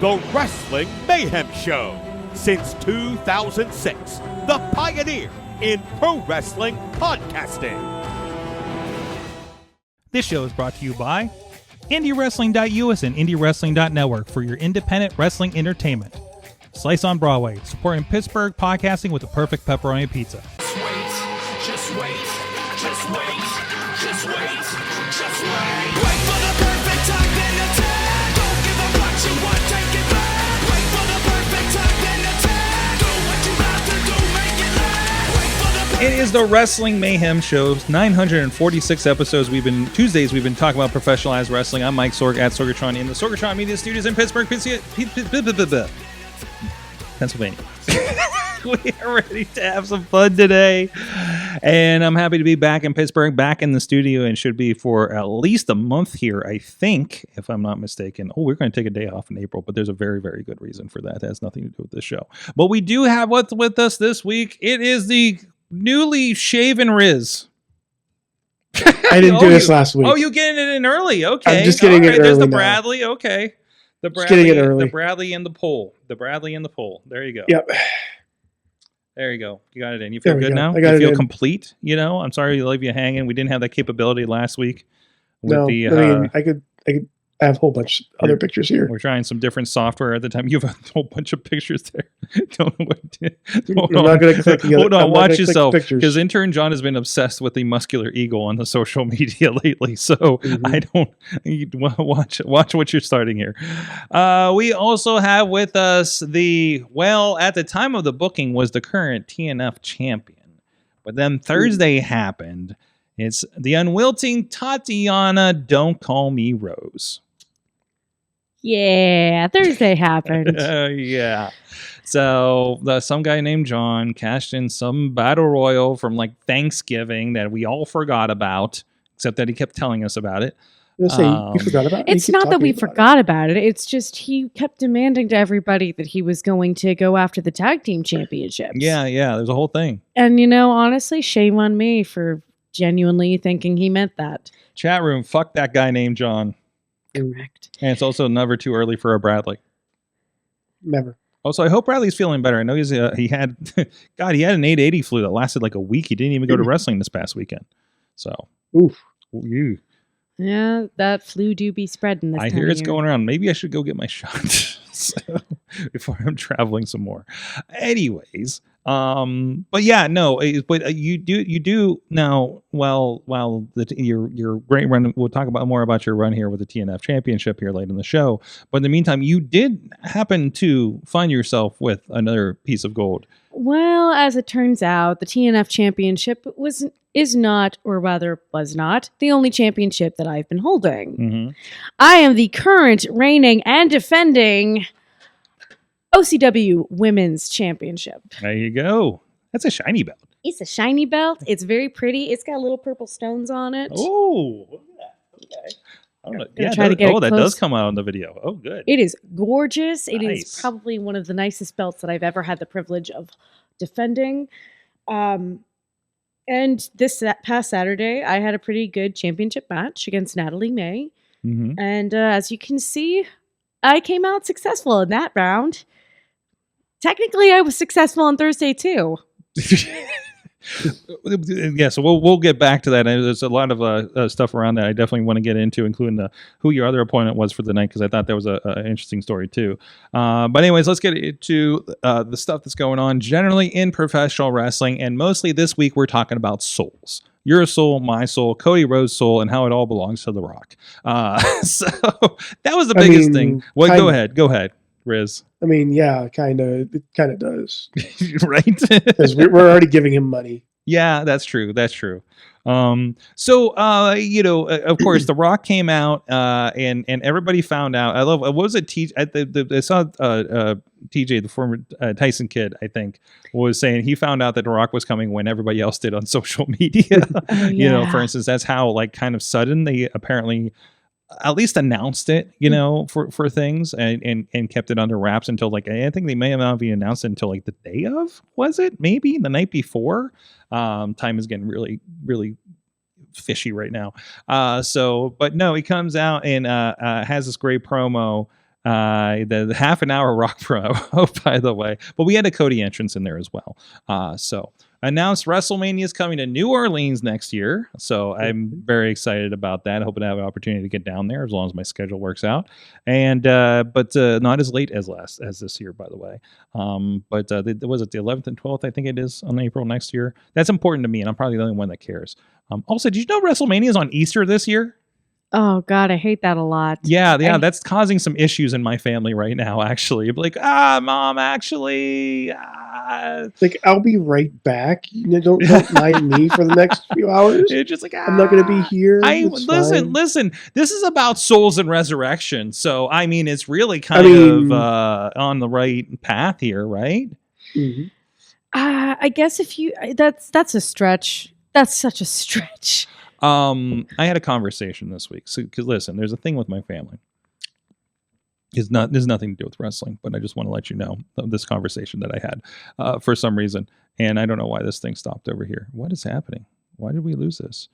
The Wrestling Mayhem Show. Since 2006, the pioneer in pro wrestling podcasting. This show is brought to you by IndieWrestling.us and IndieWrestling.network for your independent wrestling entertainment. Slice on Broadway, supporting Pittsburgh podcasting with the perfect pepperoni pizza. Just wait. Wait for the perfect time, then attack. Don't give up what you want, take it back. Wait for the perfect time, then attack. Do what you have to do, make it last. Wait for the It is the Wrestling Mayhem Show, 946 episodes. Tuesdays we've been talking about professionalized wrestling. I'm Mike Sorg at Sorgatron in the Sorgatron Media Studios in Pittsburgh, Pennsylvania. We are ready to have some fun today. And I'm happy to be back in Pittsburgh, back in the studio, and should be for at least a month here, I think, if I'm not mistaken. Oh, we're going to take a day off in April, but there's a very, very good reason for that. It has nothing to do with this show. But we do have what's with us this week. It is the newly shaven Rizz. I didn't do this last week. Oh, you getting it in early? Okay. I'm just getting it early. There's the now. Bradley. Okay. The Just getting it early. The Bradley in the pole. There you go. Yep. There you go. You got it in. You feel good now? I got you feel it in. complete? You know, I'm sorry to leave you hanging. We didn't have that capability last week. With No, the, I mean, I could have a whole bunch of other pictures here. We're trying some different software at the time. You have a whole bunch of pictures there. Don't know what to, hold I'm on. not going to click. Hold on, I'm not watch gonna click yourself. pictures. Because intern John has been obsessed with the muscular eagle on the social media lately. So I don't watch what you're starting here. We also have with us at the time of the booking was the current TNF champion. But then Thursday happened. It's the Unwilting Tatiana, Don't Call Me Rose. Yeah, Thursday happened. Yeah. So some guy named John cashed in some battle royal from like Thanksgiving that we all forgot about, except that he kept telling us about it. You forgot about it? It's not that we forgot about it. It's just he kept demanding to everybody that he was going to go after the tag team championships. Yeah. There's a whole thing. And, honestly, shame on me for genuinely thinking he meant that. Chat room, fuck that guy named John. Correct. And it's also never too early for a Bradley. Never. Also, I hope Bradley's feeling better. I know he had an 880 flu that lasted like a week. He didn't even go to wrestling this past weekend. So, oof. Yeah, that flu do be spreading this time. I hear it's of year. going around. Maybe I should go get my shot before I'm traveling some more. Anyways, but yeah, no, but you do now. While your great run, we'll talk about more about your run here with the TNF Championship here late in the show. But in the meantime, you did happen to find yourself with another piece of gold. Well, as it turns out, the TNF Championship is not, or rather was not, the only championship that I've been holding. Mm-hmm. I am the current reigning and defending OCW Women's Championship. There you go. That's a shiny belt. It's a shiny belt. It's very pretty. It's got little purple stones on it. Oh, look at that. Okay. That close. does come out on the video. Oh, good. It is gorgeous. It Nice. is probably one of the nicest belts that I've ever had the privilege of defending. And this past Saturday, I had a pretty good championship match against Natalie May. Mm-hmm. And as you can see, I came out successful in that round. Technically, I was successful on Thursday, too. Yeah, so we'll get back to that. And there's a lot of stuff around that I definitely want to get into, including who your other opponent was for the night, because I thought that was an interesting story too. But anyways, let's get into the stuff that's going on generally in professional wrestling, and mostly this week we're talking about souls. Your soul, my soul, Cody Rhodes' soul, and how it all belongs to The Rock. So that was the biggest thing. Well, go ahead, Rizz. I mean, yeah, it kind of does. Right? Because we're already giving him money. Yeah, that's true. So, of course, The Rock came out and everybody found out. I love, what was it? I saw TJ, the former Tyson Kid, I think, was saying he found out that The Rock was coming when everybody else did on social media. For instance, that's how kind of sudden they apparently at least announced it, for things and kept it under wraps until I think they may have not even announced it until the day of, was it? Maybe the night before. Time is getting really, really fishy right now. But no, he comes out and has this great promo The half an hour Rock promo, by the way. But we had a Cody entrance in there as well. So announced WrestleMania is coming to New Orleans next year. So I'm very excited about that. Hoping to have an opportunity to get down there as long as my schedule works out. And but not as late as this year, by the way. But was it the 11th and 12th? I think it is on April next year. That's important to me, and I'm probably the only one that cares. Also, did you know WrestleMania is on Easter this year? Oh God, I hate that a lot. Yeah, that's causing some issues in my family right now. Actually, like, Mom, actually, Like, I'll be right back. Don't mind me for the next few hours. it's just like I'm not going to be here. It's fine. Listen. This is about souls and resurrection, so I mean, it's really kind of on the right path here, right? Mhm. I guess if you that's a stretch. That's such a stretch. I had a conversation this week. So, because listen, there's a thing with my family. There's nothing to do with wrestling, but I just want to let you know of this conversation that I had for some reason, and I don't know why this thing stopped over here. What is happening? Why did we lose this?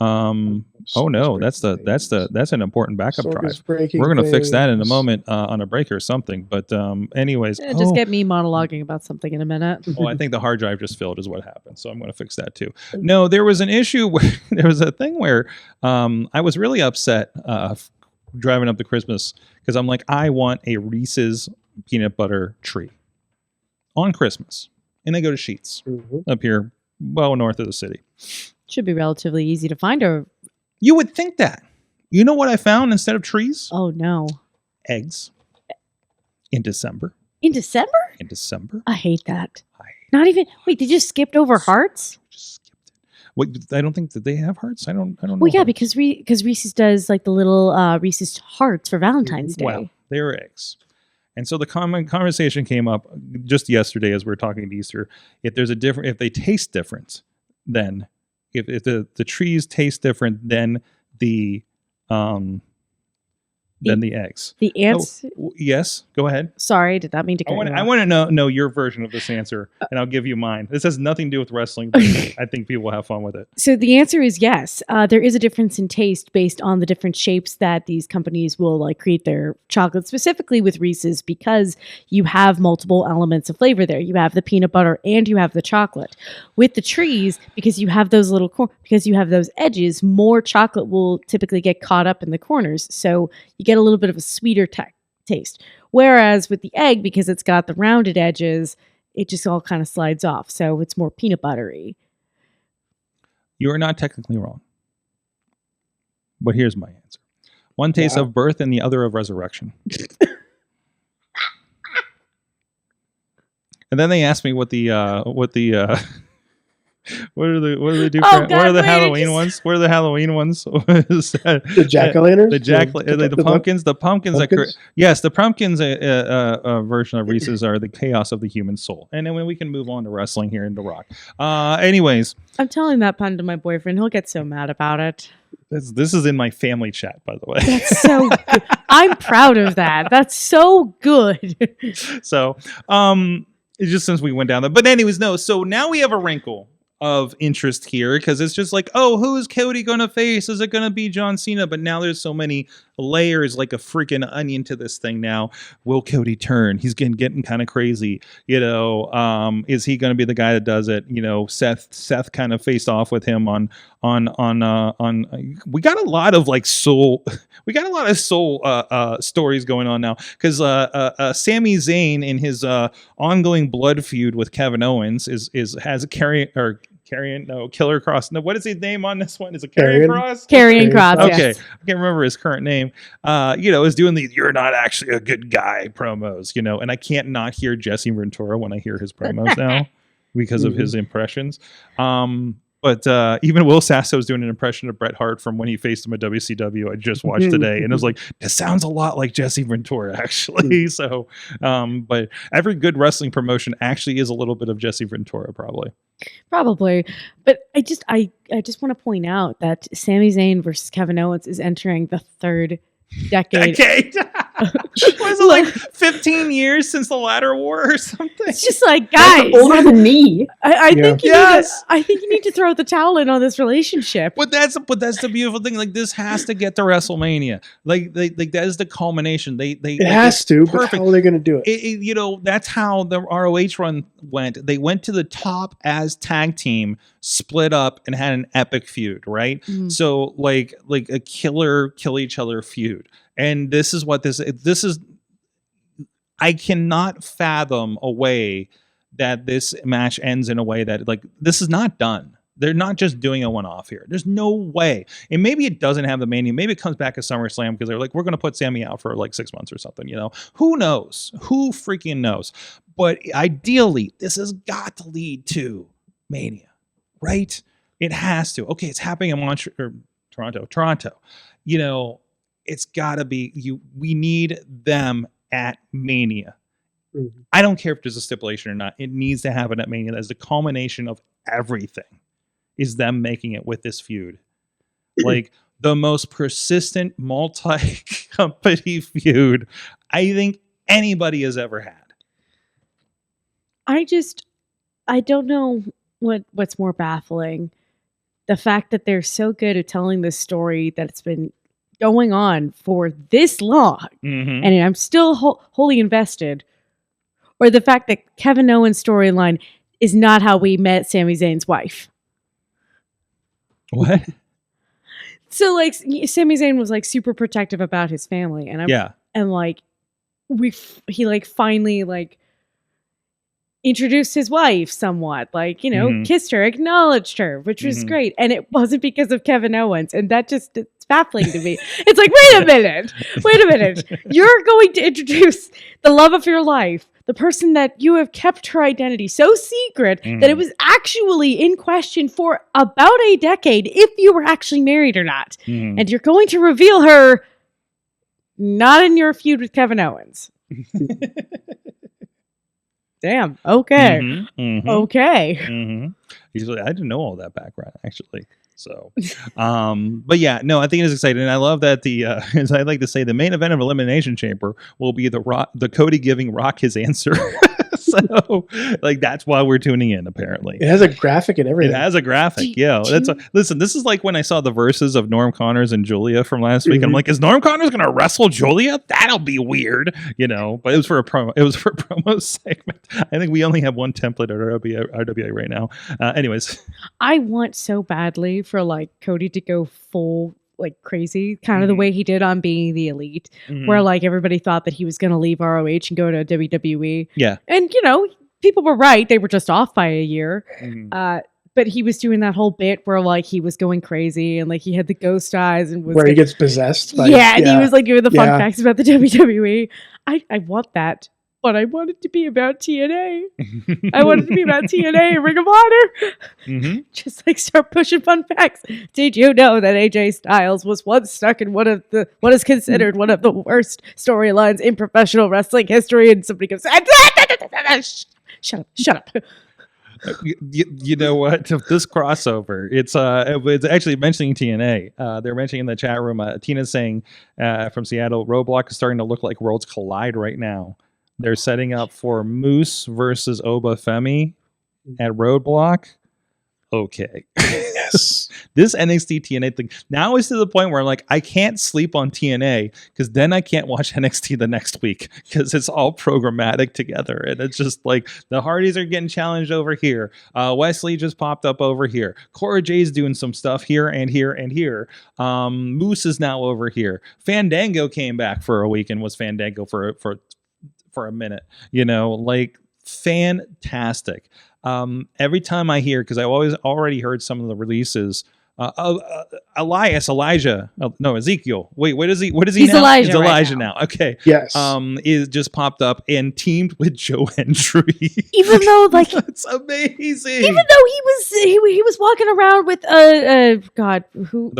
Oh no, that's an important backup drive. We're gonna fix that in a moment on a break or something. But anyways, Just get me monologuing about something in a minute. Oh, I think the hard drive just filled is what happened. So I'm going to fix that too. No, there was an issue where there was a thing where I was really upset driving up to Christmas because I'm like, I want a Reese's peanut butter tree on Christmas. And they go to Sheets up here, well north of the city. Should be relatively easy to find. Or you would think that. You know what I found instead of trees? oh no, Eggs. In December. in December? In December. I hate that. Not even. Wait, did you skip over hearts? Just skipped it. Wait, I don't think that they have hearts. I don't know. Well, yeah, because Reese's does like the little Reese's hearts for Valentine's Day. Well, they were eggs. And so the conversation came up just yesterday as we were talking to Easter. If they taste different, then if the trees taste different than the eggs. The ants. Yes, go ahead. Sorry, did that mean to? I want to know your version of this answer, and I'll give you mine. This has nothing to do with wrestling, but I think people will have fun with it. So the answer is yes. There is a difference in taste based on the different shapes that these companies will like create their chocolate, specifically with Reese's, because you have multiple elements of flavor there. You have the peanut butter and you have the chocolate. With the trees, because you have those because you have those edges, more chocolate will typically get caught up in the corners. So you get a little bit of a sweeter taste. Whereas with the egg, because it's got the rounded edges, it just all kind of slides off. So it's more peanut buttery. You are not technically wrong. But here's my answer. One tastes of birth and the other of resurrection. And then they asked me what they do what are the Halloween ones? What are the Halloween ones? The jack-o'-lanterns? The pumpkins? The pumpkins. Yes, the pumpkins version of Reese's are the chaos of the human soul. And then we can move on to wrestling here in The Rock. Anyways. I'm telling that pun to my boyfriend. He'll get so mad about it. This is in my family chat, by the way. That's so good. I'm proud of that. That's so good. So, just since we went down there. But anyways, no. So now we have a wrinkle of interest here because it's just like, oh, who is Cody going to face? Is it going to be John Cena? But now there's so many layers like a freaking onion to this thing now. Will Cody turn? He's getting kind of crazy. Is he going to be the guy that does it? Seth kind of faced off with him on we got a lot of like soul stories going on now because Sami Zayn in his ongoing blood feud with Kevin Owens has a Killer Cross. No, what is his name on this one? Is it Karrion Kross? Karrion Kross. Okay, yes. I can't remember his current name. Is doing the "you're not actually a good guy" promos. And I can't not hear Jesse Ventura when I hear his promos now because of his impressions. But even Will Sasso's doing an impression of Bret Hart from when he faced him at WCW. I just watched today, and it was like, this sounds a lot like Jesse Ventura, actually. So, but every good wrestling promotion actually is a little bit of Jesse Ventura, probably. But I just want to point out that Sami Zayn versus Kevin Owens is entering the third decade Was it like 15 years since the ladder war or something? It's just like, That's guys, older than me. I think you Yes. I think you need to throw the towel in on this relationship. But that's the beautiful thing. Like, this has to get to WrestleMania. Like that is the culmination. It has to, but how are they going to do it? That's how the ROH run went. They went to the top as tag team, split up, and had an epic feud, right? So like a killer kill each other feud. And this is what this is. I cannot fathom a way that this match ends in a way that, like, this is not done. They're not just doing a one-off here. There's no way. And maybe it doesn't have the Mania. Maybe it comes back at SummerSlam because they're like, we're going to put Sami out for like 6 months or something, Who knows? Who freaking knows? But ideally, this has got to lead to Mania, right? It has to. Okay, it's happening in Toronto. It's got to be, we need them at Mania. I don't care if there's a stipulation or not. It needs to happen at Mania. That's the culmination of everything, is them making it with this feud. Like, the most persistent multi-company feud I think anybody has ever had. I don't know what's more baffling. The fact that they're so good at telling this story that it's been going on for this long, and I'm still wholly invested, or the fact that Kevin Owens' storyline is not how we met Sami Zayn's wife. What? So, like, Sami Zayn was like super protective about his family, and he like finally like introduced his wife somewhat, like, kissed her, acknowledged her, which was great. And it wasn't because of Kevin Owens. And that it's baffling to me. It's like, wait a minute. You're going to introduce the love of your life, the person that you have kept her identity so secret that it was actually in question for about a decade if you were actually married or not. And you're going to reveal her not in your feud with Kevin Owens. Damn. Okay. Okay. Usually, I didn't know all that background, actually. So, but yeah, no, I think it is exciting. And I love that as I like to say, the main event of Elimination Chamber will be the Cody giving Rock his answer. So, like, that's why we're tuning in, apparently. It has a graphic and everything. It has a graphic, listen, this is like when I saw the verses of Norm Connors and Julia from last week. I'm like, is Norm Connors going to wrestle Julia? That'll be weird, but it was for a promo. It was for a promo segment. I think we only have one template at RWA right now. Anyways. I want so badly for, like, Cody to go full, like, crazy, kind of the way he did on Being the Elite, where, like, everybody thought that he was going to leave ROH and go to WWE. Yeah. And, people were right. They were just off by a year. But he was doing that whole bit where, like, he was going crazy and, like, he had the ghost eyes and was where he gets possessed. And he was, like, giving the fun facts about the WWE. I want that. But I want it to be about TNA. I want it to be about TNA and Ring of Honor. Just like start pushing fun facts. Did you know that AJ Styles was once stuck in what is considered one of the worst storylines in professional wrestling history? And somebody goes, shut up. You know what? This crossover, it's actually mentioning TNA. They're mentioning in the chat room. Tina's saying from Seattle, Roadblock is starting to look like Worlds Collide right now. They're setting up for Moose versus Oba Femi at Roadblock. Okay. Yes. This NXT TNA thing now is to the point where I'm like, I can't sleep on TNA because then I can't watch NXT the next week because it's all programmatic together. And it's just like the Hardys are getting challenged over here. Wesley just popped up over here. Cora Jay's doing some stuff here and here and here. Moose is now over here. Fandango came back for a week and was Fandango for a minute, like fantastic. Every time I hear, because I already heard some of the releases, Ezekiel. Wait, what is he He's now? Elijah. He's Elijah now. Okay. Yes. Is just popped up and teamed with Joe Hendry. Even though, like, that's amazing. Even though he was walking around with the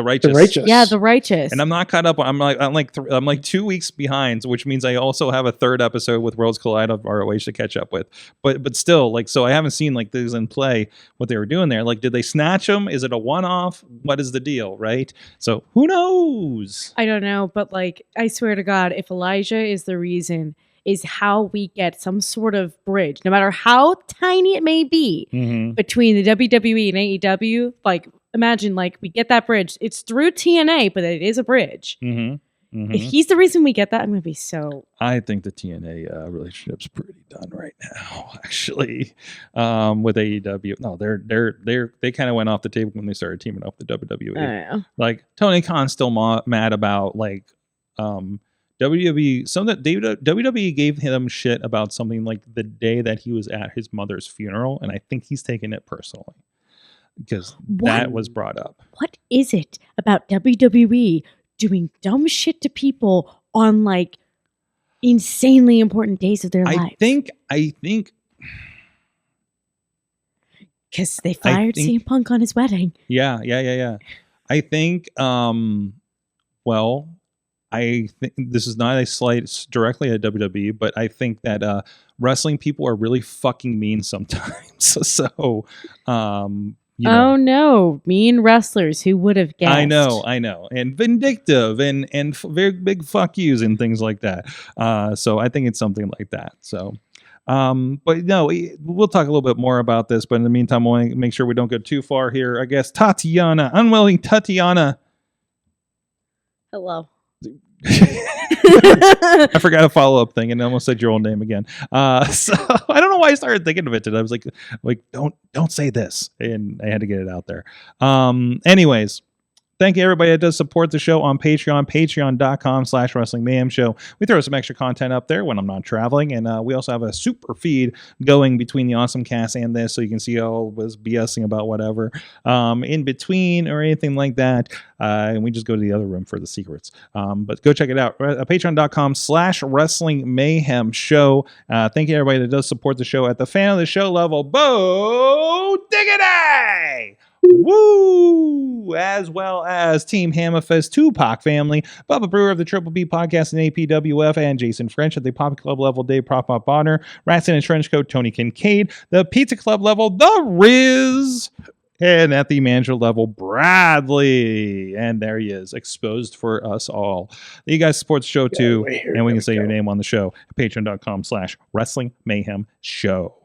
Righteous. The Righteous. Yeah, the Righteous. And I'm not caught up. I'm like 2 weeks behind, which means I also have a third episode with Worlds Collide of ROH to catch up with. But still, like, so I haven't seen like these in play what they were doing there. Like, did they snatch them? Is it a one-off? off, what is the deal, right? So who knows? I don't know, but like, I swear to God, if Elijah is the reason, is how we get some sort of bridge, no matter how tiny it may be, Mhm. between the WWE and AEW. Like, imagine, like, we get that bridge. It's through TNA, but it is a bridge. Mhm. Mhm. If he's the reason we get that, I'm gonna be so. I think the TNA relationship's pretty done right now, actually. With AEW, no, they kind of went off the table when they started teaming up with WWE. I don't know. Like Tony Khan's still mad about like WWE. Some that WWE gave him shit about something like the day that he was at his mother's funeral, and I think he's taking it personally because that was brought up. What is it about WWE doing dumb shit to people on like insanely important days of their lives? I think because they fired CM Punk on his wedding. Yeah. I think well, I think this is not a slight directly at WWE, but I think that wrestling people are really fucking mean sometimes. So oh no, mean wrestlers, who would have guessed? I know, and vindictive and very big fuck yous and things like that. So I think it's something like that. So, but no, we'll talk a little bit more about this. But in the meantime, I want to make sure we don't go too far here. I guess Tatiana, Unwilting Tatiana. Hello. I forgot a follow-up thing and I almost said your old name again. So I don't know why I started thinking of it today. I was like don't say this, and I had to get it out there. Anyways, thank you everybody that does support the show on Patreon, patreon.com/Wrestling Mayhem Show. We throw some extra content up there when I'm not traveling, and we also have a super feed going between the Awesome Cast and this, so you can see all of us BSing about whatever in between or anything like that. And we just go to the other room for the secrets. But go check it out. Patreon.com/Wrestling Mayhem Show. Thank you everybody that does support the show at the fan of the show level. Bo Diggity! Woo! As well as Team Hammerfest, Tupac family, Bubba Brewer of the Triple B Podcast and APWF, and Jason French at the Pop Club level, Dave Prop Pop Bonner, Rats in a Trench Coat, Tony Kincaid, the Pizza Club level, The Rizz, and at the manager level, Bradley. And there he is, exposed for us all. You guys support the show too, and we can say your name on the show. Patreon.com/Wrestling Mayhem Show.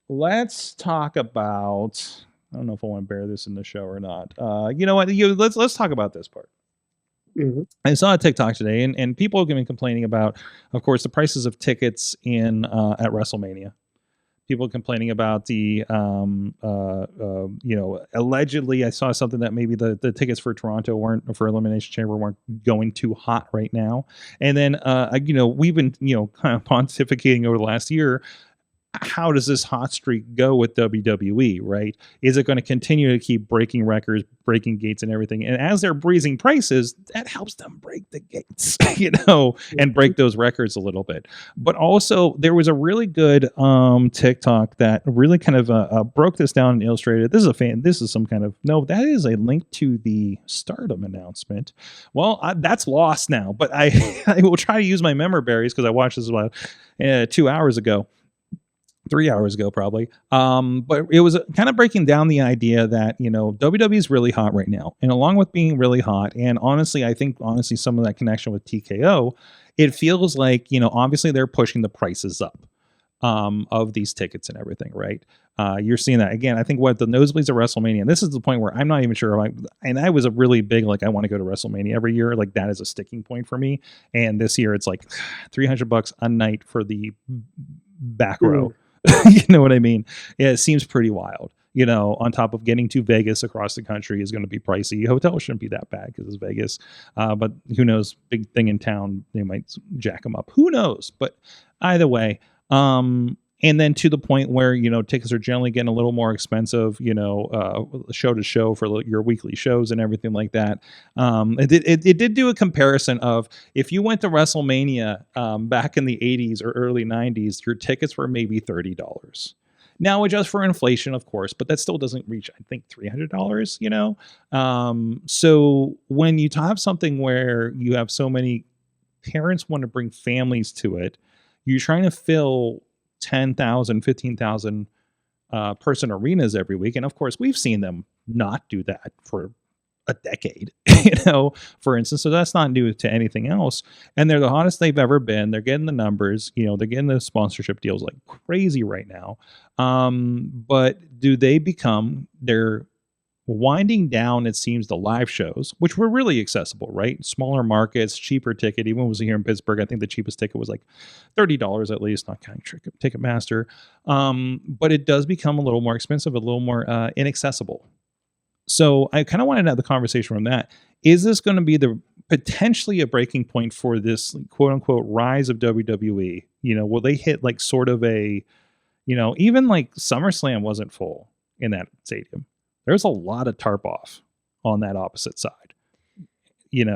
Let's talk about. I don't know if I want to bear this in the show or not. You know what? Let's talk about this part. Mm-hmm. I saw a TikTok today, and people have been complaining about, of course, the prices of tickets in at WrestleMania. People complaining about the, allegedly, I saw something that maybe the tickets for Toronto weren't, for Elimination Chamber, weren't going too hot right now. And then, we've been, kind of pontificating over the last year. How does this hot streak go with WWE, right? Is it going to continue to keep breaking records, breaking gates and everything? And as they're breezing prices, that helps them break the gates, and break those records a little bit. But also, there was a really good TikTok that really kind of broke this down and illustrated. This is some kind of, that is a link to the Stardom announcement. Well, that's lost now, but I will try to use my memory berries because I watched this about 2 hours ago. 3 hours ago, probably. But it was kind of breaking down the idea that, WWE is really hot right now. And along with being really hot, and I think some of that connection with TKO, it feels like, obviously they're pushing the prices up of these tickets and everything, right? You're seeing that. Again, I think what the nosebleeds of WrestleMania, and this is the point where I'm not even sure. And I was a really big, I want to go to WrestleMania every year. Like, that is a sticking point for me. And this year it's like $300 a night for the back row. You know what I mean? Yeah, it seems pretty wild. On top of getting to Vegas across the country is going to be pricey. Hotel shouldn't be that bad because it's Vegas. But who knows? Big thing in town, they might jack them up. Who knows? But either way, and then to the point where, tickets are generally getting a little more expensive, show to show for your weekly shows and everything like that. It did do a comparison of, if you went to WrestleMania back in the 80s or early 90s, your tickets were maybe $30. Now, adjust for inflation, of course, but that still doesn't reach, I think, $300, So when you have something where you have so many parents want to bring families to it, you're trying to fill 10,000, 15,000 person arenas every week. And of course, we've seen them not do that for a decade, for instance. So that's not new to anything else. And they're the hottest they've ever been. They're getting the numbers, they're getting the sponsorship deals like crazy right now. But do they they're winding down, it seems, the live shows, which were really accessible, right? Smaller markets, cheaper ticket. Even when I was here in Pittsburgh, I think the cheapest ticket was like $30 at least, not counting Ticketmaster. But it does become a little more expensive, a little more inaccessible. So I kind of wanted to have the conversation from that. Is this going to be potentially a breaking point for this quote unquote rise of WWE? Will they hit like sort of a, even like SummerSlam wasn't full in that stadium. There's a lot of tarp off on that opposite side, and I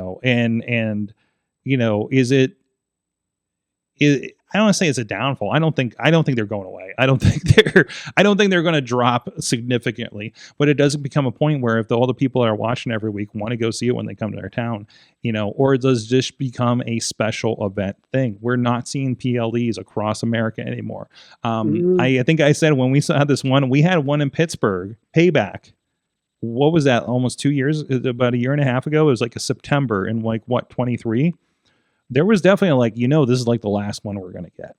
don't want to say it's a downfall. I don't think they're going away. I don't think they're going to drop significantly, but it doesn't become a point where if all the people that are watching every week want to go see it when they come to their town, or does this become a special event thing? We're not seeing PLEs across America anymore. I think I said when we had this one, we had one in Pittsburgh, Payback. What was that? Almost 2 years, about a year and a half ago. It was like a September in 23. There was definitely this is like the last one we're going to get.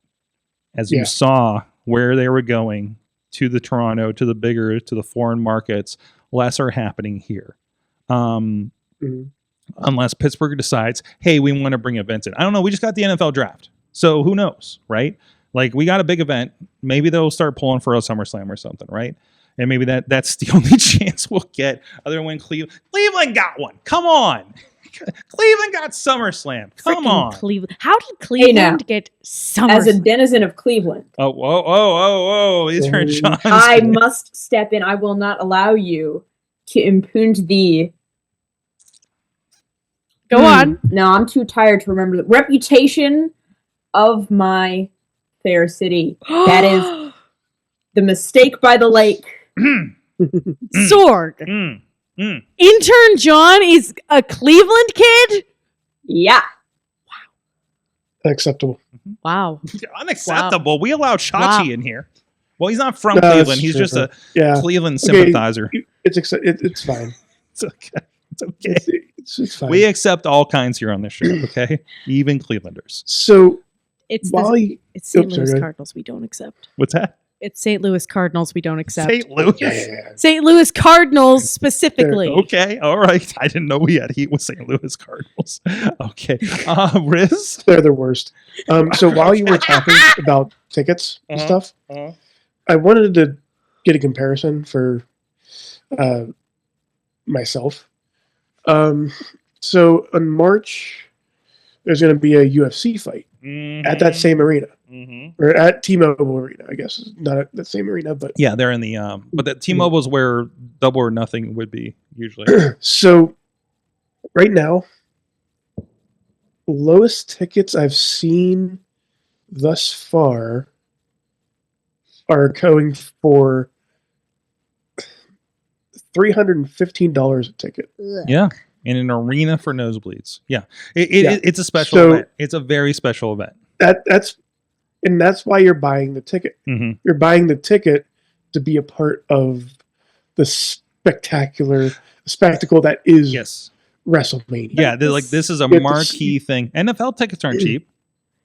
As you saw where they were going to the Toronto, to the foreign markets, less are happening here. Unless Pittsburgh decides, hey, we want to bring events in. I don't know. We just got the NFL draft. So who knows, right? Like we got a big event. Maybe they'll start pulling for a SummerSlam or something, right? And maybe that's the only chance we'll get other than when Cleveland got one. Come on. Cleveland got SummerSlam. Come on. Cleveland. How did Cleveland get SummerSlam? As a denizen of Cleveland. Oh, whoa. These are John's. I must step in. I will not allow you to impugn the... Go on. No, I'm too tired to remember the reputation of my fair city. That is the mistake by the lake. Sorg. Intern John is a Cleveland kid? Yeah. Unacceptable. Wow. Unacceptable. We allow Chachi in here. Well, he's not from No, Cleveland. He's true. just a Cleveland Okay, sympathizer. It's fine. It's okay. It's okay. It's fine. We accept all kinds here on this show, okay? Even Clevelanders. So It's it's St. Louis Cardinals we don't accept. What's that? It's St. Louis Cardinals we don't accept. St. Louis. Yeah. St. Louis Cardinals specifically. Okay, all right. I didn't know we had heat with St. Louis Cardinals. Okay, Rizz. They're the worst. So while you were talking about tickets and stuff, I wanted to get a comparison for myself. So in March, there's going to be a UFC fight at that same arena. Or at T-Mobile Arena, I guess. Not at the same arena, but... Yeah, they're in the... but the T-Mobile's where Double or Nothing would be, usually. So, right now, lowest tickets I've seen thus far are going for $315 a ticket. Yeah, in an arena for nosebleeds. Yeah, it's a special event. It's a very special event. That's why you're buying the ticket. You're buying the ticket to be a part of the spectacle that is WrestleMania. Yeah, this is a marquee thing. NFL tickets aren't cheap.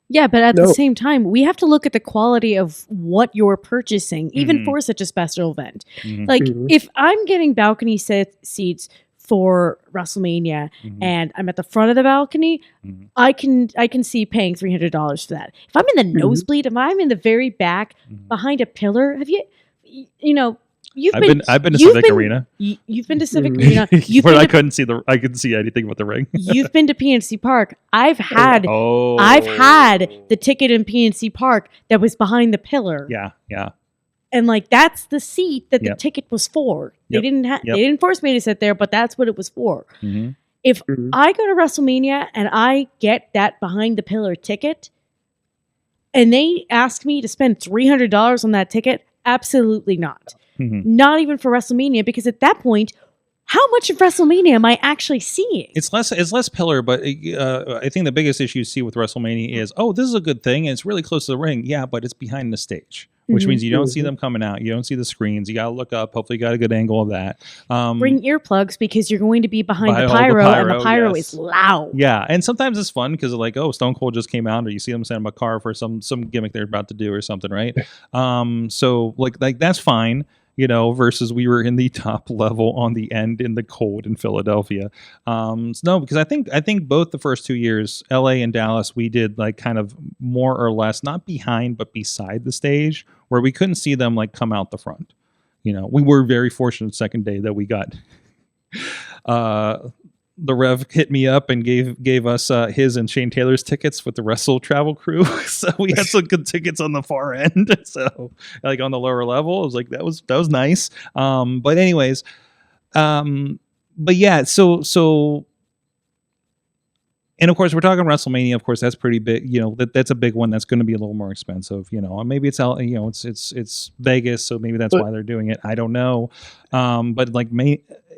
Yeah, but at the same time, we have to look at the quality of what you're purchasing, even for such a special event. Like, if I'm getting balcony seats for WrestleMania and I'm at the front of the balcony, I can see paying $300 for that. If I'm in the nosebleed, if I'm in the very back behind a pillar, have I've been to Civic Arena. You've been to Civic Arena. Where I couldn't see anything but the ring. You've been to PNC Park. I've had the ticket in PNC Park that was behind the pillar. Yeah. And that's the seat that the ticket was for. They didn't force me to sit there, but that's what it was for. If I go to WrestleMania and I get that behind the pillar ticket, and they ask me to spend $300 on that ticket, absolutely not. Not even for WrestleMania, because at that point, how much of WrestleMania am I actually seeing? It's less pillar, but I think the biggest issue you see with WrestleMania is, oh, this is a good thing, and it's really close to the ring. Yeah, but it's behind the stage, which means you don't see them coming out. You don't see the screens. You got to look up. Hopefully, you got a good angle of that. Bring earplugs because you're going to be behind the all the pyro, and the pyro, pyro yes. is loud. Yeah, and sometimes it's fun because like, oh, Stone Cold just came out, or you see them send him a car for some gimmick they're about to do or something, right? So like that's fine. You know, versus we were in the top level on the end in the cold in Philadelphia. No, because I think both the first 2 years, LA and Dallas, we did like kind of more or less, not behind, but beside the stage, where we couldn't see them like come out the front. You know, we were very fortunate the second day that we got the Rev hit me up and gave us his and Shane Taylor's tickets with the Wrestle Travel crew. So we had some good tickets on the far end. So like on the lower level, I was like, that was nice. But anyways, but yeah, so and of course we're talking WrestleMania. Of course, that's pretty big. You know, that's a big one. That's going to be a little more expensive. You know, and maybe it's out. You know, it's Vegas, so maybe that's why they're doing it. I don't know. But like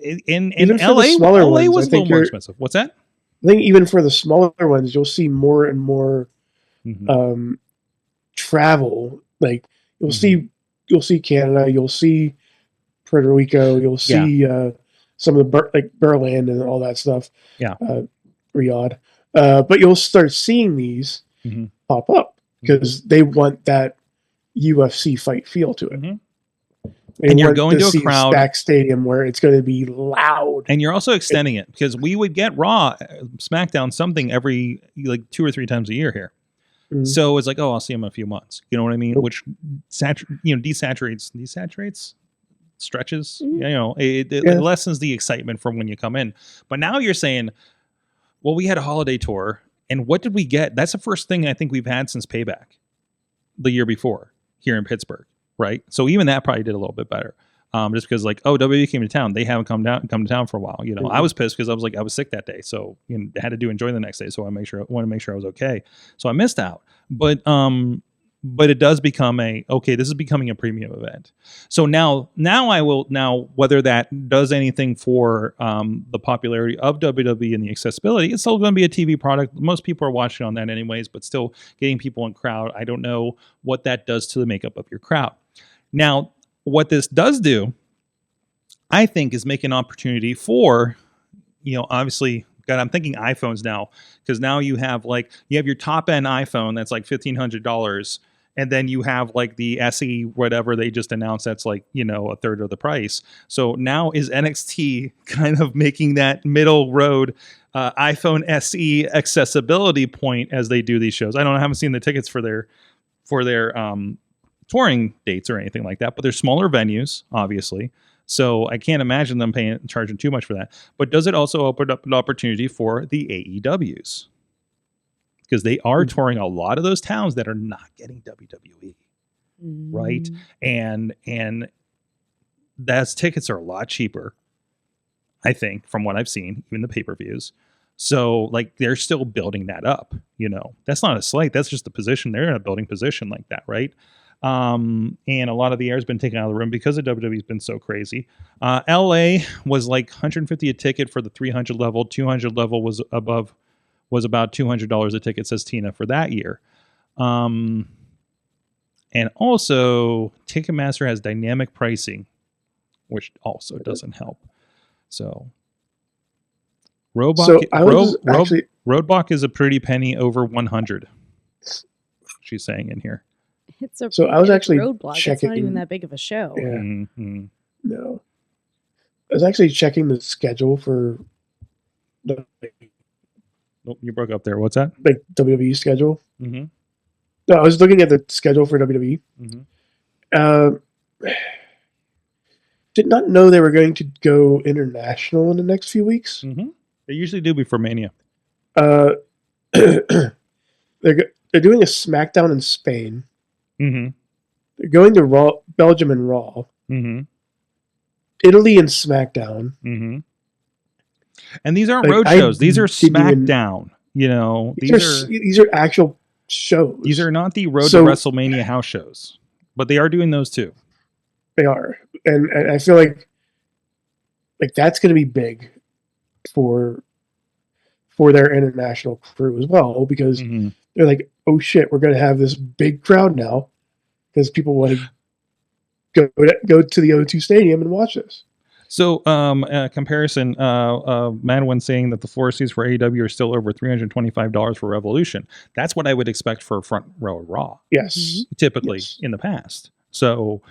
in LA, LA was a little more expensive. What's that? I think even for the smaller ones, you'll see more and more travel. Like you'll see Canada, you'll see Puerto Rico, you'll see some of the Berlin and all that stuff. Yeah, Riyadh. But you'll start seeing these pop up because they want that UFC fight feel to it. And you're going to a crowd stacked stadium where it's going to be loud, and you're also extending it because we would get Raw, SmackDown, something every like 2 or 3 times a year here. So it's like, oh, I'll see him in a few months. You know what I mean? Which desaturates, stretches. You know, it lessens the excitement from when you come in. But now you're saying, well, we had a holiday tour, and what did we get? That's the first thing I think we've had since Payback, the year before here in Pittsburgh. Right. So even that probably did a little bit better. Just because like, oh, WWE came to town. They haven't come to town for a while. You know, I was pissed because I was sick that day. So I had to enjoy the next day. So I want to make sure I was okay. So I missed out. But it does become this is becoming a premium event. So now whether that does anything for the popularity of WWE and the accessibility, it's still going to be a TV product. Most people are watching on that anyways, but still getting people in crowd. I don't know what that does to the makeup of your crowd. Now, what this does do, I think, is make an opportunity for, you know, obviously, God, I'm thinking iPhones now, because now you have your top end iPhone that's like $1,500. And then you have like the SE, whatever they just announced, that's like, you know, a third of the price. So now is NXT kind of making that middle road iPhone SE accessibility point as they do these shows. I haven't seen the tickets for their touring dates or anything like that, but they're smaller venues, obviously. So I can't imagine them charging too much for that. But does it also open up an opportunity for the AEWs? Because they are touring a lot of those towns that are not getting WWE, right? And those tickets are a lot cheaper, I think, from what I've seen, even the pay-per-views. So, like, they're still building that up, you know. That's not a slight. That's just the position. They're in a building position like that, right? And a lot of the air has been taken out of the room because the WWE's been so crazy. LA was like $150 a ticket for the 300 level. 200 level was about $200 a ticket, says Tina, for that year. And also, Ticketmaster has dynamic pricing, which also doesn't help. So, Roadblock is a pretty penny over 100. She's saying in here. It's a so I was actually Roadblock. checking. It's not even that big of a show. Yeah. Mm-hmm. No. I was actually checking the schedule for the You broke up there. What's that? like WWE schedule. Mm-hmm. No, I was looking at the schedule for WWE. Mm-hmm. Did not know they were going to go international in the next few weeks. Mm-hmm. They usually do before Mania. They're doing a SmackDown in Spain. Mm-hmm. They're going to Belgium and Raw. Mm-hmm. Italy and SmackDown. Mm-hmm. And these aren't road shows. These are SmackDown. You know, these are actual shows. These are not the Road to WrestleMania house shows, but they are doing those too. They are, and I feel like like that's going to be big for their international crew as well, because Mhm. they're like, oh shit, we're going to have this big crowd now because people want to go to the O2 Stadium and watch this. So, comparison, Madwin saying that the floor seats for AEW are still over $325 for Revolution. That's what I would expect for Front Row Raw, Yes. typically Yes. in the past. So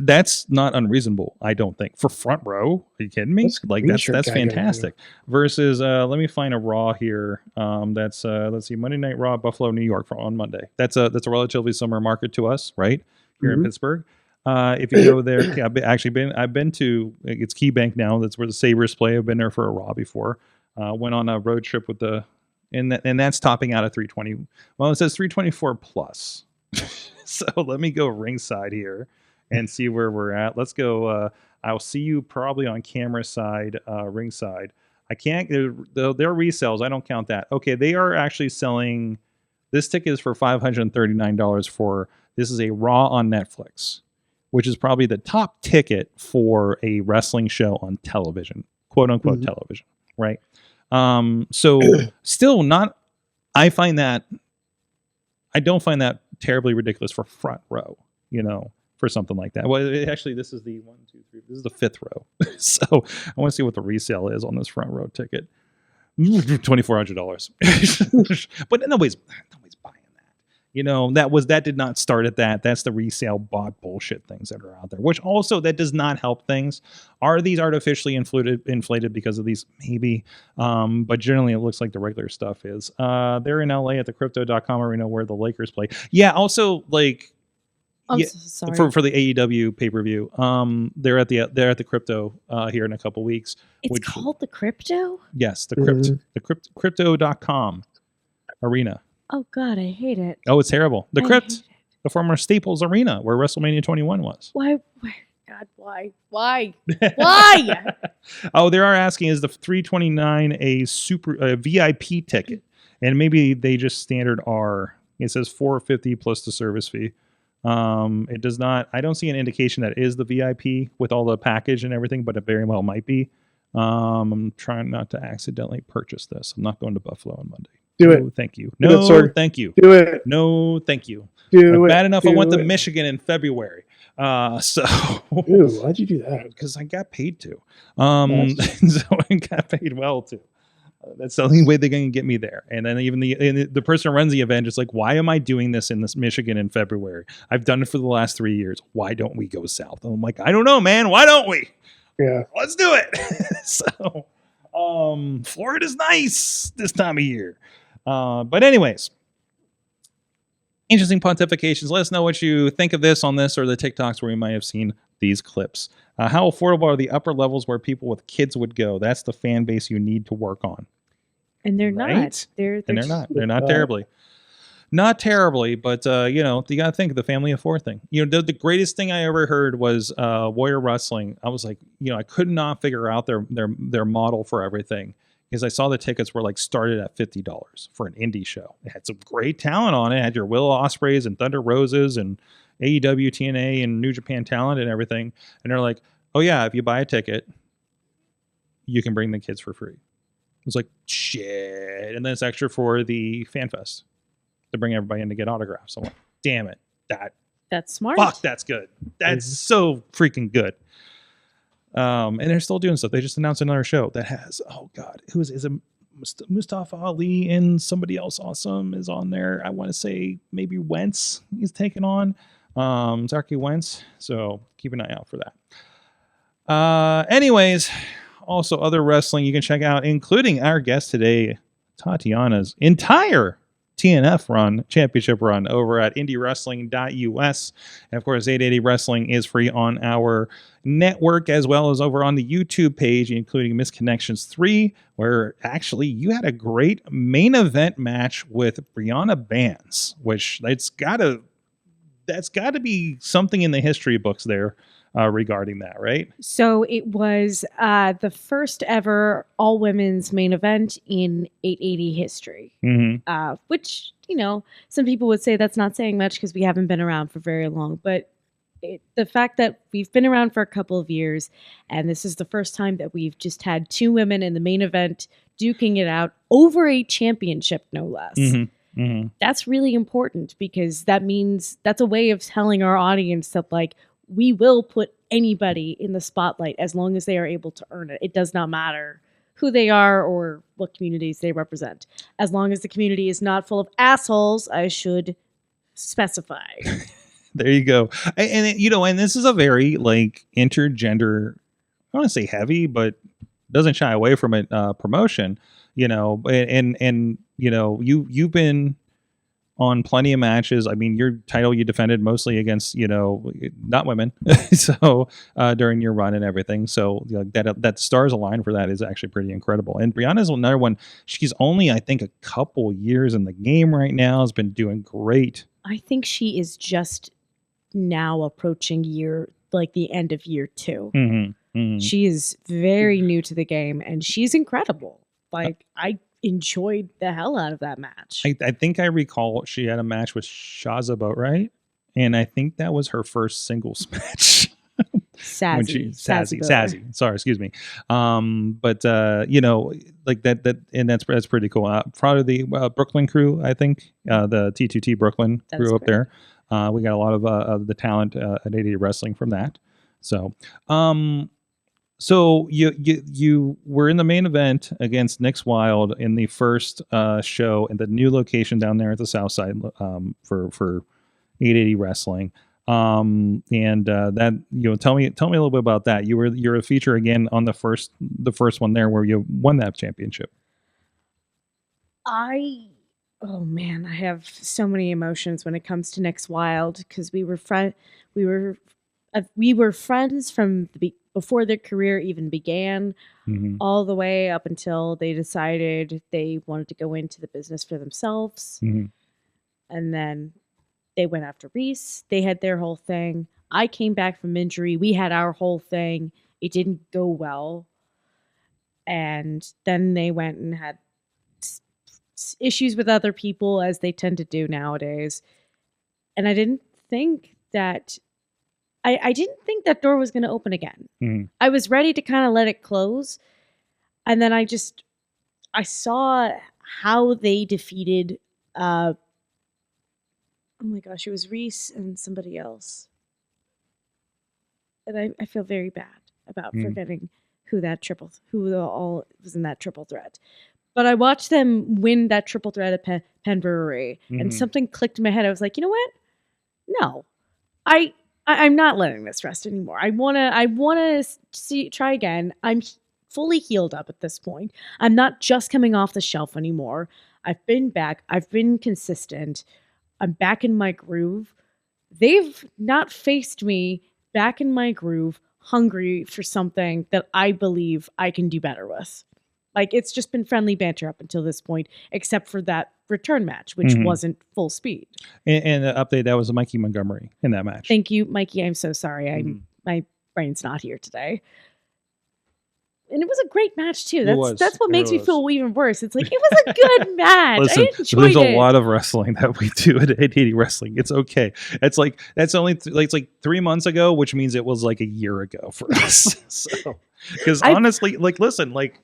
that's not unreasonable, I don't think. For Front Row, are you kidding me? What's Like Green that's Shirt guy gonna do? fantastic. Versus, let me find a Raw here. That's let's see, Monday Night Raw, Buffalo, New York on Monday. That's a relatively similar market to us, right? Here in Mhm. Pittsburgh. If you go there, I've been to, it's Key Bank now. That's where the Sabres play. I've been there for a Raw before. Went on a road trip with and that's topping out at 320. Well, it says 324 plus. So let me go ringside here and see where we're at. Let's go. I'll see you probably on camera side, ringside. I can't. They're resales. I don't count that. Okay, they are actually selling. This ticket is for $539 for. This is a Raw on Netflix, which is probably the top ticket for a wrestling show on television, quote unquote television, right? So still not. I don't find that terribly ridiculous for Front Row, for something like that. Well, actually, this is the 1, 2, 3. This is the 5th row. So I want to see what the resale is on this Front Row ticket. $2,400. But nobody's buying that. That did not start at that. That's the resale bought bullshit things that are out there, which also that does not help things. Are these artificially inflated because of these? Maybe. But generally it looks like the regular stuff is. They're in LA at the crypto.com arena where the Lakers play. Yeah, also like I'm so sorry. for the AEW pay-per-view. They're at the crypto here in a couple weeks. It's called the Crypto? Yes, the crypto.com arena. Oh God, I hate it. Oh, it's terrible. The I Crypt, hate it. the former Staples Arena where WrestleMania 21 was. Why? God, why? Why? Oh, they are asking, is the 329 a VIP ticket? And maybe they just standard are. It says $450 plus the service fee. It does not. I don't see an indication that it is the VIP with all the package and everything, but it very well might be. I'm trying not to accidentally purchase this. I'm not going to Buffalo on Monday. Do No, it. thank you. Do No, it, Sorg. thank you. Do it. No, thank you. Do it. Bad enough I Do went to it. Michigan in February. So Ew, why'd you do that? because I got paid to. Nice. So I got paid well too. That's the only way they're going to get me there. And then even the person who runs the event is like, why am I doing this in this Michigan in February? I've done it for the last 3 years. Why don't we go south? And I'm like, I don't know, man. Why don't we? Yeah. Let's do it. So Florida's nice this time of year. But anyways, interesting pontifications. Let us know what you think of this on this or the TikToks where you might have seen these clips. How affordable are the upper levels where people with kids would go? That's the fan base you need to work on. And they're Right? not. They're They're not terribly. Not terribly, but you got to think of the family of 4 thing. The greatest thing I ever heard was Warrior Wrestling. I was like, I could not figure out their model for everything. Because I saw the tickets were like started at $50 for an indie show. It had some great talent on it. It had your Will Ospreys and Thunder Roses and AEW, TNA, and New Japan talent and everything. And they're like, oh yeah, if you buy a ticket, you can bring the kids for free. It was like, shit. And then it's extra for the Fan Fest to bring everybody in to get autographs. I'm like, damn it. That's smart. Fuck, that's good. That's so freaking good. And they're still doing stuff. They just announced another show that has, oh God, is it Mustafa Ali and somebody else awesome is on there. I want to say maybe Wentz is taking on Zachary Wentz. So keep an eye out for that. Anyways, also other wrestling you can check out, including our guest today, Tatiana's entire TNF championship run over at indiewrestling.us. And of course, 880 Wrestling is free on our network as well as over on the YouTube page, including Misconnections 3, where actually you had a great main event match with Brianna Bands, which that's got to be something in the history books there regarding that, right? So it was the first ever all women's main event in 880 history, which, some people would say that's not saying much because we haven't been around for very long. But the fact that we've been around for a couple of years, and this is the first time that we've just had two women in the main event duking it out over a championship, no less. That's really important because that means that's a way of telling our audience that, like, we will put anybody in the spotlight as long as they are able to earn it. It does not matter who they are or what communities they represent. As long as the community is not full of assholes, I should specify. There you go. And this is a very like intergender, I don't want to say heavy, but doesn't shy away from it promotion, and you've been on plenty of matches. I mean, your title you defended mostly against, not women. So during your run and everything. So that stars align for that is actually pretty incredible. And Brianna's another one. She's only, I think, a couple years in the game right now, has been doing great. I think she is just now approaching the end of year 2. She is very new to the game and she's incredible. Like, I enjoyed the hell out of that match. I think I recall she had a match with Shaza Boatwright, and I think that was her first singles match. Sassy. Sorry, excuse me. But like that, and that's pretty cool. Proud of the Brooklyn crew. I think the T2T Brooklyn crew up there. We got a lot of the talent at 80 Wrestling from that. So, so you were in the main event against Nyx Wild in the first show in the new location down there at the South Side for 880 Wrestling. And that, tell me a little bit about that. You're a feature again on the first one there where you won that championship. Oh man, I have so many emotions when it comes to Nyx Wild because we were friends from before their career even began, all the way up until they decided they wanted to go into the business for themselves, and then they went after Reese. They had their whole thing. I came back from injury. We had our whole thing. It didn't go well, and then they went and had issues with other people, as they tend to do nowadays. And I didn't think that I didn't think that door was going to open again. I was ready to kind of let it close. And then I saw how they defeated, oh my gosh, it was Reese and somebody else. And I feel very bad about forgetting who all was in that triple threat. But I watched them win that triple threat at Penn Brewery, and something clicked in my head. I was like, you know what? No, I'm not letting this rest anymore. I wanna try again. I'm fully healed up at this point. I'm not just coming off the shelf anymore. I've been back. I've been consistent. I'm back in my groove. They've not faced me back in my groove, hungry for something that I believe I can do better with. Like, it's just been friendly banter up until this point, except for that return match, which wasn't full speed. And the update, that was Mikey Montgomery in that match. Thank you, Mikey. I'm so sorry. My brain's not here today. And it was a great match, too. That's what makes me feel even worse. It's like, it was a good match. Listen, I enjoyed there's it. a lot of wrestling that we do at 880 Wrestling. It's okay. It's like, that's only it's like 3 months ago, which means it was like a year ago for us. So, because honestly, like, listen, like,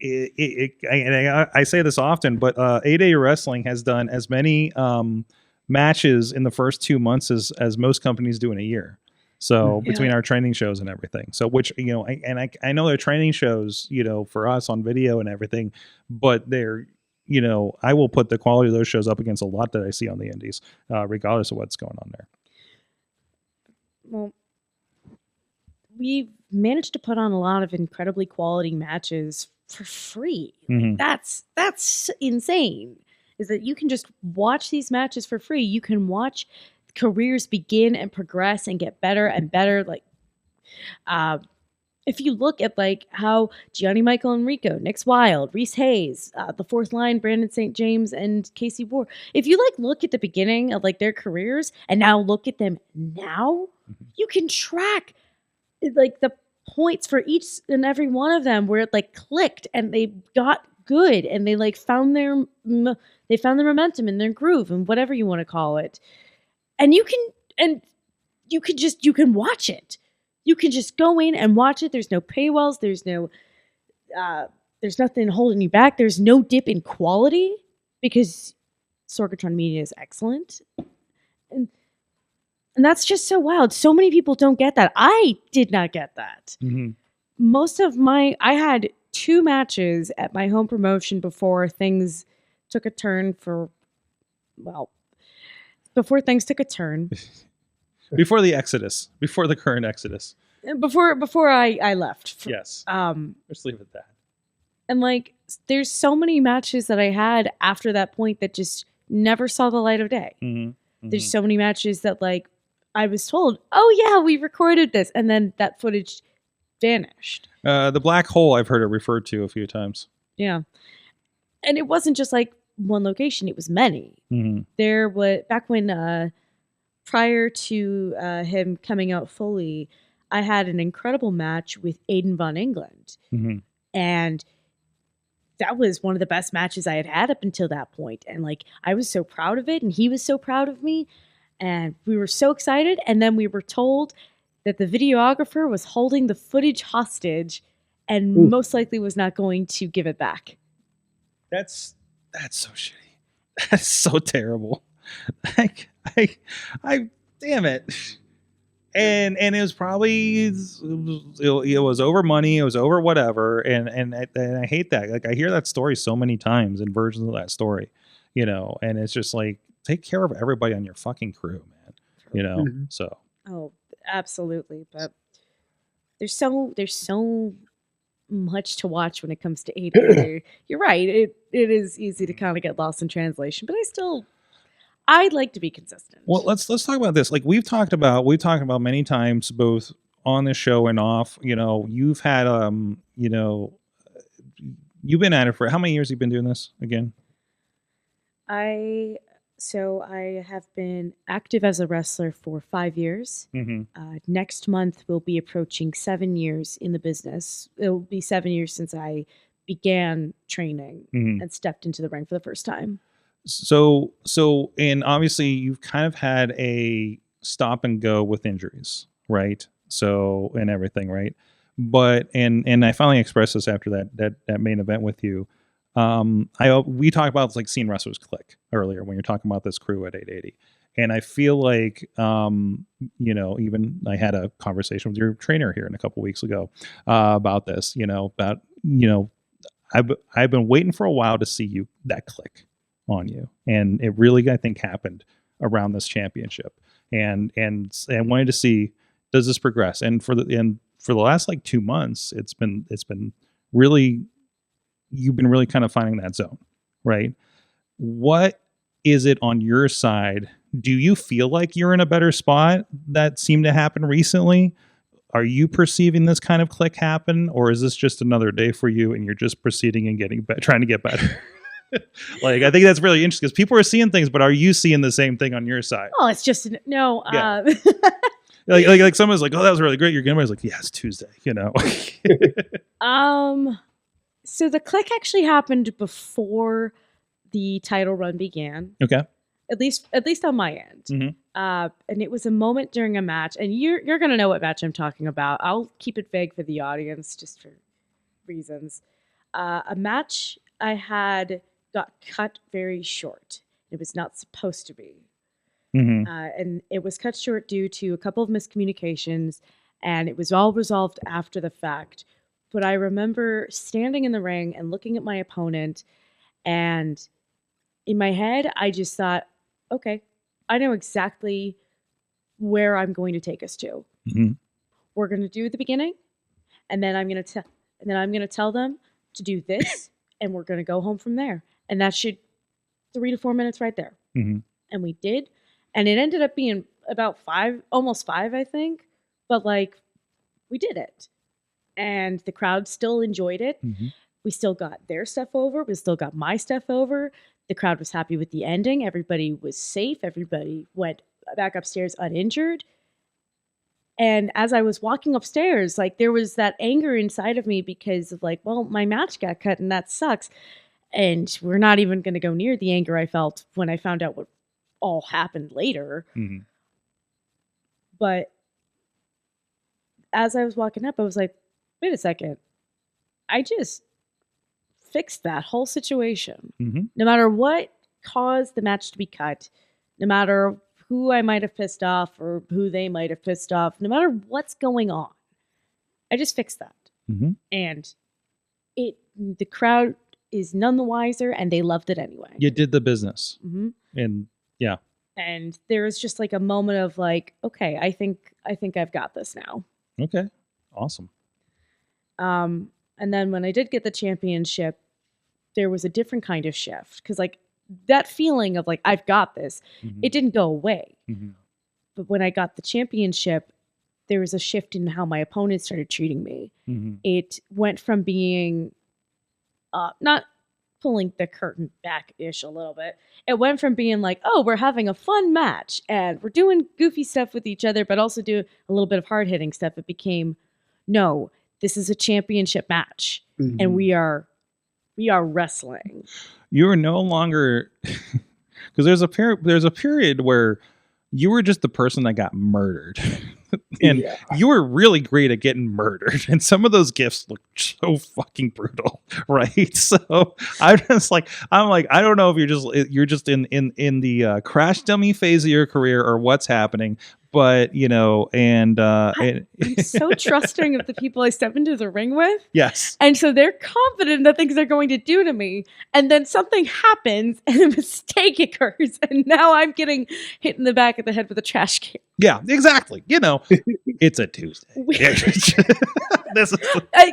I say this often, but 880 Wrestling has done as many matches in the first 2 months as most companies do in a year. So between our training shows and everything, so which I know they're training shows, for us on video and everything, but they're, I will put the quality of those shows up against a lot that I see on the indies, regardless of what's going on there. Well, we've managed to put on a lot of incredibly quality matches for free. That's insane. Is that you can just watch these matches for free. You can watch careers begin and progress and get better and better. Like, if you look at like how Gianni Michael Enrico, Nyx Wild, Reese Hayes, the Fourth Line, Brandon St. James, and Casey Ward, if you like look at the beginning of like their careers and now look at them now, you can track like the points for each and every one of them where it like clicked and they got good and they like found their momentum and their groove and whatever you want to call it. And you can watch it. You can just go in and watch it. There's no paywalls. There's nothing holding you back. There's no dip in quality because Sorgatron Media is excellent. And that's just so wild. So many people don't get that. I did not get that. Mm-hmm. I had 2 matches at my home promotion before things took a turn before things took a turn. Before the exodus, before the current exodus. Before I left. Yes. Let's leave it at that. And like, there's so many matches that I had after that point that just never saw the light of day. Mm-hmm. Mm-hmm. There's so many matches that like I was told, oh yeah, we recorded this, and then that footage vanished. The black hole, I've heard it referred to a few times. Yeah, and it wasn't just like one location; it was many. Mm-hmm. There was back when prior to him coming out fully, I had an incredible match with Aiden Von England, Mm-hmm. and that was one of the best matches I had had up until that point. And like, I was so proud of it, and he was so proud of me, and we were so excited. And then we were told that the videographer was holding the footage hostage and most likely was not going to give it back. That's so shitty. That's so terrible. Like, I damn it. And it was probably it was over money, it was over whatever, and I hate that. Like, I hear that story so many times in versions of that story, you know, and it's just like, take care of everybody on your fucking crew, man. You know, so. Oh, absolutely. But there's so much to watch when it comes to AEW. You're right. It is easy to kind of get lost in translation, but I'd like to be consistent. Well, let's talk about this. Like we've talked about many times, both on the show and off. You know, you've had you know, you've been at it for how many years? You've been doing this again? I have been active as a wrestler for 5 years. Mm-hmm. Next month we'll be approaching 7 years in the business. It will be 7 years since I began training and stepped into the ring for the first time. So, and obviously you've kind of had a stop and go with injuries, right? So, and everything, right? But, and I finally expressed this after that main event with you. We talked about like seeing wrestlers click earlier when you're talking about this crew at 880. And I feel like, you know, even I had a conversation with your trainer here a couple weeks ago, about this, you know, I've been waiting for a while to see that click on you, and it really, I think, happened around this championship, and wanted to see, does this progress? And for the last like 2 months, it's been really, you've been really kind of finding that zone, right? What is it on your side? Do you feel like you're in a better spot that seemed to happen recently? Are you perceiving this kind of click happen, or is this just another day for you and you're just proceeding and trying to get better? Like, I think that's really interesting because people are seeing things, but are you seeing the same thing on your side? Oh, it's just no. Yeah. like someone's like, "Oh, that was really great." Your grandma's like, "Yeah, it's Tuesday," you know. So the click actually happened before the title run began. Okay. At least on my end. Mm-hmm. And it was a moment during a match, and you're gonna know what match I'm talking about. I'll keep it vague for the audience just for reasons. A match I had got cut very short. It was not supposed to be. Mm-hmm. And it was cut short due to a couple of miscommunications, and it was all resolved after the fact. But I remember standing in the ring and looking at my opponent, and in my head, I just thought, okay, I know exactly where I'm going to take us to. Mm-hmm. We're going to do the beginning, and then I'm going to tell them to do this, and we're going to go home from there. And that should 3 to 4 minutes right there. Mm-hmm. And we did. And it ended up being about 5, almost 5, I think. But like, we did it. And the crowd still enjoyed it. Mm-hmm. We still got their stuff over. We still got my stuff over. The crowd was happy with the ending. Everybody was safe. Everybody went back upstairs uninjured. And as I was walking upstairs, like, there was that anger inside of me because of like, well, my match got cut and that sucks. And we're not even going to go near the anger I felt when I found out what all happened later. Mm-hmm. But as I was walking up, I was like, wait a second. I just fixed that whole situation. Mm-hmm. No matter what caused the match to be cut, no matter who I might have pissed off or who they might have pissed off, no matter what's going on, I just fixed that. Mm-hmm. And the crowd is none the wiser, and they loved it anyway. You did the business. Mm-hmm. And yeah. And there was just like a moment of like, okay, I think I've got this now. Okay. Awesome. And then when I did get the championship, there was a different kind of shift. Because like that feeling of like, I've got this, it didn't go away. Mm-hmm. But when I got the championship, there was a shift in how my opponents started treating me. Mm-hmm. It went from being not pulling the curtain back-ish a little bit. It went from being like, oh, we're having a fun match and we're doing goofy stuff with each other, but also do a little bit of hard-hitting stuff. It became, no, this is a championship match, and we are wrestling. You are no longer, because there's a period where you were just the person that got murdered. And you were really great at getting murdered. And some of those gifts look so fucking brutal, right? So I'm like, I don't know if you're just in the crash dummy phase of your career or what's happening. But, you know, and I'm so trusting of the people I step into the ring with. Yes. And so they're confident in the things they're going to do to me. And then something happens and a mistake occurs. And now I'm getting hit in the back of the head with a trash can. Yeah, exactly. You know, it's a Tuesday. This is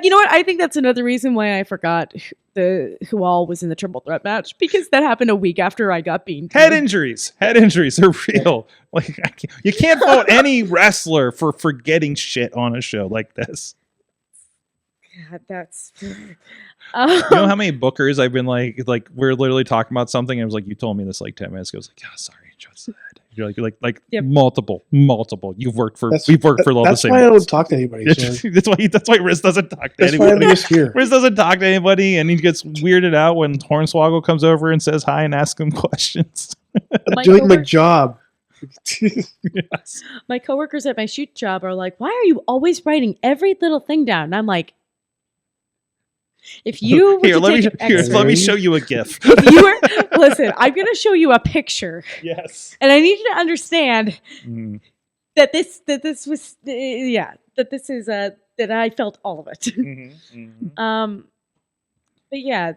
you know what? I think that's another reason why I forgot who all was in the triple threat match, because that happened a week after I got beaten. Head injuries are real. Like you can't vote any wrestler for forgetting shit on a show like this. God, that's. You know how many bookers I've been like we're literally talking about something and it was like, you told me this like 10 minutes ago. I was like, yeah, sorry, just said. You're like Yep. multiple. We've worked for all the same. That's why I don't talk to anybody. So. That's why Rizz doesn't talk to That's why anybody. I'm just here. Rizz doesn't talk to anybody, and he gets weirded out when Hornswoggle comes over and says hi and asks him questions. I'm doing my job. Yes. My coworkers at my shoot job are like, "Why are you always writing every little thing down?" And I'm like, if you were let me show you a GIF. If you were, listen, I'm going to show you a picture. Yes. And I need you to understand that this was that I felt all of it. But yeah,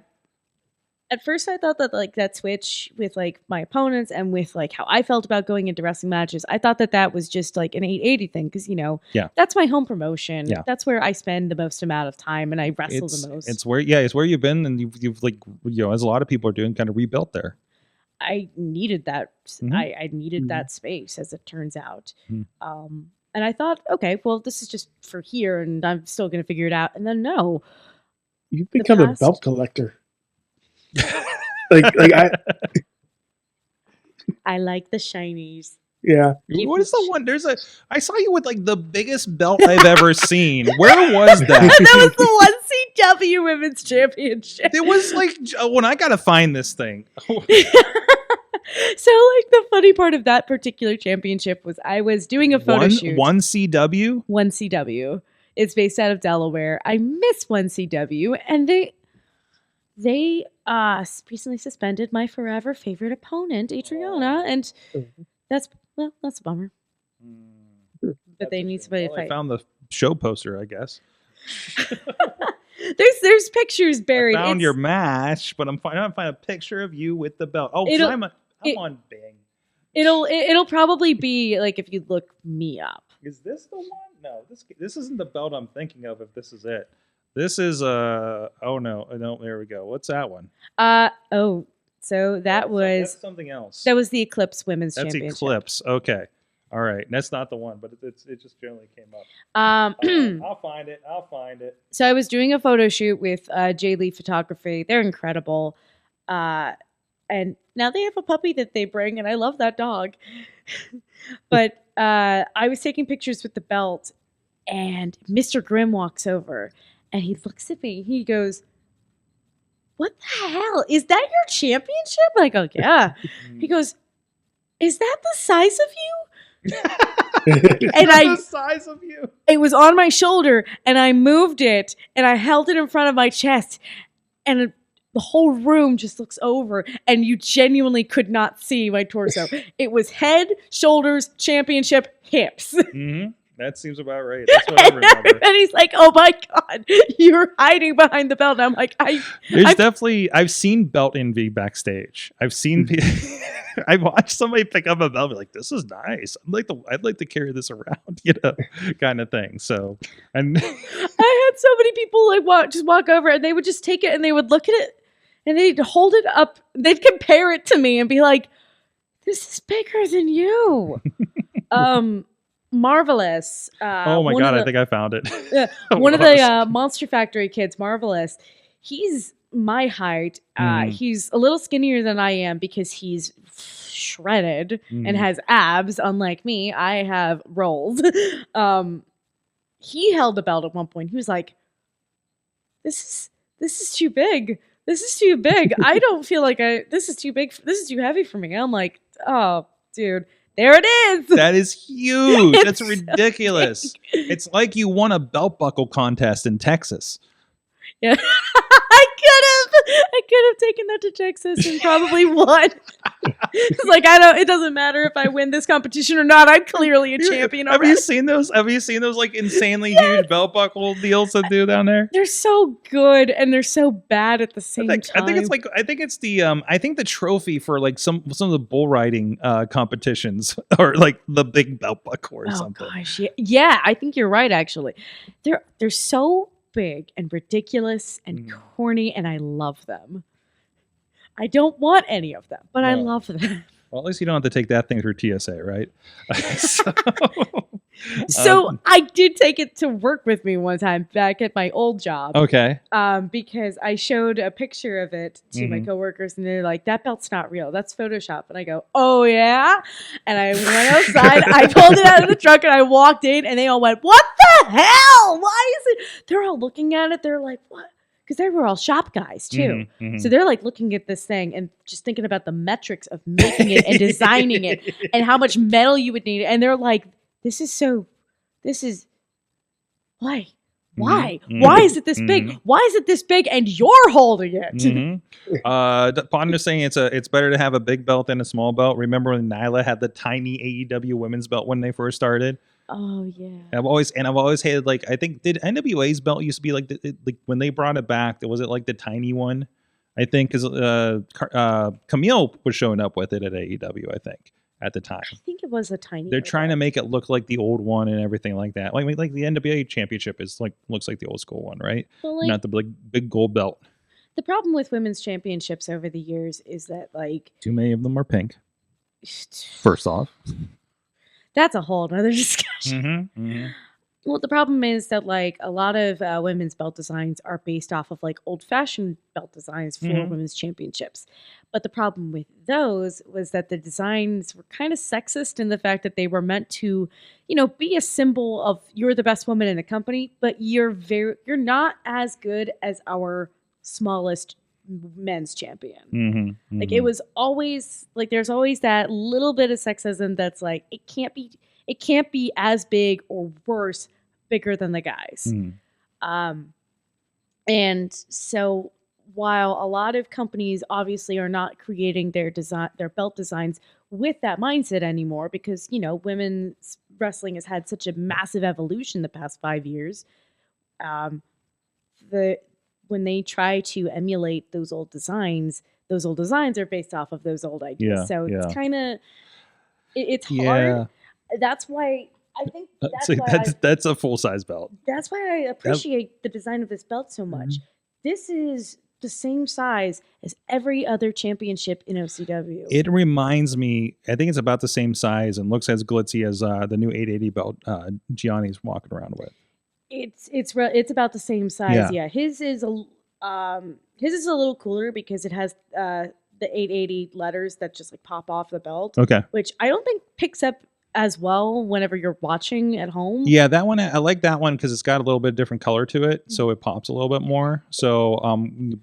at first I thought that like that switch with like my opponents and with like how I felt about going into wrestling matches, I thought that was just like an 880 thing, because you know, that's my home promotion. Yeah. That's where I spend the most amount of time and I wrestle the most. It's where you've been, and you've like, you know, as a lot of people are doing, kind of rebuilt there. I needed that. I needed that space, as it turns out. And I thought, okay, well, this is just for here, and I'm still going to figure it out. And then no, you've become a belt collector. I like the shinies. Yeah. What is the one? I saw you with like the biggest belt I've ever seen. Where was that? That was the 1CW Women's Championship. It was like, when I gotta find this thing. So like the funny part of that particular championship was I was doing a photo shoot. 1CW? 1CW. It's based out of Delaware. I miss 1CW, and they recently suspended my forever favorite opponent, Adriana, and that's a bummer. But they need somebody to fight. I found the show poster, I guess. There's pictures buried. I found your match, but I'm trying to find a picture of you with the belt. Oh, I'm on Bing. It'll probably be like if you look me up. Is this the one? No, this isn't the belt I'm thinking of. If this is it. This is oh no, there we go. What's that one? So that's something else. That was the Eclipse Women's Championship. That's Eclipse. Okay. All right. That's not the one, but it just generally came up. I'll find it. So I was doing a photo shoot with J Lee Photography. They're incredible. And now they have a puppy that they bring, and I love that dog. But I was taking pictures with the belt, and Mr. Grimm walks over. And he looks at me. He goes, "What the hell? Is that your championship?" And I go, "Yeah." He goes, "Is that the size of you?" And the size of you. it was on my shoulder, and I moved it, and I held it in front of my chest, and the whole room just looks over, and you genuinely could not see my torso. It was head, shoulders, championship, hips. Mm-hmm. That seems about right. That's what I And remember. everybody's like, "Oh my god, you're hiding behind the belt." And I'm like, There's definitely, I've seen belt envy backstage. I've seen, I've watched somebody pick up a belt and be like, this is nice. I'd like to carry this around, kind of thing. So, and I had so many people like just walk over, and they would just take it, and they would look at it, and they'd hold it up. They'd compare it to me and be like, "This is bigger than you." Marvelous. oh my God, I think I found it. One of the Monster Factory kids, Marvelous. He's my height. He's a little skinnier than I am because he's shredded and has abs. Unlike me, I have rolls. He held the belt at one point. He was like, "This is too big. This is too big. I don't feel like this is too big. This is too heavy for me." I'm like, "Oh, dude." There it is. That is huge. It's That's so ridiculous. It's like you won a belt buckle contest in Texas. Yeah. I could have taken that to Texas and probably won. It's like, it doesn't matter if I win this competition or not. I'm clearly a champion Have already. you seen those? Have you seen those like insanely huge belt buckle deals that do down there? They're so good and they're so bad at the same time. I think it's the trophy for like some of the bull riding competitions or like the big belt buckle or something. Gosh, yeah, I think you're right. Actually, they're so big and ridiculous and corny, and I love them. I don't want any of them, but I love them. Well, at least you don't have to take that thing through TSA, right? So I did take it to work with me one time back at my old job. Okay. Because I showed a picture of it to my coworkers, and they're like, "That belt's not real. That's Photoshop." And I go, "Oh yeah." And I went outside. I pulled it out of the truck, and I walked in, and they all went, "What the hell? Why is it?" They're all looking at it. They're like, "What?" Because they were all shop guys too. So they're like looking at this thing and just thinking about the metrics of making it and designing it and how much metal you would need. And they're like, why? Why is it this big? Why is it this big and you're holding it? Ponder's saying it's better to have a big belt than a small belt. Remember when Nyla had the tiny AEW women's belt when they first started? Oh yeah. I've always hated, like, I think, did NWA's belt used to be like like when they brought it back, was it like the tiny one? I think because Camille was showing up with it at AEW, I think, at the time. I think it was a tiny. They're trying to make it look like the old one and everything like that. Like the NWA championship looks like the old school one, right? Well, not the big gold belt. The problem with women's championships over the years is that, like, too many of them are pink. First off, that's a whole other discussion. Well, the problem is that, like, a lot of women's belt designs are based off of like old-fashioned belt designs for women's championships. But the problem with those was that the designs were kind of sexist in the fact that they were meant to, be a symbol of you're the best woman in the company, but you're not as good as our smallest men's champion. Like, it was always like there's always that little bit of sexism that's like it can't be as big or worse, bigger than the guys. And so while a lot of companies obviously are not creating their belt designs with that mindset anymore, because women's wrestling has had such a massive evolution the past 5 years, when they try to emulate those old designs are based off of those old ideas. It's kind of it's hard. Yeah. That's why I think that's a full size belt. That's why I appreciate the design of this belt so much. This is the same size as every other championship in OCW. It reminds me, I think it's about the same size and looks as glitzy as the new 880 belt Gianni's walking around with. It's about the same size. Yeah. His is a little cooler because it has the 880 letters that just like pop off the belt. Okay. Which I don't think picks up as well whenever you're watching at home. Yeah, that one, I like that one because it's got a little bit different color to it, so it pops a little bit more. So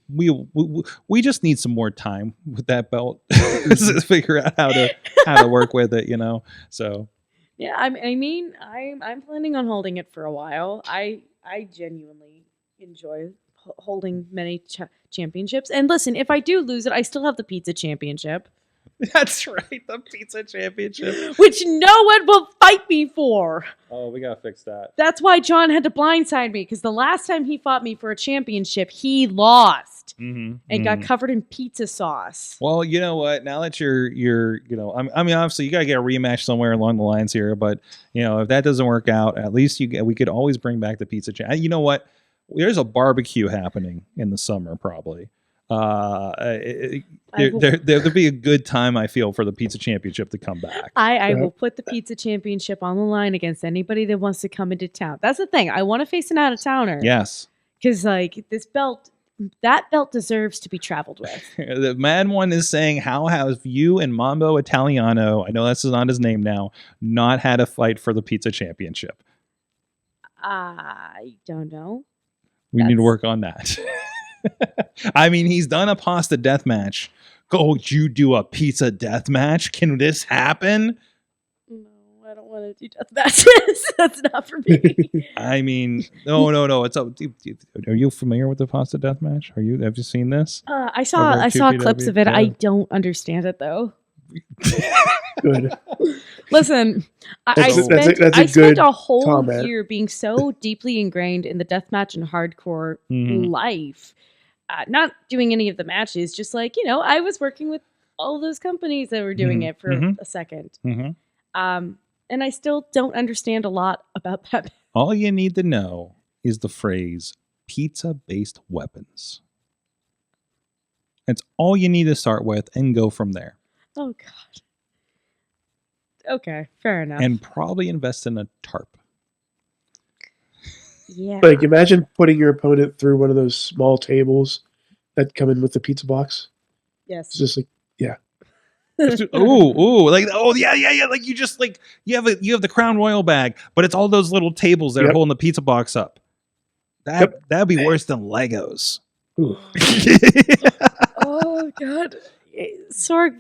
we just need some more time with that belt to figure out how to work with it, So Yeah, I'm planning on holding it for a while. I genuinely enjoy holding many championships. And listen, if I do lose it, I still have the pizza championship, That's right, the pizza championship. which no one will fight me for. Oh, we gotta fix that. That's why John had to blindside me, because the last time he fought me for a championship, he lost and got covered in pizza sauce. Well, you know what? Now that you're, I mean, obviously you gotta get a rematch somewhere along the lines here, but if that doesn't work out, at least we could always bring back the pizza championship. You know what? There's a barbecue happening in the summer, probably. There'll be a good time, I feel, for the pizza championship to come back. I will put the pizza championship on the line against anybody that wants to come into town. That's the thing. I want to face an out-of-towner. Yes. Because, that belt deserves to be traveled with. The Mad One is saying, how have you and Mambo Italiano, I know that's not his name now, not had a fight for the pizza championship? I don't know. We need to work on that. I mean, he's done a pasta death match. Go, you do a pizza death match? Can this happen? No, I don't want to do death matches. That's not for me. I mean, no. It's are you familiar with the pasta death match? Have you seen this? I saw clips of it. Yeah. I don't understand it though. Good. Listen, I That's a spent good a whole comment. year being so deeply ingrained in the deathmatch and hardcore life, not doing any of the matches. Just I was working with all those companies that were doing it for a second, and I still don't understand a lot about that. All you need to know is the phrase "pizza-based weapons." That's all you need to start with, and go from there. Oh God. Okay, fair enough. And probably invest in a tarp. Yeah. Like, imagine putting your opponent through one of those small tables that come in with the pizza box. Yes. It's just like, yeah. Ooh, like yeah. Like you have the Crown Royal bag, but it's all those little tables that are holding the pizza box up. That'd be worse than Legos. Oh God, Sorg,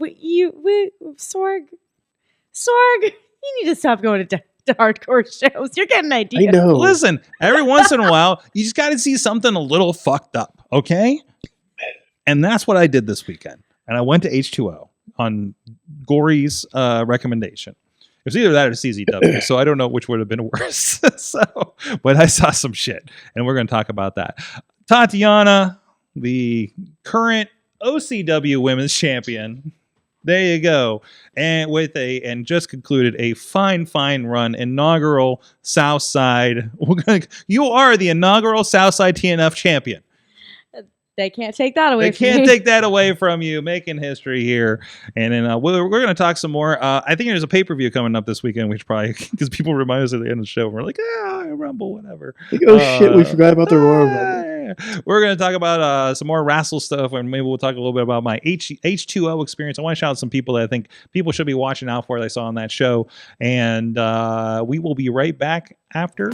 Sorg, you need to stop going to hardcore shows. You're getting ideas. I know. Listen, every once in a while, you just got to see something a little fucked up, okay? And that's what I did this weekend. And I went to H2O on Gory's recommendation. It was either that or CZW, so I don't know which would have been worse. But I saw some shit, and we're going to talk about that. Tatiana, the current OCW Women's Champion. There you go. And just concluded a fine run, inaugural Southside. You are the inaugural Southside TNF champion. They can't take that away from They can't me. take that away from you. Making history here. And then we're going to talk some more. I think there's a pay-per-view coming up this weekend, which probably, because people remind us at the end of the show, we're like, Rumble, whatever. Like, shit, we forgot about the Royal Rumble. We're going to talk about some more wrestle stuff, and maybe we'll talk a little bit about my H2O experience. I want to shout out some people that I think people should be watching out for that I saw on that show. And we will be right back after.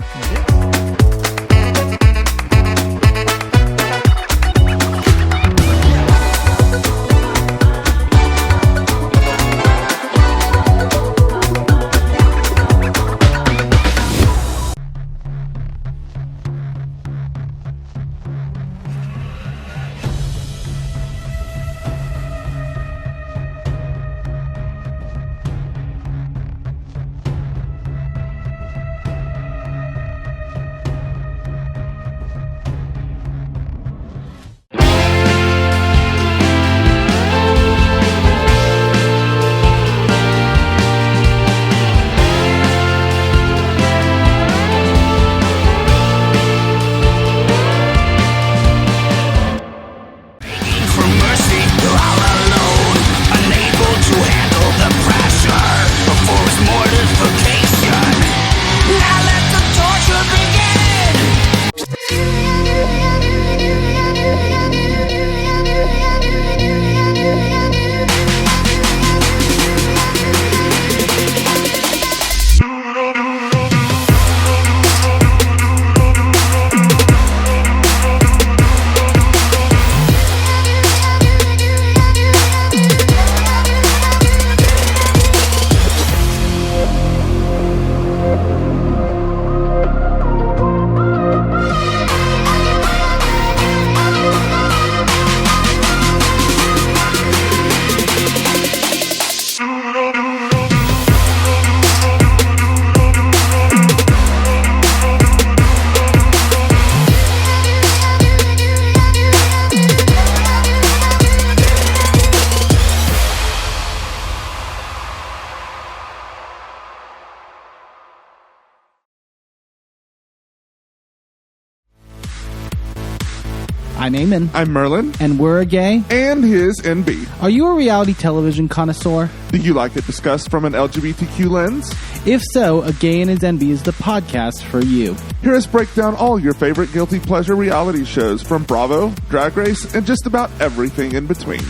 I'm Eamon. I'm Merlin. And we're a gay. And his NB. Are you a reality television connoisseur? Do you like it discussed from an LGBTQ lens? If so, A Gay and His NB is the podcast for you. Hear us break down all your favorite guilty pleasure reality shows from Bravo, Drag Race, and just about everything in between.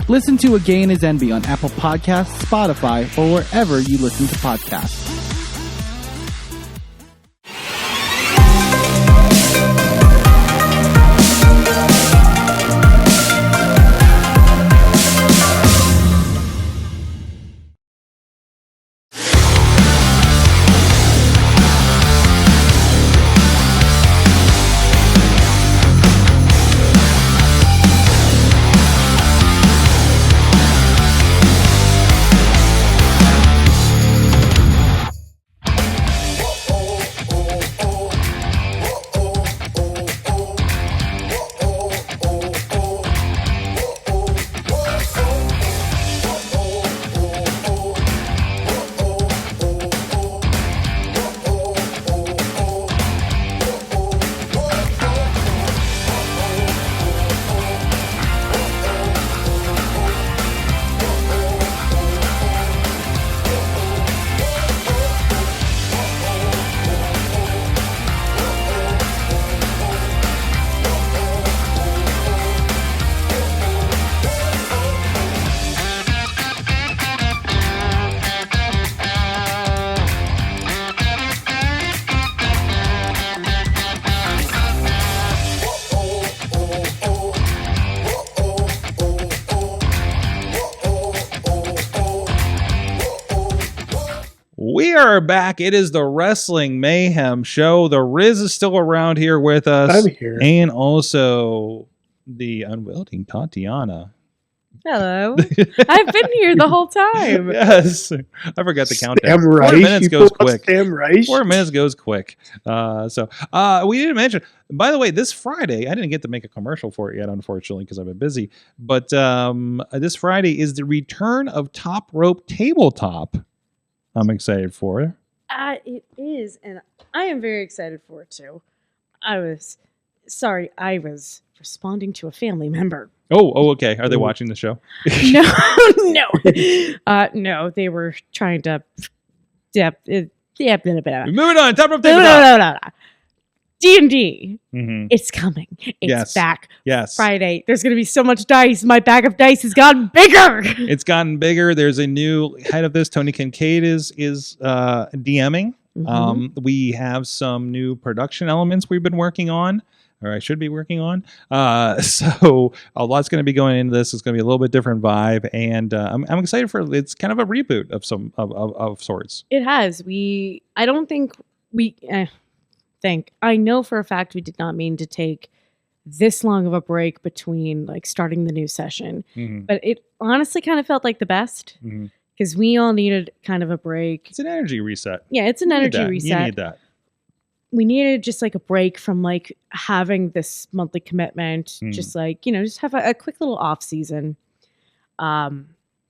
Listen to A Gay and His NB on Apple Podcasts, Spotify, or wherever you listen to podcasts. We are back. It is the Wrestling Mayhem Show. The Rizz is still around here with us. I'm here. And also the Unwilting Tatiana. Hello. I've been here the whole time. Yes. I forgot the countdown. Damn right. 4 minutes goes quick. Damn right. 4 minutes goes quick. We didn't mention, by the way, this Friday, I didn't get to make a commercial for it yet, unfortunately, because I've been busy. But this Friday is the return of Top Rope Tabletop. I'm excited for it. It is, and I am very excited for it too. I was responding to a family member. Oh, okay. Are they watching the show? No, they were trying to. Moving on. Top Rope Tabletop. No. D&D. Mm-hmm. It's coming. It's back. Yes. Friday. There's going to be so much dice. My bag of dice has gotten bigger. It's gotten bigger. There's a new head of this. Tony Kincaid is DMing. Mm-hmm. We have some new production elements we've been working on, or I should be working on. So a lot's going to be going into this. It's going to be a little bit different vibe, and I'm excited for. It's kind of a reboot of some of sorts. It has. I know for a fact we did not mean to take this long of a break between like starting the new session, but it honestly kind of felt like the best because we all needed kind of a break. It's an energy reset. Yeah, it's an energy reset. You need that. We needed just like a break from like having this monthly commitment, just like, just have a quick little off season.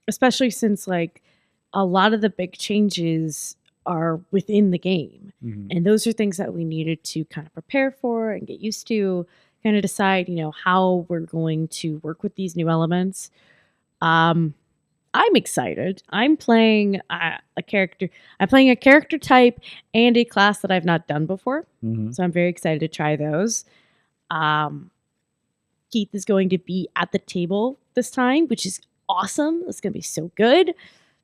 Especially since like a lot of the big changes are within the game. And those are things that we needed to kind of prepare for and get used to, kind of decide, how we're going to work with these new elements. I'm excited. I'm playing a character. I'm playing a character type and a class that I've not done before. So I'm very excited to try those. Keith is going to be at the table this time, which is awesome. It's going to be so good.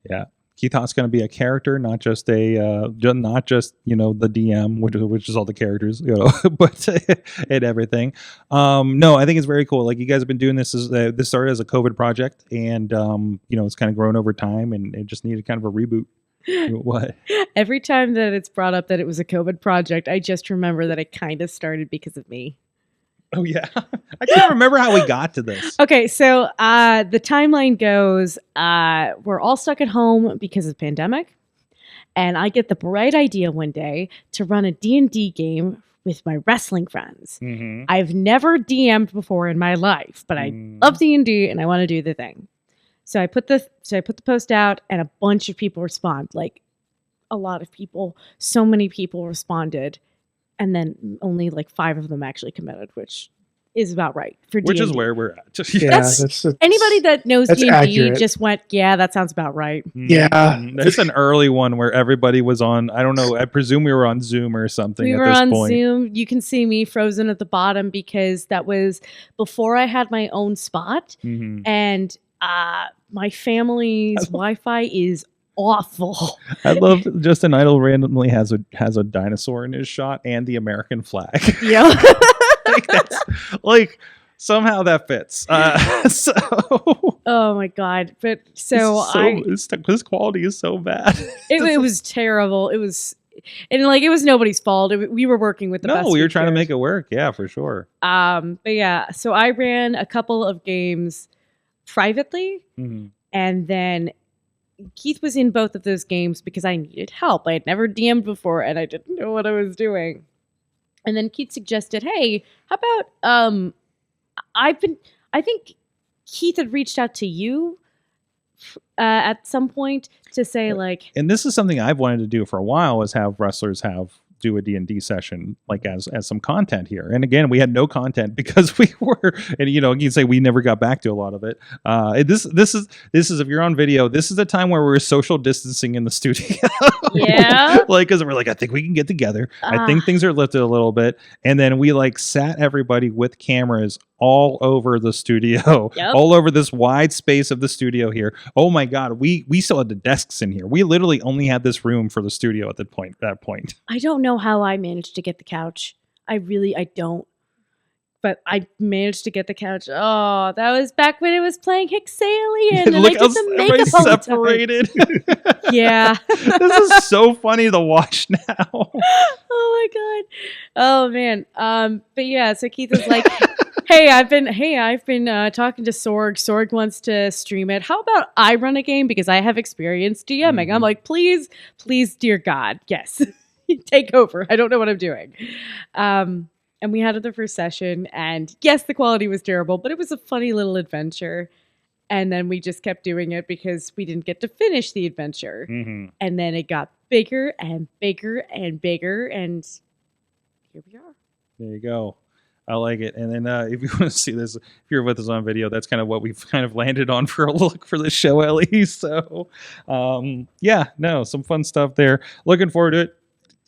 Yeah. Keith Haas going to be a character, not just the DM, which is all the characters, but and everything. No, I think it's very cool. Like you guys have been doing this. This started as a COVID project, and it's kind of grown over time, and it just needed kind of a reboot. What? Every time that it's brought up that it was a COVID project, I just remember that it kind of started because of me. Oh, yeah. I can't remember how we got to this. Okay, so the timeline goes, we're all stuck at home because of the pandemic, and I get the bright idea one day to run a D&D game with my wrestling friends. I've never DM'd before in my life, but I love D&D and I want to do the thing. So I put the post out, and a bunch of people respond, like a lot of people. So many people responded. And then only like 5 of them actually committed, which is about right for Which is D&D. where we're at. Yeah, That's- Anybody that knows that's D&D accurate. just went, yeah, that sounds about right. Yeah. There's an early one where everybody was on, I don't know, I presume we were on Zoom or something We at were this on point. Zoom. You can see me frozen at the bottom because that was before I had my own spot. Mhm. And my family's Wi-Fi is awful. I love Justin Idol randomly has a dinosaur in his shot and the American flag. Yeah. Like, that's, like somehow that fits. So Oh my god! But so this quality is so bad. it was terrible. It was, and like it was nobody's fault. We were working with the best. No, we were trying to could. make it work. Yeah, for sure. But yeah, so I ran a couple of games privately, Mhm. and then Keith was in both of those games because I needed help. I had never DM'd before, and I didn't know what I was doing. And then Keith suggested, "Hey, how about I think Keith had reached out to you at some point to say like, And this is something I've wanted to do for a while, is have wrestlers do a D&D session like as some content here. And again, we had no content because we were, and you know, you can say we never got back to a lot of it. This is if you're on video, this is the time where we're social distancing in the studio. Yeah. Like, because we're like, I think we can get together. I think things are lifted a little bit. And then we like sat everybody with cameras all over the studio, Yep. all over this wide space of the studio here. Oh my God, we still had the desks in here. We literally only had this room for the studio at that point. I don't know how I managed to get the couch. I don't. But I managed to get the couch. Oh, that was back when it was playing Hixalian, and I Look did how the everybody's makeup all the time. separated. Yeah. This is so funny to watch now. Oh my god. Oh man. But yeah, so Keith is like, hey, I've been talking to Sorg. Sorg wants to stream it. How about I run a game because I have experience DMing? I'm like, please, dear God, yes. Take over. I don't know what I'm doing. And we had the first session, and yes, the quality was terrible, but it was a funny little adventure. And then we just kept doing it because we didn't get to finish the adventure. Mm-hmm. And then it got bigger and bigger and bigger, and here we are. There you go. I like it. And then if you want to see this, if you're with us on video, that's kind of what we've kind of landed on for a look for this show, Ellie. So, yeah, no, some fun stuff there. Looking forward to it.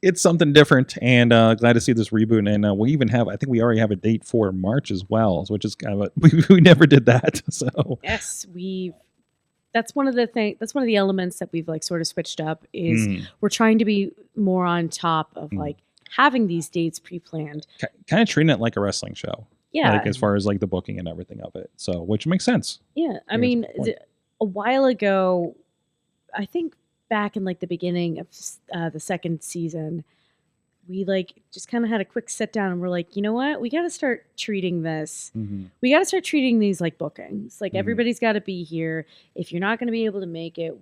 It's something different, and glad to see this reboot. And we even have, I think we already have a date for March as well, which is kind of we never did that. So Yes, that's one of the elements that we've like sort of switched up is we're trying to be more on top of like having these dates pre-planned. kind of treating it like a wrestling show. Yeah. Like as far as like the booking and everything of it. So, which makes sense. Yeah. I Here's mean, the point. a while ago, I think back in like the beginning of the second season, we like just kind of had a quick sit down and we're like, you know what? We got to start treating this. We got to start treating these like bookings. Like everybody's got to be here. If you're not going to be able to make it,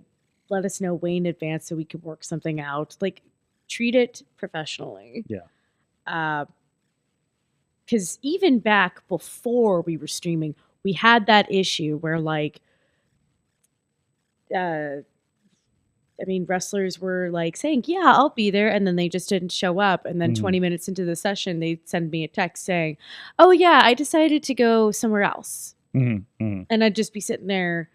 let us know way in advance so we could work something out. Like treat it professionally. Yeah. Because even back before we were streaming, we had that issue where like, I mean, wrestlers were like saying, yeah, I'll be there. And then they just didn't show up. And then 20 minutes into the session, they send me a text saying, oh, yeah, I decided to go somewhere else. And I'd just be sitting there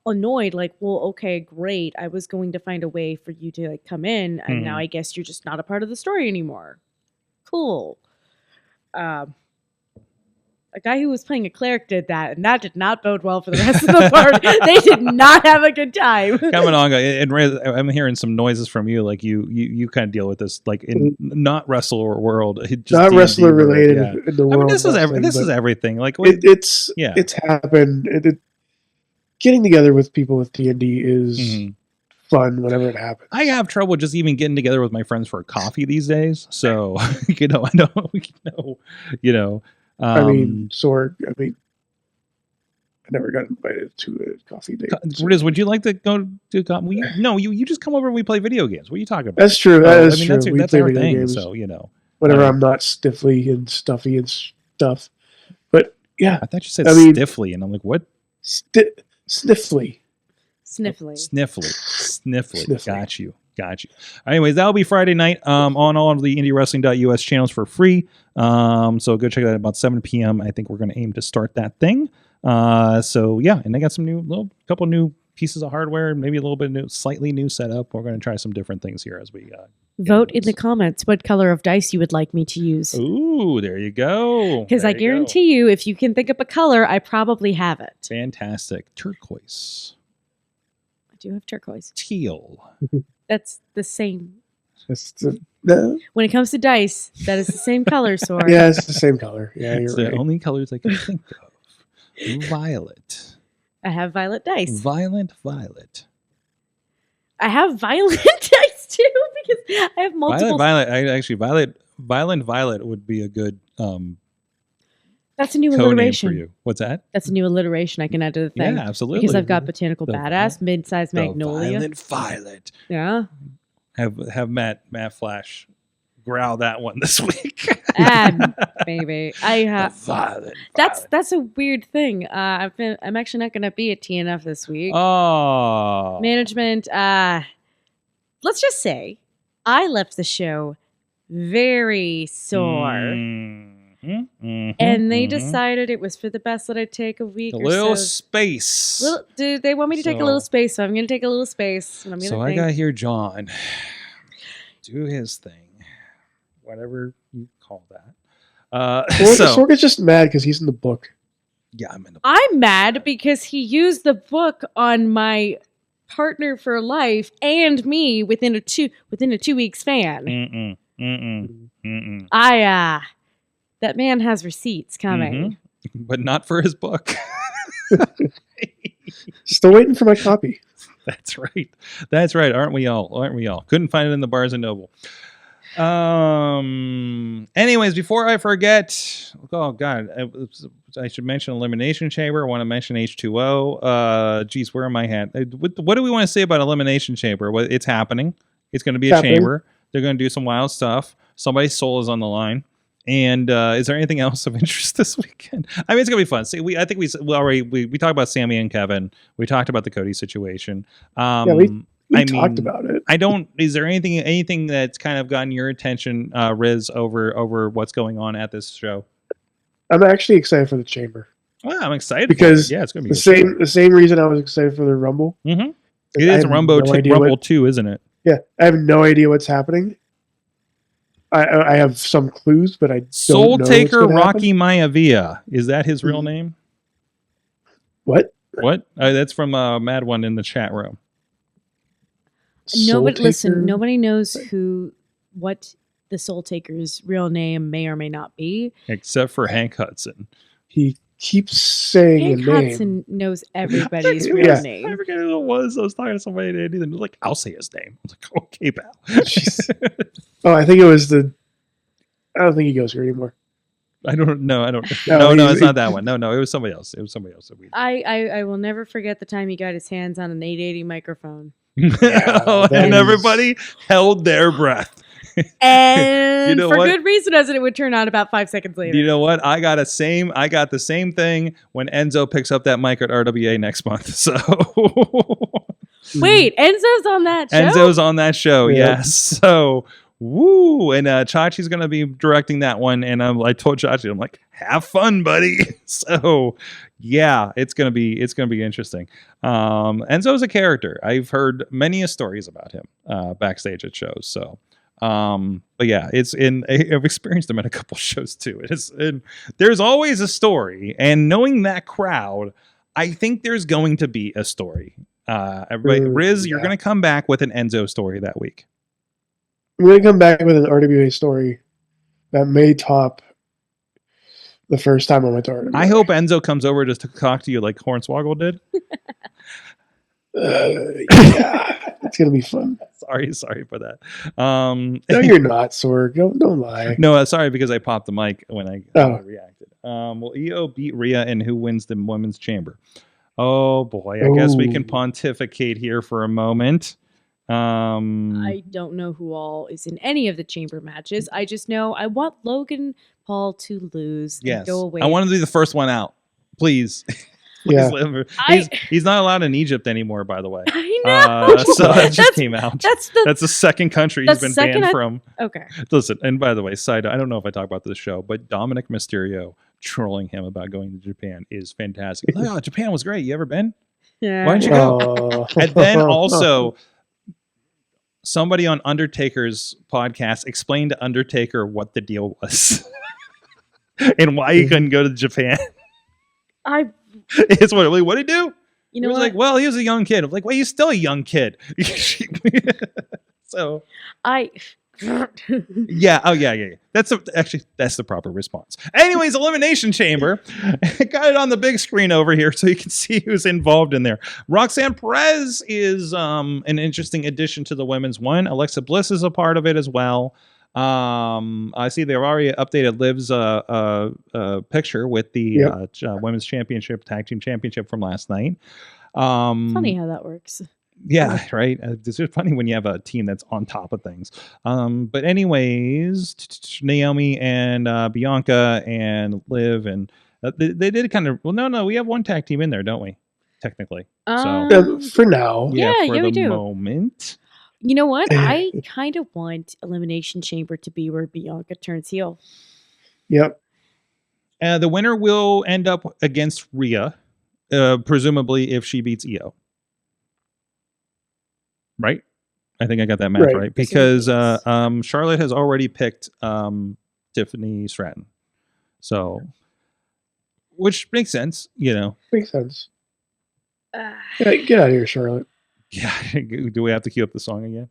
annoyed, like, well, okay, great. I was going to find a way for you to like come in. And now I guess you're just not a part of the story anymore. Cool. A guy who was playing a cleric did that, and that did not bode well for the rest of the party. They did not have a good time. Coming on, and I'm hearing some noises from you. Like you kind of deal with this, like in not wrestler world, just Not D&D wrestler world, related yeah. in the I world. mean, this is wrestling, this but is everything. Like it's happened. Getting together with people with D&D is fun whenever it happens. I have trouble just even getting together with my friends for a coffee these days. So I know. I mean, Sorg. I never got invited to a coffee date. Rizz, would you like to go to coffee? No, you just come over and we play video games. What are you talking about? That's true. That is true. That's play our video thing. games So whenever I'm not stiffly and stuffy and stuff. But yeah, I thought you said stiffly, and I'm like, what? Sniffly. Sniffly. Sniffly. Got you. Got you. Anyways, that'll be Friday night on all of the IndieWrestling.us channels for free. So go check that out about 7 p.m. I think we're going to aim to start that thing. So yeah, and they got some couple new pieces of hardware, maybe a little bit slightly new setup. We're going to try some different things here as we vote in the comments what color of dice you would like me to use. Ooh, there you go. Because I guarantee you, if you can think up a color, I probably have it. Fantastic. Turquoise. I do have turquoise. Teal. That's the same. No. When it comes to dice, that is the same color, Sorg. Yeah, it's the same color. Yeah, It's you're the right. only colors I can think of. Violet. I have violet dice. Violet. I have violet dice too because I have multiple. Violet would be a good That's a new code name for alliteration. you. What's that? That's a new alliteration I can add to the thing. Yeah, absolutely. Because I've got Botanical The Badass, Mid-Size Magnolia. Violet. Yeah. Have Matt Flash growl that one this week. Baby. I have. Violet. That's a weird thing. I'm actually not going to be at TNF this week. Oh. Management. Let's just say I left the show very sore. And they decided it was for the best that I'd take a week a or little so. space. Dude, they want me to take a little space, so I'm going to take a little space. And I'm gonna So think. I got here John do his thing, whatever you call that. Sorg is just mad because he's in the book. Yeah, I'm in the. I'm mad because he used the book on my partner for life and me within a 2 week span. That man has receipts coming. But not for his book. Still waiting for my copy. That's right. Aren't we all? Couldn't find it in the Barnes and Noble. Anyways, before I forget, oh god, I should mention Elimination Chamber. I want to mention H2O. Geez, where am I at? What do we want to say about Elimination Chamber? Well, it's happening. It's going to be a chamber. They're going to do some wild stuff. Somebody's soul is on the line. And is there anything else of interest this weekend? I mean, it's gonna be fun. See, I think we talked about Sami and Kevin. We talked about the Cody situation. We talked about it. Is there anything that's kind of gotten your attention, Rizz, over what's going on at this show? I'm actually excited for the chamber. Well, I'm excited because it's gonna be the same reason I was excited for the Rumble. Mm-hmm. It is Rumble 2, isn't it? Yeah, I have no idea what's happening. I have some clues, but I don't Soul know Taker what's Rocky Maivia. Is that his real name? What? That's from Mad One in the chat room. Nobody knows what the Soul Taker's real name may or may not be. Except for Hank Hudson. He keeps saying Hank a name. Hudson knows everybody's real name. I forget who it was. I was talking to somebody and they're like, I'll say his name. I was like, okay, pal. Oh, I think it was I don't think he goes here anymore. I don't know. No, it's not that one. No, it was somebody else. I will never forget the time he got his hands on an 880 microphone. And everybody held their breath. And good reason, as it would turn out about 5 seconds later. You know what? I got the same thing when Enzo picks up that mic at RWA next month. So wait, Enzo's on that show? Enzo's on that show, yeah. yes. So woo. And Chachi's gonna be directing that one. And I told Chachi, I'm like, have fun, buddy. So yeah, it's gonna be interesting. Enzo's a character. I've heard many stories about him backstage at shows. So but yeah, I've experienced him at a couple shows too. There's always a story, and knowing that crowd, I think there's going to be a story. Everybody, Rizz, you're going to come back with an Enzo story that week. I'm going to come back with an RWA story that may top the first time I went to RWA. I hope Enzo comes over just to talk to you like Hornswoggle did. Yeah, it's gonna be fun. Sorry for that. No, you're not, Sorg. Don't lie. No, sorry because I popped the mic when I reacted. Will EO beat Rhea and who wins the women's chamber? Oh boy, I guess we can pontificate here for a moment. I don't know who all is in any of the chamber matches. I just know I want Logan Paul to lose and go away. I want to be the first one out, please. Yeah. He's not allowed in Egypt anymore, by the way. I know. So that just came out. That's the second country he's been banned from. Okay. Listen, and by the way, side note, I don't know if I talk about this show, but Dominic Mysterio trolling him about going to Japan is fantastic. Like, oh, Japan was great. You ever been? Yeah. Why don't you go? And then also, somebody on Undertaker's podcast explained to Undertaker what the deal was and why he couldn't go to Japan. It's what did he do? You know, he was like, well, he was a young kid. I'm like, well, he's still a young kid. So yeah. Oh, yeah. That's the proper response. Anyways, Elimination Chamber. Got it on the big screen over here so you can see who's involved in there. Roxanne Perez is an interesting addition to the women's one. Alexa Bliss is a part of it as well. I see they've already updated Liv's picture with the women's championship, tag team championship from last night. Funny how that works. Yeah, right. It's just funny when you have a team that's on top of things. But anyways, Naomi and Bianca and Liv and they did kind of. Well, no, we have one tag team in there, don't we? Technically, for now. Yeah, for we the do. moment. You know what? I kind of want Elimination Chamber to be where Bianca turns heel. Yep. The winner will end up against Rhea, presumably if she beats Io. Right? I think I got that math right. Because Charlotte has already picked Tiffany Stratton. So, which makes sense, you know. Makes sense. Get out of here, Charlotte. Yeah. Do we have to cue up the song again?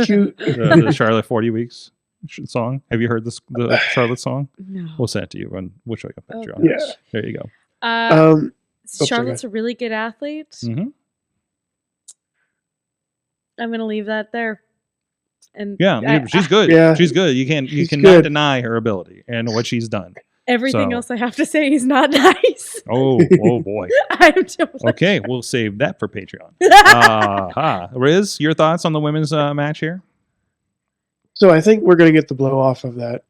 Cute. The Charlotte 40 Weeks song. Have you heard the Charlotte song? No. We'll send it to you and we'll show you a picture on Yeah. it. There you go. Charlotte's a really good athlete. Mm-hmm. I'm gonna leave that there. And she's good. Yeah, she's good. You cannot deny her ability and what she's done. Everything else I have to say is not nice. Oh boy. I'm just Okay, we'll save that for Patreon. Riz, your thoughts on the women's match here? So I think we're gonna get the blow off of that,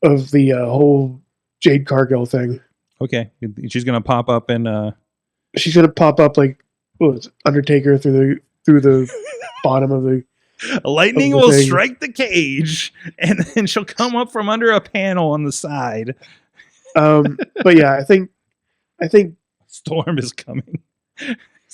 of the whole Jade Cargill thing. Okay, she's gonna pop up and she's gonna pop up like Undertaker through the bottom of the. Lightning will strike the cage, and then she'll come up from under a panel on the side. But yeah, I think Storm is coming.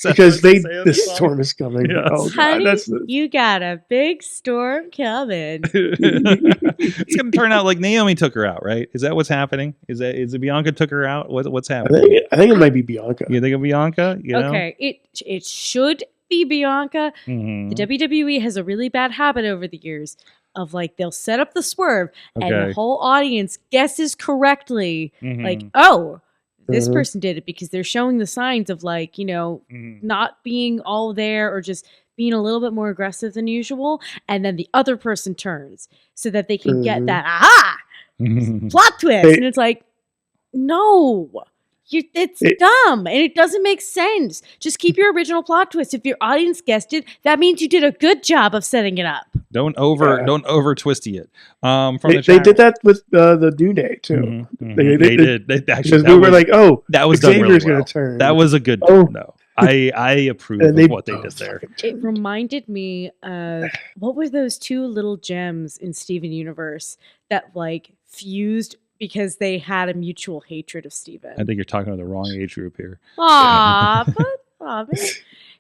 Because the storm is coming. Yes. Oh, Honey, God, you got a big storm coming. It's gonna turn out like Naomi took her out, right? Is that what's happening? Is it Bianca took her out? What's happening? I think it might be Bianca. You think of Bianca? You know? Okay, it should be Bianca. Mm-hmm. The WWE has a really bad habit over the years of like they'll set up the swerve and the whole audience guesses correctly. Mm-hmm. Like, oh, this person did it because they're showing the signs of like, you know, not being all there or just being a little bit more aggressive than usual. And then the other person turns so that they can get that plot twist. And it's like, no. It's dumb and it doesn't make sense. Just keep your original plot twist. If your audience guessed it, that means you did a good job of setting it up. Don't over twisty it. They did that with the New Day too. They did. They actually, we were like, oh, that was Xavier's done really well. Gonna turn. That was a good turn, though. I approve of what they did there. It reminded me of what were those two little gems in Steven Universe that like fused because they had a mutual hatred of Steven. I think you're talking to the wrong age group here. Aw,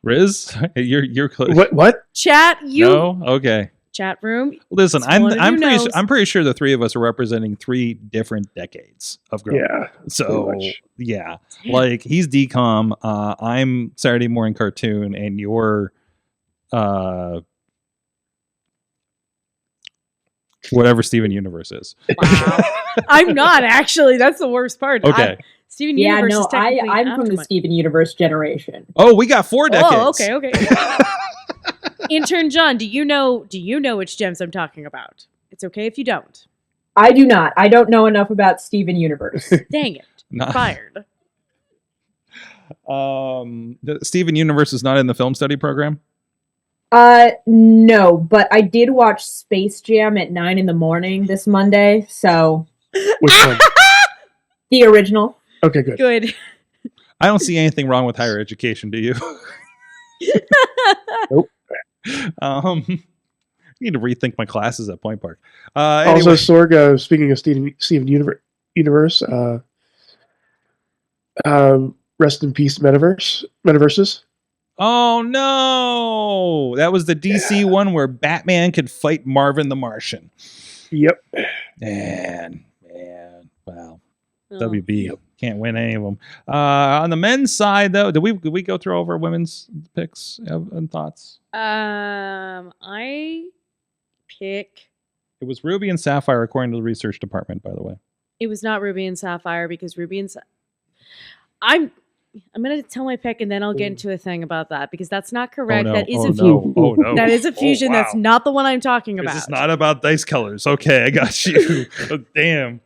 Riz, you're close. What? Chat, okay. Chat room. Listen, I'm pretty sure the three of us are representing 3 different decades of growing up. So yeah, like he's DCOM, I'm Saturday morning cartoon, and you're whatever Steven Universe is. Wow. I'm not actually. That's the worst part. Okay. Steven Universe is technically I'm from the Steven Universe generation. Oh, we got 4 decades. Oh, okay. Intern John, do you know which gems I'm talking about? It's okay if you don't. I do not. I don't know enough about Steven Universe. Dang it. Fired. The Steven Universe is not in the film study program? No, but I did watch Space Jam at 9 a.m. this Monday, so Which one? the original. Okay, good. Good. I don't see anything wrong with higher education. Do you? Nope. I need to rethink my classes at Point Park. Also, Anyway, Sorg, speaking of Steven Universe, rest in peace, Metaverses. oh no, that was the DC one where Batman could fight Marvin the Martian. Yep. Man, wow. Oh. WB can't win any of them. On the men's side, though, did we go through over women's picks and thoughts? I pick. It was Ruby and Sapphire, according to the research department, by the way. It was not Ruby and Sapphire because Ruby and I'm gonna tell my pick and then I'll get into a thing about that because that's not correct. Oh, no. That is Oh, a no. Oh, no. That is a fusion. Oh, wow. That's not the one I'm talking about. This is not about dice colors. Okay, I got you. Oh, damn.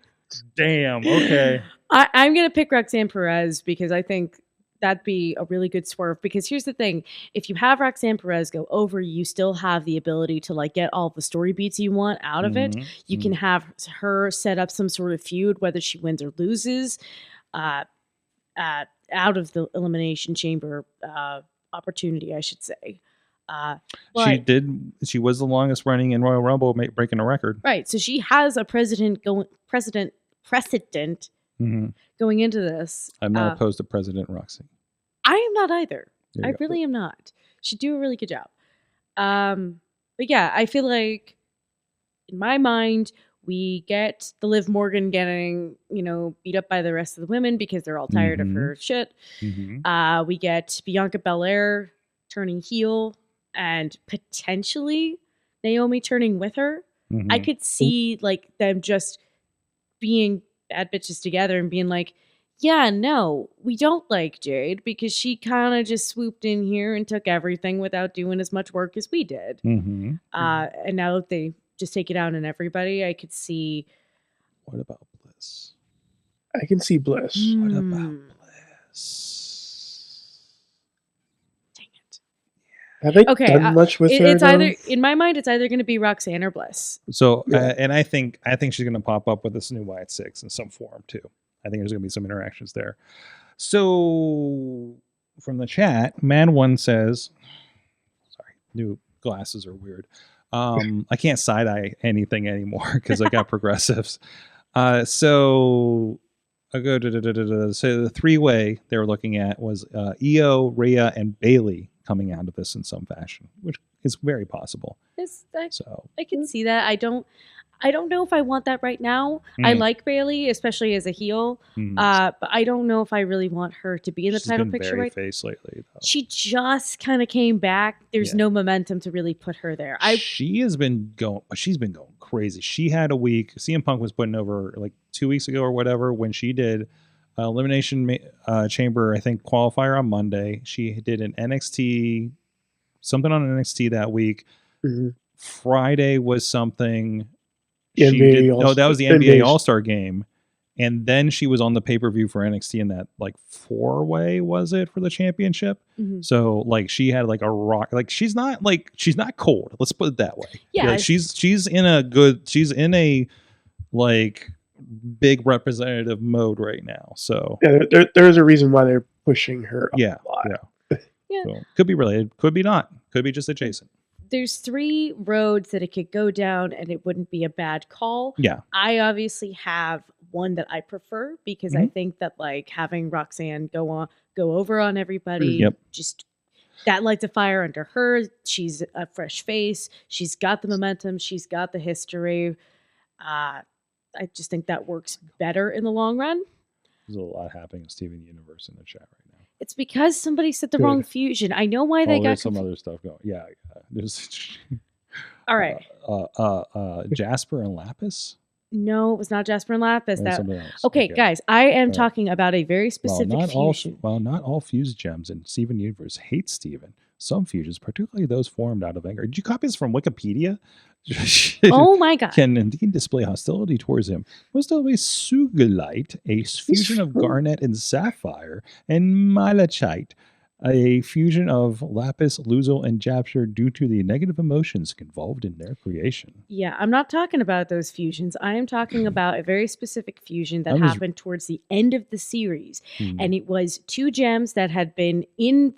Okay. I'm gonna pick Roxanne Perez because I think that'd be a really good swerve. Because here's the thing: if you have Roxanne Perez go over, you still have the ability to like get all the story beats you want out of it. You can have her set up some sort of feud, whether she wins or loses, out of the Elimination Chamber opportunity, I should say. She was the longest running in Royal Rumble, breaking a record. Right. So she has a precedent going into this. I'm not opposed to President Roxy. I am not either. There you I go. really am not. She'd do a really good job. But yeah, I feel like in my mind, we get the Liv Morgan getting, beat up by the rest of the women because they're all tired of her shit. We get Bianca Belair turning heel and potentially Naomi turning with her. I could see like them just being bad bitches together and being like, yeah, no, we don't like Jade because she kind of just swooped in here and took everything without doing as much work as we did. And now that they just take it out on everybody, I could see. What about Bliss? I can see Bliss. What about Bliss? Dang it. Have they done much with her? It's though? either in my mind, it's either going to be Roxanne or Bliss. So, and I think she's going to pop up with this new Wyatt Six in some form too. I think there's going to be some interactions there. So, from the chat, Man One says, "Sorry, new glasses are weird. I can't side eye anything anymore because I got progressives." So I go to so the 3-way they were looking at was Io, Rhea, and Bailey coming out of this in some fashion, which is very possible. I can see that. I don't know if I want that right now. I like Bailey, especially as a heel, but I don't know if I really want her to be in the title picture right now. Face lately, though. She just kind of came back. There's no momentum to really put her there. She's been going crazy. She had a week. CM Punk was putting over like 2 weeks ago or whatever when she did Elimination Chamber, I think, qualifier on Monday. She did an NXT, something on NXT that week. Friday was something. That was the NBA All-Star game. And then she was on the pay-per-view for NXT in that like 4-way, was it, for the championship? So like she had like a rock, like she's not cold. Let's put it that way. Yeah. Like, she's in a like big representative mode right now. So there's a reason why they're pushing her. Yeah. So, could be related, could be not, could be just adjacent. There's 3 roads that it could go down and it wouldn't be a bad call. Yeah. I obviously have one that I prefer because I think that like having Roxanne go over on everybody, just that lights a fire under her. She's a fresh face. She's got the momentum. She's got the history. I just think that works better in the long run. There's a lot happening in Steven Universe in the chat right now. It's because somebody said the wrong fusion. I know why they got some other stuff going. Yeah. There's all right. Jasper and Lapis? No, it was not Jasper and Lapis. Something else. Okay, guys, I am talking about a very specific fusion. Not all fuse gems in Steven Universe hate Steven. Some fusions, particularly those formed out of anger. Did you copy this from Wikipedia? Oh my god. Can indeed display hostility towards him. Most notably Sugilite, a fusion of garnet and sapphire, and malachite, a fusion of Lapis, Luzul, and Japster due to the negative emotions involved in their creation. Yeah, I'm not talking about those fusions. I am talking about a very specific fusion that happened towards the end of the series. And it was 2 gems that had been in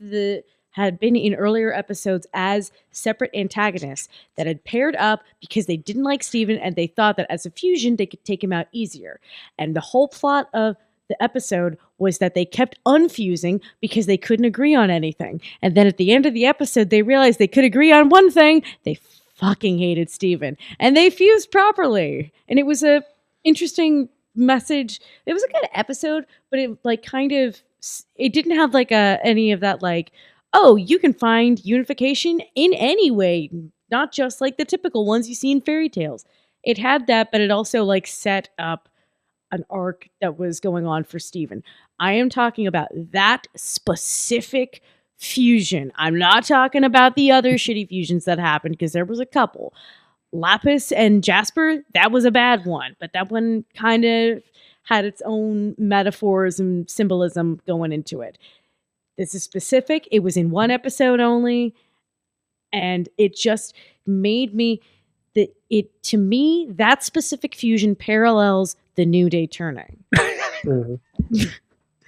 earlier episodes as separate antagonists that had paired up because they didn't like Steven and they thought that as a fusion they could take him out easier. And the whole plot of the episode was that they kept unfusing because they couldn't agree on anything. And then at the end of the episode, they realized they could agree on one thing. They fucking hated Steven. And they fused properly. And it was a interesting message. It was a good episode, but it it didn't have any of that oh, you can find unification in any way, not just like the typical ones you see in fairy tales. It had that, but it also set up an arc that was going on for Steven. I am talking about that specific fusion. I'm not talking about the other shitty fusions that happened because there was a couple. Lapis and Jasper, that was a bad one, but that one kind of had its own metaphors and symbolism going into it. This is specific. It was in one episode only, and it just made me to me, that specific fusion parallels the New Day turning. Damn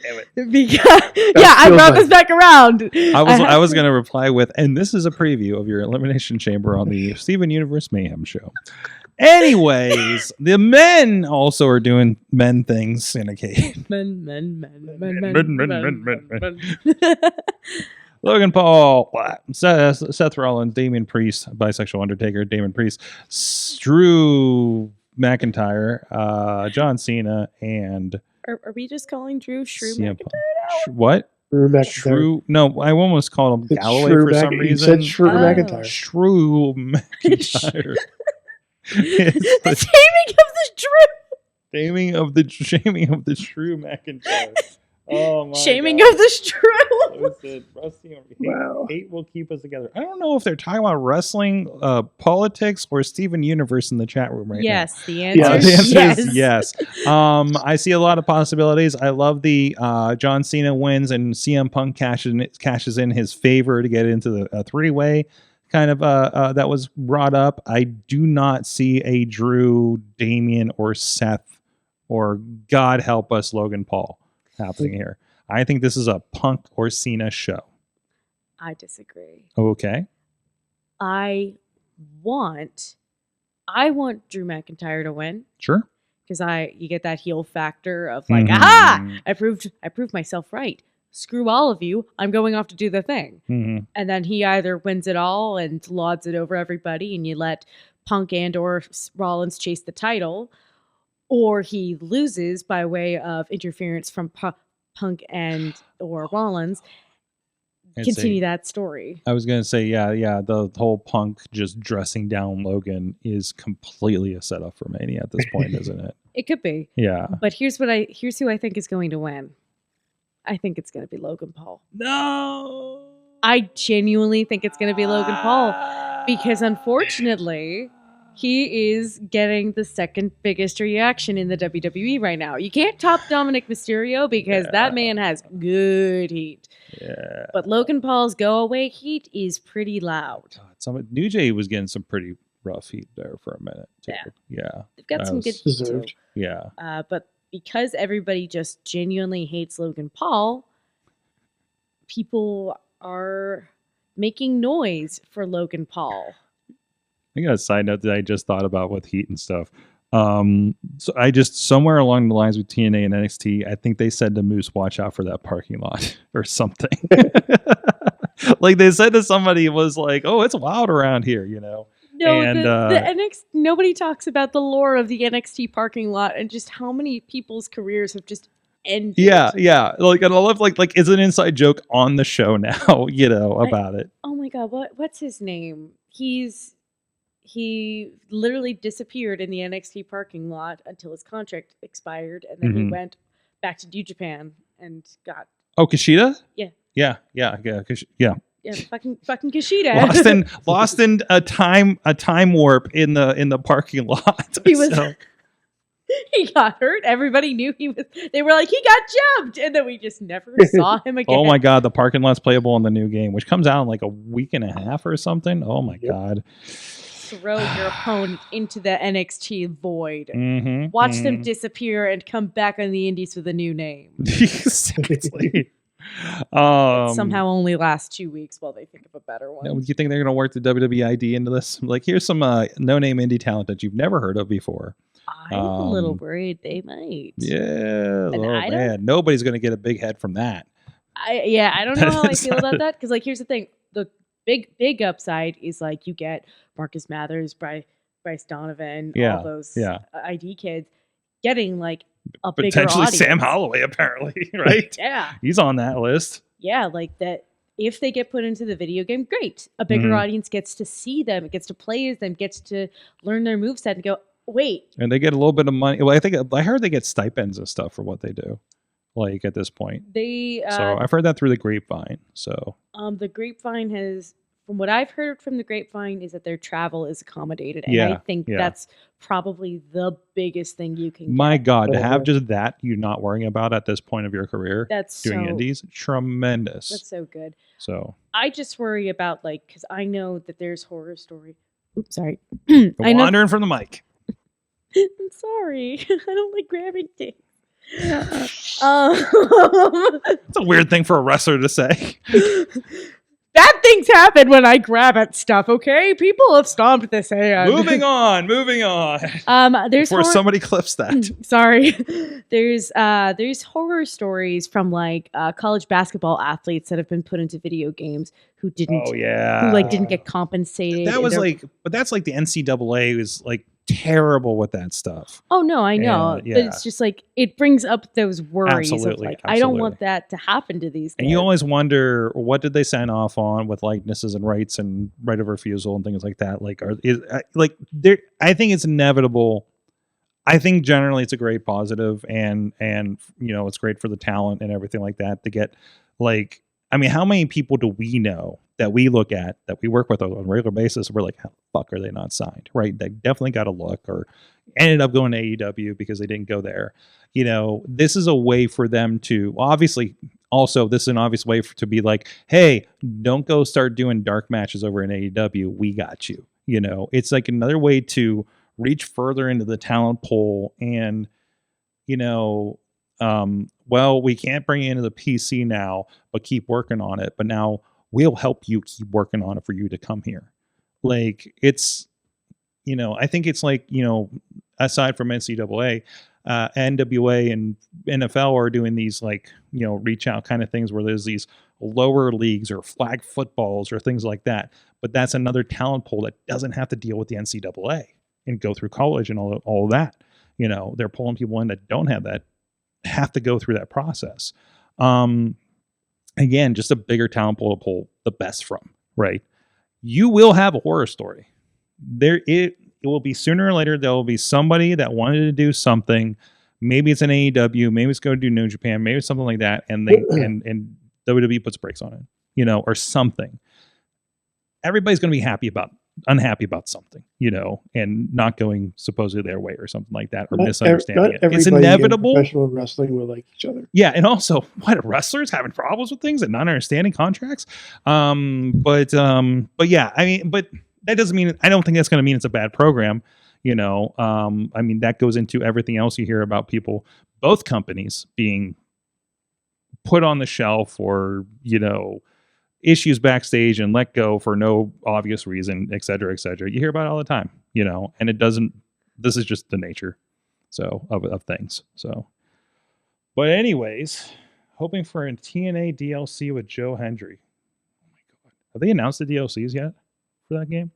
it. I brought this back around. I was going to reply with, and this is a preview of your Elimination Chamber on the Steven Universe Mayhem Show. Anyways, the men also are doing men things in a cage. Men. Logan Paul, Seth Rollins, Damian Priest, bisexual Undertaker, Damon Priest, Drew McIntyre, John Cena, and... Are we just calling Drew Shrew CM McIntyre now? What? Drew McIntyre. Shrew? No, I almost called him It's Galloway Shrew for some You reason. said Shrew McIntyre. Shrew McIntyre. The shaming of the Drew. Shaming of the Shrew McIntyre. Oh my Shaming God. of the Shrew. Listen, Rusty, Wow. hate will keep us together. I don't know if they're talking about wrestling, politics, or Steven Universe in the chat room right now. Yes, the answer, Yes. The answer is yes. I see a lot of possibilities. I love the John Cena wins and CM Punk cashes in his favor to get into the 3-way kind of that was brought up. I do not see a Drew, Damian, or Seth, or God help us, Logan Paul happening here. I think this is a Punk or Cena show. I disagree. Okay. I want Drew McIntyre to win Sure. because you get that heel factor of Mhm. aha! I proved myself right. Screw all of you. I'm going off to do the thing. Mm-hmm. And then he either wins it all and lauds it over everybody, and you let Punk and or Rollins chase the title, or he loses by way of interference from Punk and or Rollins. Continue that story. I was gonna say, yeah. The whole Punk just dressing down Logan is completely a setup for Mania at this point, isn't it? It could be. Yeah. But here's who I think is going to win. I think it's going to be Logan Paul. No. I genuinely think it's going to be Logan Paul because unfortunately he is getting the second biggest reaction in the WWE right now. You can't top Dominic Mysterio because that man has good heat. Yeah. But Logan Paul's go away heat is pretty loud. God, New Jay was getting some pretty rough heat there for a minute too. Yeah. They've got some good heat too. deserved. Yeah. But because everybody just genuinely hates Logan Paul, people are making noise for Logan Paul. I got a side note that I just thought about with heat and stuff. So I just somewhere along the lines with TNA and NXT, I think they said to Moose, watch out for that parking lot or something. Like they said to somebody, it was like, oh, it's wild around here, you know? No, And, the NXT, nobody talks about the lore of the NXT parking lot and just how many people's careers have just ended. Yeah. Like, and I love like it's an inside joke on the show now, you know, about it. Oh my God, what's his name? He literally disappeared in the NXT parking lot until his contract expired, and then he went back to New Japan and got. Oh, Kushida? Yeah. Yeah. Yeah, fucking Kushida. Lost in a time warp in the parking lot. He was He got hurt. Everybody knew he was. They were like, he got jumped, and then we just never saw him again. Oh my god, the parking lot's playable in the new game, which comes out in like a week and a half or something. Oh my god. Throw your opponent into the NXT void. Mm-hmm, Watch them disappear and come back on the indies with a new name. Seriously. Somehow only lasts 2 weeks while they think of a better one. Do you think they're going to work the WWE ID into this? Like, here's some no-name indie talent that you've never heard of before. I'm a little worried they might. Yeah, And oh man, nobody's going to get a big head from that. I don't know how I feel about that, because like here's the thing: the big upside is like you get Marcus Mathers, Bryce Donovan, all those ID kids getting like a bigger Potentially audience. Sam Holloway, apparently, right? Yeah, he's on that list. yeah, like that. If they get put into the video game, great. A bigger audience gets to see them, it gets to play as them, gets to learn their moveset and go, wait. And they get a little bit of money. Well, I heard they get stipends and stuff for what they do. Like at this point, so I've heard that through the grapevine. So the grapevine has, from what I've heard from the grapevine, is that their travel is accommodated, and Yeah, I think that's probably the biggest thing you can. My get. God, to have just that you're not worrying about at this point of your career, That's doing so, indies, tremendous. That's so good. So I just worry about because I know that there's horror story. Oops, sorry. I know. wandering from the mic. I'm sorry. I don't like grabbing things. It's a weird thing for a wrestler to say. Bad things happen when I grab at stuff, okay? People have stomped this hand. Moving on. There's Before somebody clips that. Sorry. There's horror stories from like college basketball athletes that have been put into video games who didn't who didn't get compensated. That was but that's like the NCAA was like terrible with that stuff. Oh no, I know. But it's just like it brings up those worries of like I don't want that to happen to these kids. And you always wonder, what did they sign off on with likenesses and rights and right of refusal and things like that? I think it's inevitable. I think generally it's a great positive, and it's great for the talent and everything like that to get how many people do we know that we look at, that we work with on a regular basis? We're like, how the fuck are they not signed? Right? They definitely got a look, or ended up going to AEW because they didn't go there. This is a way for them to, obviously, also, this is an obvious way to be like, hey, don't go start doing dark matches over in AEW. We got you. It's like another way to reach further into the talent pool and, we can't bring you into the PC now, but keep working on it. But now we'll help you keep working on it for you to come here. Like it's, I think it's like, aside from NCAA, NWA and NFL are doing these reach out kind of things where there's these lower leagues or flag footballs or things like that. But that's another talent pool that doesn't have to deal with the NCAA and go through college and all of that. They're pulling people in that don't have to go through that process. Again, just a bigger talent pool to pull the best from, right? You will have a horror story. It will be sooner or later, there will be somebody that wanted to do something. Maybe it's an AEW, maybe it's going to do New Japan, maybe it's something like that, and they and WWE puts brakes on it, or something. Everybody's going to be unhappy about something, and not going supposedly their way or something like that, or misunderstanding it. It's inevitable. Professional wrestling will like each other. Yeah, and also, what, wrestlers having problems with things and not understanding contracts? But yeah, but that doesn't mean, I don't think that's going to mean it's a bad program. That goes into everything else you hear about people, both companies being put on the shelf or, issues backstage and let go for no obvious reason, et cetera, et cetera. You hear about it all the time, and this is just the nature of things. So, but anyways, hoping for a TNA DLC with Joe Hendry. Oh my God. Have they announced the DLCs yet for that game?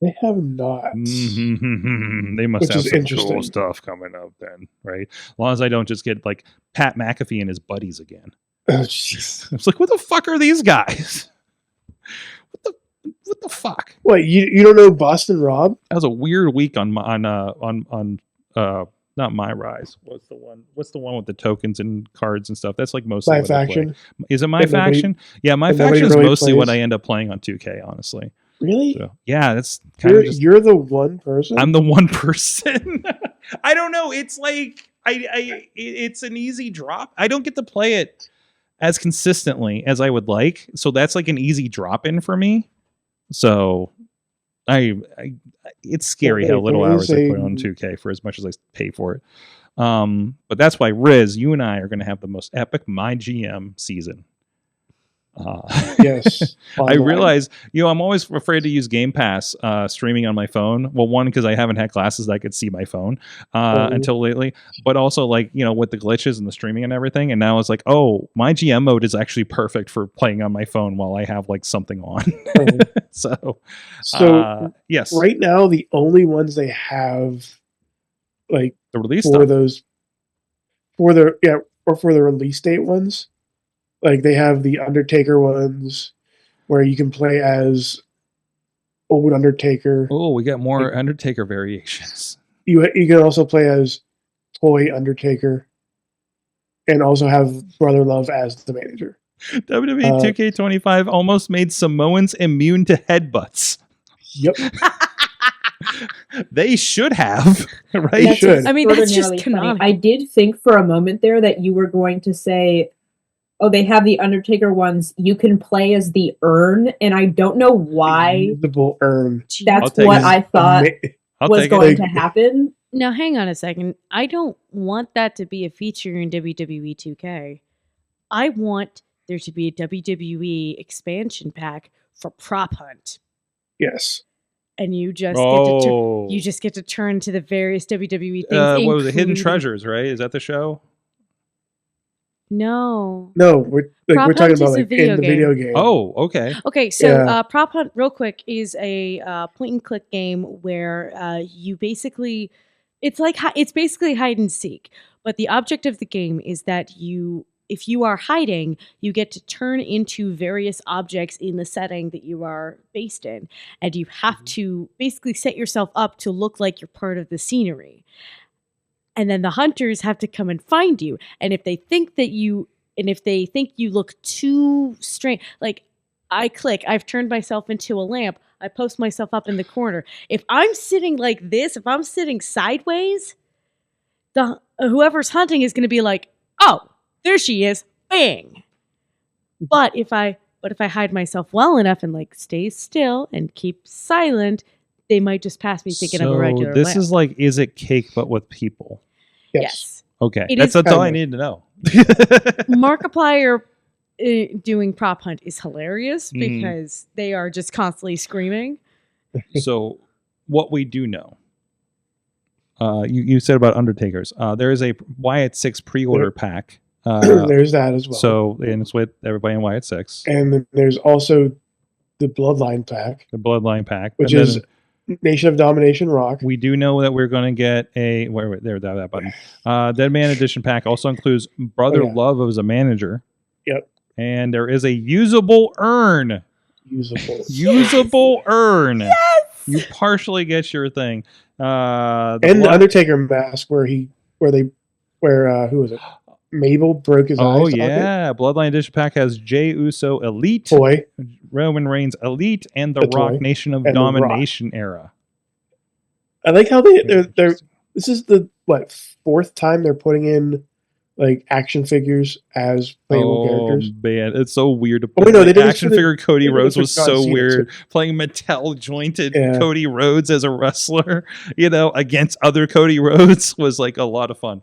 They have not. They must have some cool stuff coming up then, right? As long as I don't just get like Pat McAfee and his buddies again. Oh, jeez. It's like, what the fuck are these guys? What the fuck? What, you don't know Boston Rob? That was a weird week on not My Rise. What's the one with the tokens and cards and stuff? That's like mostly My Faction. Is it My Faction? Yeah, My Faction is mostly what I end up playing on 2K, honestly. Really? So, yeah, that's kind of you're the one person. I'm the one person. I don't know. It's like it's an easy drop. I don't get to play it as consistently as I would like, so that's like an easy drop in for me. So it's scary how little hours I put on 2K for as much as I pay for it. But that's why Rizz, you and I are going to have the most epic My GM season. Yes. I realize, I'm always afraid to use Game Pass streaming on my phone. Well, one, because I haven't had glasses that I could see my phone until lately, but also like, with the glitches and the streaming and everything. And now it's like, oh, my GM mode is actually perfect for playing on my phone while I have like something on. So yes. Right now, the only ones they have like the release for stuff. those for the release date ones. Like they have the Undertaker ones where you can play as old Undertaker. Oh, we got more Undertaker variations. You can also play as toy Undertaker, and also have Brother Love as the manager. WWE 2K25 almost made Samoans immune to headbutts. Yep. They should have, right? They should. I mean, that's just Extraordinarily canonical. funny. I did think for a moment there that you were going to say, oh, they have the Undertaker ones. You can play as the urn, and I don't know why Usable urn. that's what I thought was going to happen. Now, hang on a second. I don't want that to be a feature in WWE 2K. I want there to be a WWE expansion pack for Prop Hunt. Yes. And you just get to turn to the various WWE things. What was it? Hidden Treasures, right? Is that the show? No, we're Prop talking Hunt about is a like video in the game. video game. Oh, okay. Okay, so Yeah. Prop Hunt, real quick, is a point and click game where you basically, it's basically hide and seek. But the object of the game is that if you are hiding, you get to turn into various objects in the setting that you are based in, and you have to basically set yourself up to look like you're part of the scenery. And then the hunters have to come and find you. And if they think you look too strange, like I've turned myself into a lamp, I post myself up in the corner. If I'm sitting like this, if I'm sitting sideways, whoever's hunting is going to be like, oh, there she is, bang. But if I hide myself well enough and like stay still and keep silent, they might just pass me thinking I'm a regular this lamp. is like, is it Cake but with people? Yes. Okay, It that's is all I need to know. Markiplier doing Prop Hunt is hilarious Mhm. because they are just constantly screaming. So, what we do know, you said about Undertakers. There is a Wyatt 6 pre-order pack. There's that as well. So, and it's with everybody in Wyatt 6. And then there's also the Bloodline pack, The Bloodline pack, which and is then Nation of Domination Rock. we do know that we're going to get that button. Dead Man Edition pack also includes Brother Oh, yeah. Love as a manager. Yep. And there is a usable urn. Usable. Urn. Yes. You partially get your thing. The Undertaker mask where who was it? Mabel broke his eye. Oh socket. yeah, Bloodline Edition pack has Jey Uso Elite, Toy. Roman Reigns Elite, and the The Rock toy. Nation of And The Rock. Domination era. I like how they're this is the fourth time they're putting in like action figures as playable characters. Man, it's so weird to Oh, put no, they did this action for the- figure Cody they did it Rhodes for was John so Cena, weird. too. Playing metal jointed Yeah. Cody Rhodes as a wrestler, against other Cody Rhodes was like a lot of fun.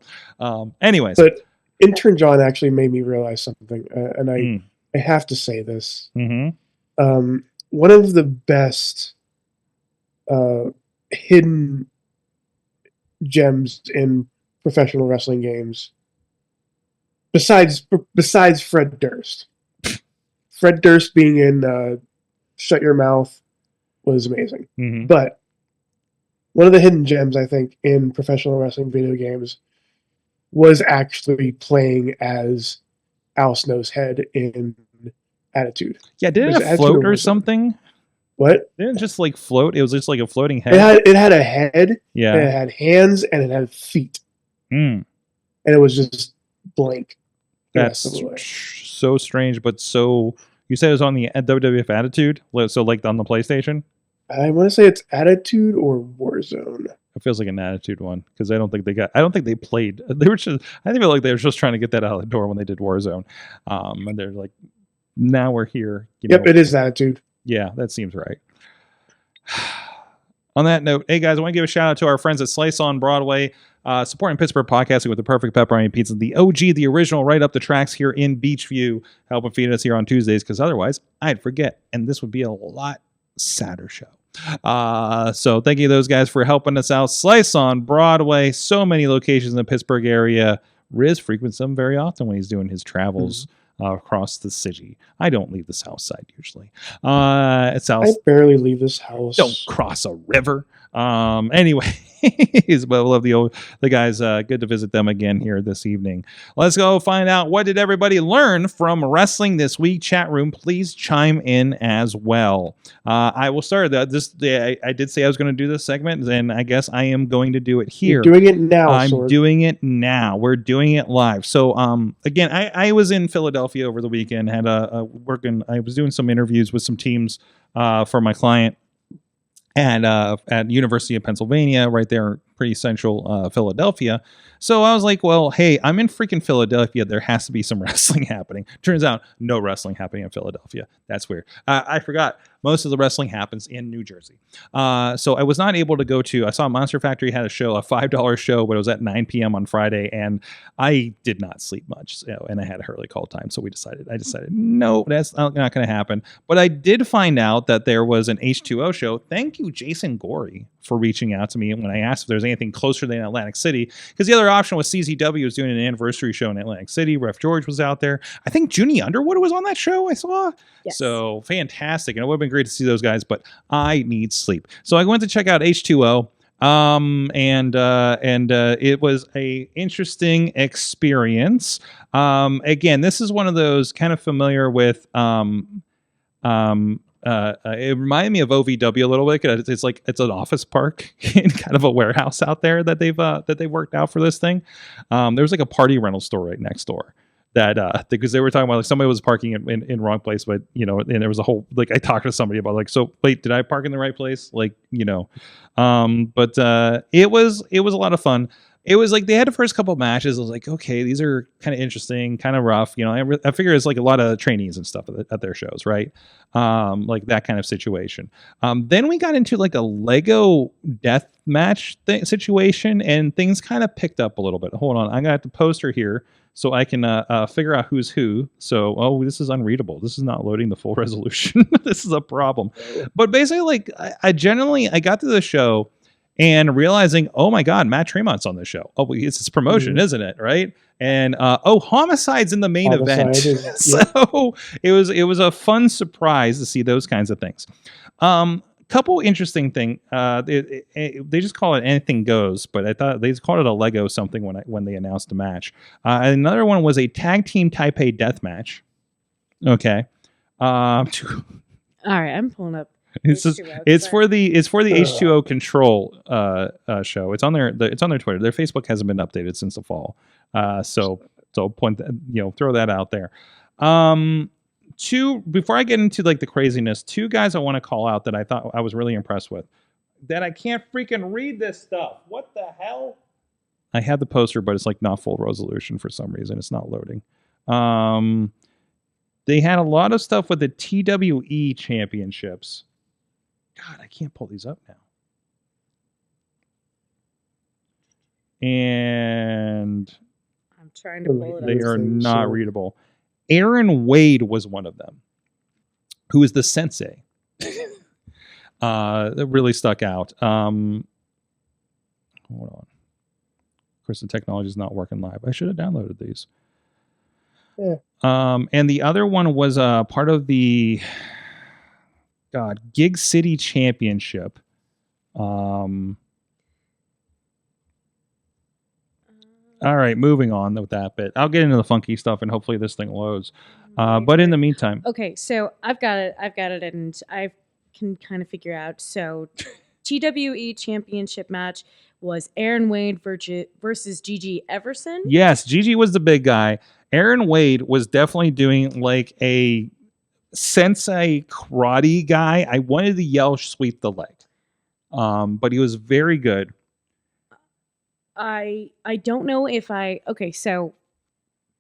Anyways, But Intern John actually made me realize something, and I have to say this. mhm. One of the best hidden gems in professional wrestling games, besides Fred Durst. Fred Durst being in Shut Your Mouth was amazing. Mhm. But one of the hidden gems, I think, in professional wrestling video games was actually playing as Al Snow's head in Attitude. Yeah, didn't Was it Attitude float or was it? something? What? Didn't it just like float? It was just like a floating head. It had a head, Yeah. and it had hands, and it had feet, Mm. and it was just blank. the That's rest of the way. so strange, but so. You said it was on the WWF Attitude, so like on the PlayStation. I want to say it's Attitude or Warzone. It feels like an attitude one because I don't think they played. They were just. I feel like they were just trying to get that out of the door when they did Warzone. And they're like, now we're here. Yep, it is attitude. Yeah, that seems right. On that note, hey guys, I want to give a shout out to our friends at Slice on Broadway, supporting Pittsburgh podcasting with the perfect pepperoni pizza, the OG, the original, right up the tracks here in Beachview, helping feed us here on Tuesdays because otherwise I'd forget, and this would be a lot sadder show. So thank you to those guys for helping us out. Slice on Broadway, so many locations in the Pittsburgh area. Rizz frequents them very often when he's doing his travels across the city. I don't leave the south side usually. It's south. I barely leave this house. Don't cross a river. Anyways, but I love the guys. Good to visit them again here this evening. Let's go find out what did everybody learn from wrestling this week. Chat room, please chime in as well. I will start. I did say I was going to do this segment, and I guess I am going to do it here. You're doing it now. I'm Sorg. doing it now. We're doing it live. So, again, I was in Philadelphia over the weekend. I was doing some interviews with some teams for my client. And at University of Pennsylvania, right there, pretty central Philadelphia. So I was like, well, hey, I'm in freaking Philadelphia. There has to be some wrestling happening. Turns out no wrestling happening in Philadelphia. That's weird. I forgot. Most of the wrestling happens in New Jersey. So I was not able to go to, I saw Monster Factory had a show, a $5 show, but it was at 9 p.m. on Friday. And I did not sleep much. And I had a early call time. So I decided, no, that's not going to happen. But I did find out that there was an H2O show. Thank you, Jason Gorey, for reaching out to me when I asked if there's anything closer than Atlantic City. Because the other option was CZW was doing an anniversary show in Atlantic City. Ref George was out there. I think Junie Underwood was on that show I saw. Yes. So fantastic. And it would have been great to see those guys, but I need sleep. So I went to check out H2O. And it was a interesting experience. Again, this is one of those kind of familiar with, it reminded me of OVW a little bit. It's like it's an office park in kind of a warehouse out there that they've worked out for this thing. There was like a party rental store right next door that because they were talking about like somebody was parking in wrong place, but and there was a whole like I talked to somebody about like, so wait, did I park in the right place? Like but it was a lot of fun. It was like they had the first couple of matches. I was like, okay, these are kind of interesting, kind of rough. I figure it's like a lot of trainees and stuff at their shows, right? Like that kind of situation. Then we got into like a Lego death match situation, and things kind of picked up a little bit. Hold on, I'm gonna have to poster here so I can figure out who's who. So, this is unreadable. This is not loading the full resolution. This is a problem. But basically, like I got to the show. And realizing, oh my God, Matt Tremont's on the show. Oh, it's promotion, isn't it? Right? And Homicide's in the main event. So it was a fun surprise to see those kinds of things. Couple interesting thing. They just call it anything goes, but I thought they just called it a Lego something when they announced the match. Another one was a tag team Taipei death match. Okay. All right, I'm pulling up. It's for the H2O Control show. It's on their Twitter. Their Facebook hasn't been updated since the fall. So point throw that out there. Before I get into like the craziness, two guys I want to call out that I thought I was really impressed with. That I can't freaking read this stuff. What the hell? I had the poster, but it's like not full resolution for some reason. It's not loading. They had a lot of stuff with the TWE championships. God, I can't pull these up now. And I'm trying to pull it up. They are not readable. Aaron Wade was one of them, who is the sensei. That really stuck out. Hold on. Of course, the technology is not working live. I should have downloaded these. Yeah. And the other one was part of the Gig City Championship. All right, moving on with that bit. I'll get into the funky stuff, and hopefully this thing loads. But in the meantime, okay. So I've got it, and I can kind of figure out. So TWE Championship match was Aaron Wade versus Gigi Everson. Yes, Gigi was the big guy. Aaron Wade was definitely doing like a sensei karate guy. I wanted to yell sweep the leg. But he was very good. I don't know if okay, so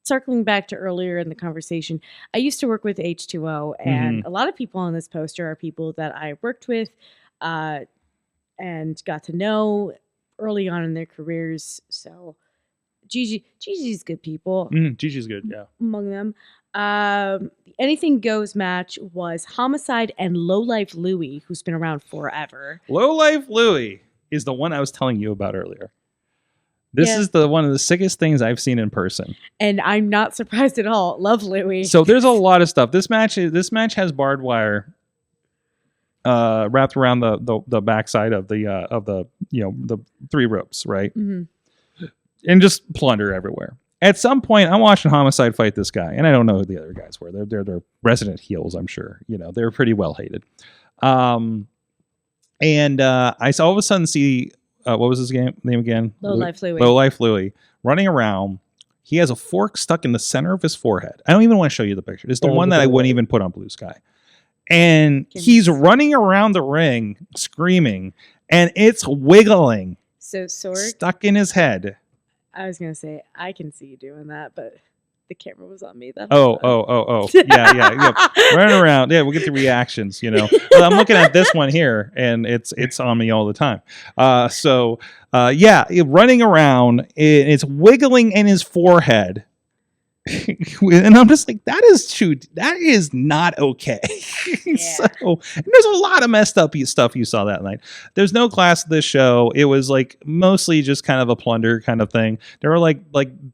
circling back to earlier in the conversation, I used to work with H2O, and a lot of people on this poster are people that I worked with and got to know early on in their careers. So Gigi's good people. Gigi's good, yeah. Among them. The Anything Goes match was Homicide and Lowlife Louie, who's been around forever. Lowlife Louie is the one I was telling you about earlier. This is one of the sickest things I've seen in person. And I'm not surprised at all. Love Louie. So there's a lot of stuff. This match has barbed wire wrapped around the backside of the the 3 ropes, right? Mm-hmm. And just plunder everywhere. At some point, I'm watching Homicide fight this guy, and I don't know who the other guys were. They're resident heels, I'm sure. They're pretty well hated. And I saw all of a sudden see what was his name again? Lowlife Louie. Lowlife Louie running around. He has a fork stuck in the center of his forehead. I don't even want to show you the picture. It's the one that I wouldn't even put on Blue Sky. And he's running around the ring screaming, and it's wiggling. So Sorg, stuck in his head. I was gonna say I can see you doing that, but the camera was on me. Oh. Yeah. Running around. Yeah, we'll get the reactions, Well, I'm looking at this one here, and it's on me all the time. Running around, it's wiggling in his forehead. And I'm just like, that is not okay. So there's a lot of messed up stuff you saw that night. There's no class of this show. It was like mostly just kind of a plunder kind of thing. There were like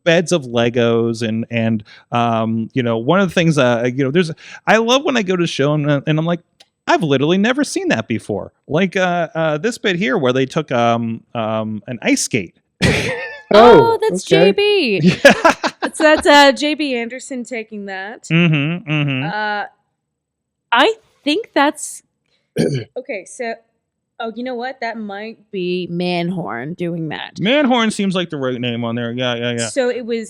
beds of Legos and one of the things I love when I go to the show and I'm like, I've literally never seen that before. Like this bit here where they took an ice skate. Oh, that's okay. JB. Yeah. So that's JB Anderson taking that. I think that's okay. So, you know what? That might be Manhorn doing that. Manhorn seems like the right name on there. Yeah. So it was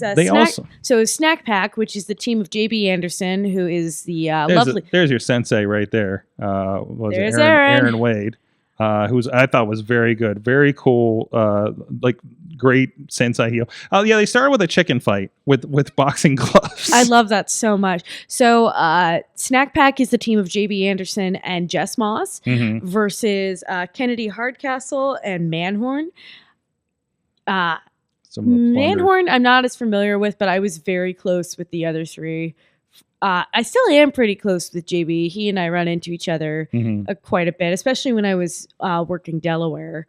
Snack Pack, which is the team of JB Anderson, who is the lovely. There's your sensei right there. There's Aaron Wade, who's I thought was very good, very cool, great sensei heel. Oh yeah, they started with a chicken fight with boxing gloves. I love that so much. So Snack Pack is the team of JB Anderson and Jess Moss versus Kennedy Hardcastle and Manhorn. Manhorn I'm not as familiar with, but I was very close with the other 3. I still am pretty close with JB. He and I run into each other quite a bit, especially when I was working Delaware.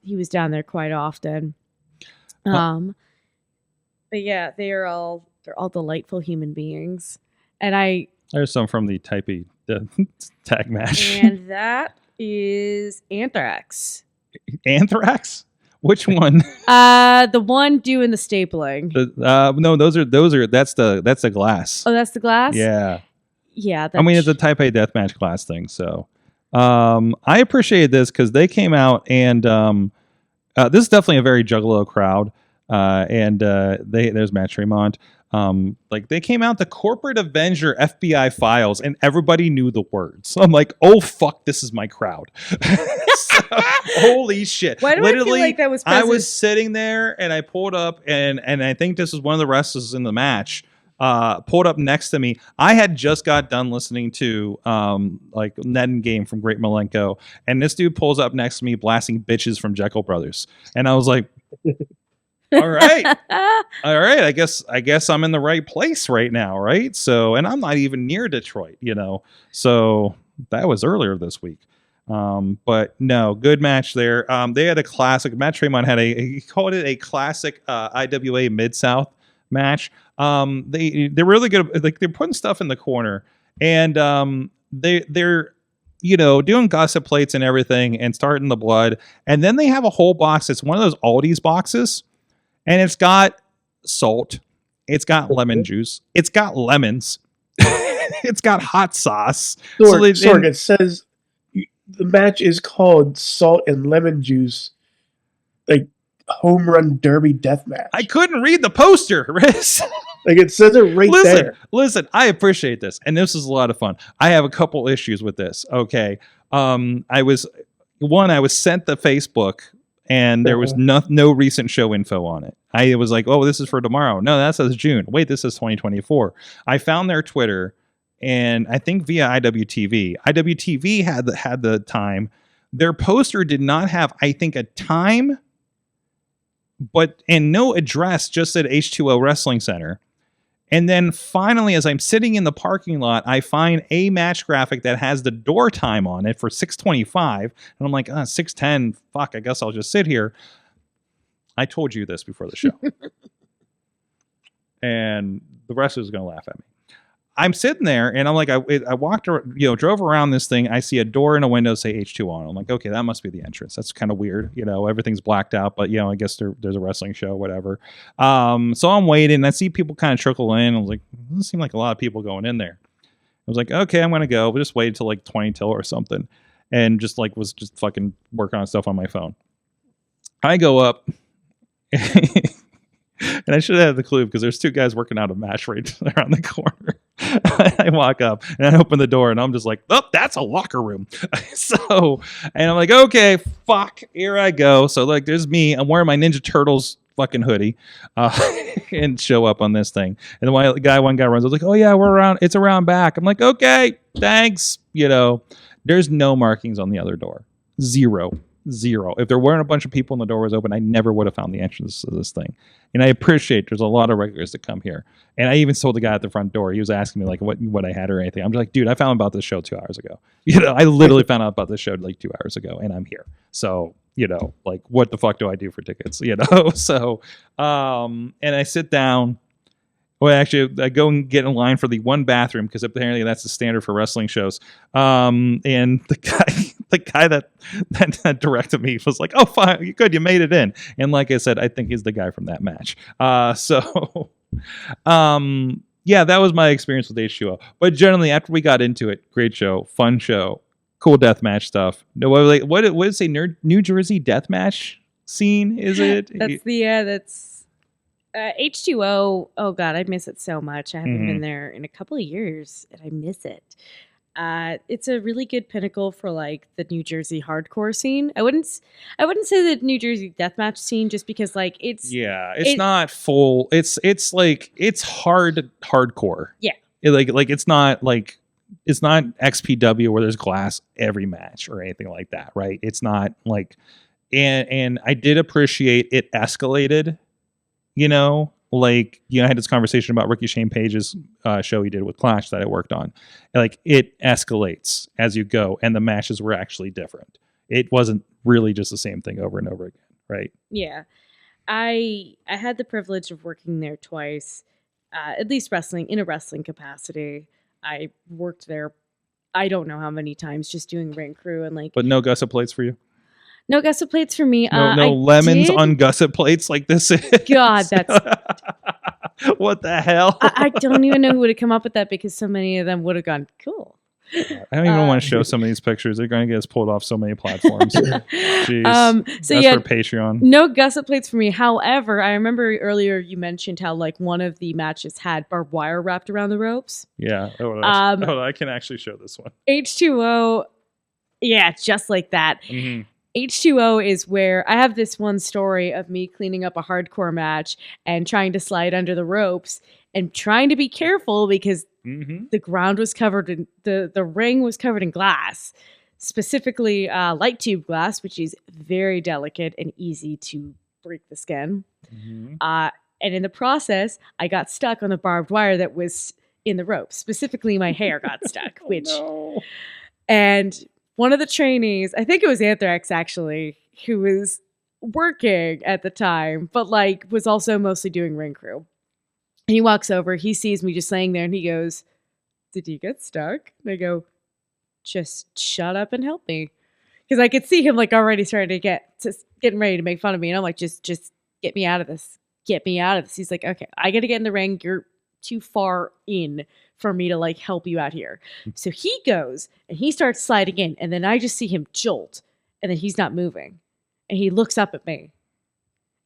He was down there quite often. But yeah, they're all delightful human beings. And there's some from the Type E tag match. And that is Anthrax. Anthrax? Which one? The one doing the stapling. No, that's the glass. Oh, that's the glass? Yeah. Yeah. It's a Type A deathmatch glass thing, so I appreciate this because they came out and this is definitely a very Juggalo crowd. There's Matt Tremont. They came out the Corporate Avenger FBI files and everybody knew the words. So I'm like, oh fuck, this is my crowd. Holy shit. Why do I feel like that was present? I was sitting there and I pulled up and I think this is one of the wrestlers in the match. Pulled up next to me. I had just got done listening to Ned and Game from Great Malenko, and this dude pulls up next to me blasting bitches from Jekyll Brothers, and I was like, all right. I guess I'm in the right place right now, right? So, and I'm not even near Detroit, So that was earlier this week. But no, good match there. They had a classic. Matt Tremont he called it a classic IWA Mid-South match. They're really good. Like they're putting stuff in the corner, and they're doing gossip plates and everything, and starting the blood, and then they have a whole box. It's one of those Aldi's boxes, and it's got salt, it's got lemon juice, it's got lemons, it's got hot sauce. Sorg, it says the match is called Salt and Lemon Juice, like Home Run Derby Death Match. I couldn't read the poster, Rizz. Like it says it right there. Listen, I appreciate this, and this is a lot of fun. I have a couple issues with this. Okay, I was sent the Facebook, and there was no recent show info on it. I was like, oh, this is for tomorrow. No, that says June. Wait, this is 2024. I found their Twitter, and I think via IWTV. IWTV had the time. Their poster did not have, I think, a time, and no address, just said H2O Wrestling Center. And then finally, as I'm sitting in the parking lot, I find a match graphic that has the door time on it for 6:25. And I'm like, 6:10, fuck, I guess I'll just sit here. I told you this before the show. And the rest is going to laugh at me. I'm sitting there, and I'm like, I walked, drove around this thing. I see a door and a window say H2 on. I'm like, okay, that must be the entrance. That's kind of weird. Everything's blacked out, but I guess there's a wrestling show, whatever. So I'm waiting, and I see people kind of trickle in. I was like, doesn't seem like a lot of people going in there. I was like, okay, I'm going to go. We'll just wait until like 20 till or something. And was just fucking working on stuff on my phone. I go up. And I should have had the clue because there's two guys working out a match right around the corner. I walk up and I open the door and I'm just like, oh, that's a locker room. And I'm like, okay, fuck, here I go. So like, there's me. I'm wearing my Ninja Turtles fucking hoodie and show up on this thing. And then one guy runs. I was like, oh yeah, it's around back. I'm like, okay, thanks. There's no markings on the other door. Zero. If there weren't a bunch of people and the door was open, I never would have found the entrance to this thing. And I appreciate there's a lot of regulars that come here. And I even told the guy at the front door, he was asking me like what I had or anything. I'm just like, dude, I found about this show 2 hours ago. I literally found out about this show like 2 hours ago, and I'm here. So, like, what the fuck do I do for tickets? So, and I sit down. Well, actually, I go and get in line for the one bathroom because apparently that's the standard for wrestling shows. And the guy that directed me was like, "Oh, fine, you good, you made it in." And like I said, I think he's the guy from that match. Yeah, that was my experience with H2O. But generally, after we got into it, great show, fun show, cool deathmatch stuff. No, what is a New Jersey deathmatch scene? Is it? That's H2O. Oh god, I miss it so much. I haven't been there in a couple of years, and I miss it. It's a really good pinnacle for like the New Jersey hardcore scene. I wouldn't say the New Jersey deathmatch scene just because like it's not full. It's like it's hardcore. Yeah. It's not XPW where there's glass every match or anything like that, right? It's not like, and I did appreciate it escalated. I had this conversation about Ricky Shane Page's show he did with Clash that I worked on. Like, it escalates as you go, and the matches were actually different. It wasn't really just the same thing over and over again, right? Yeah. I had the privilege of working there twice, at least in a wrestling capacity. I worked there, I don't know how many times, just doing ring crew and like. But no gusset plates for you? No gusset plates for me. No lemons on gusset plates like this is. God, that's... What the hell? I don't even know who would have come up with that because so many of them would have gone, cool. I don't even want to show some of these pictures. They're going to get us pulled off so many platforms. Jeez. That's for Patreon. No gusset plates for me. However, I remember earlier you mentioned how like one of the matches had barbed wire wrapped around the ropes. Yeah. Hold on, I can actually show this one. H2O. Yeah, just like that. Mm-hmm. H2O is where I have this one story of me cleaning up a hardcore match and trying to slide under the ropes and trying to be careful because the ground was covered in the ring was covered in glass, specifically light tube glass, which is very delicate and easy to break the skin. Mm-hmm. And in the process, I got stuck on the barbed wire that was in the rope. Specifically, my hair got stuck, and one of the trainees, I think it was Anthrax actually, who was working at the time, but like was also mostly doing ring crew. And he walks over, he sees me just laying there and he goes, "Did you get stuck?" And I go, "Just shut up and help me." Because I could see him like already starting to getting ready to make fun of me. And I'm like, just get me out of this. Get me out of this. He's like, "Okay, I got to get in the ring. You're too far in for me to like help you out here." So he goes and he starts sliding in, and then I just see him jolt, and then he's not moving, and he looks up at me,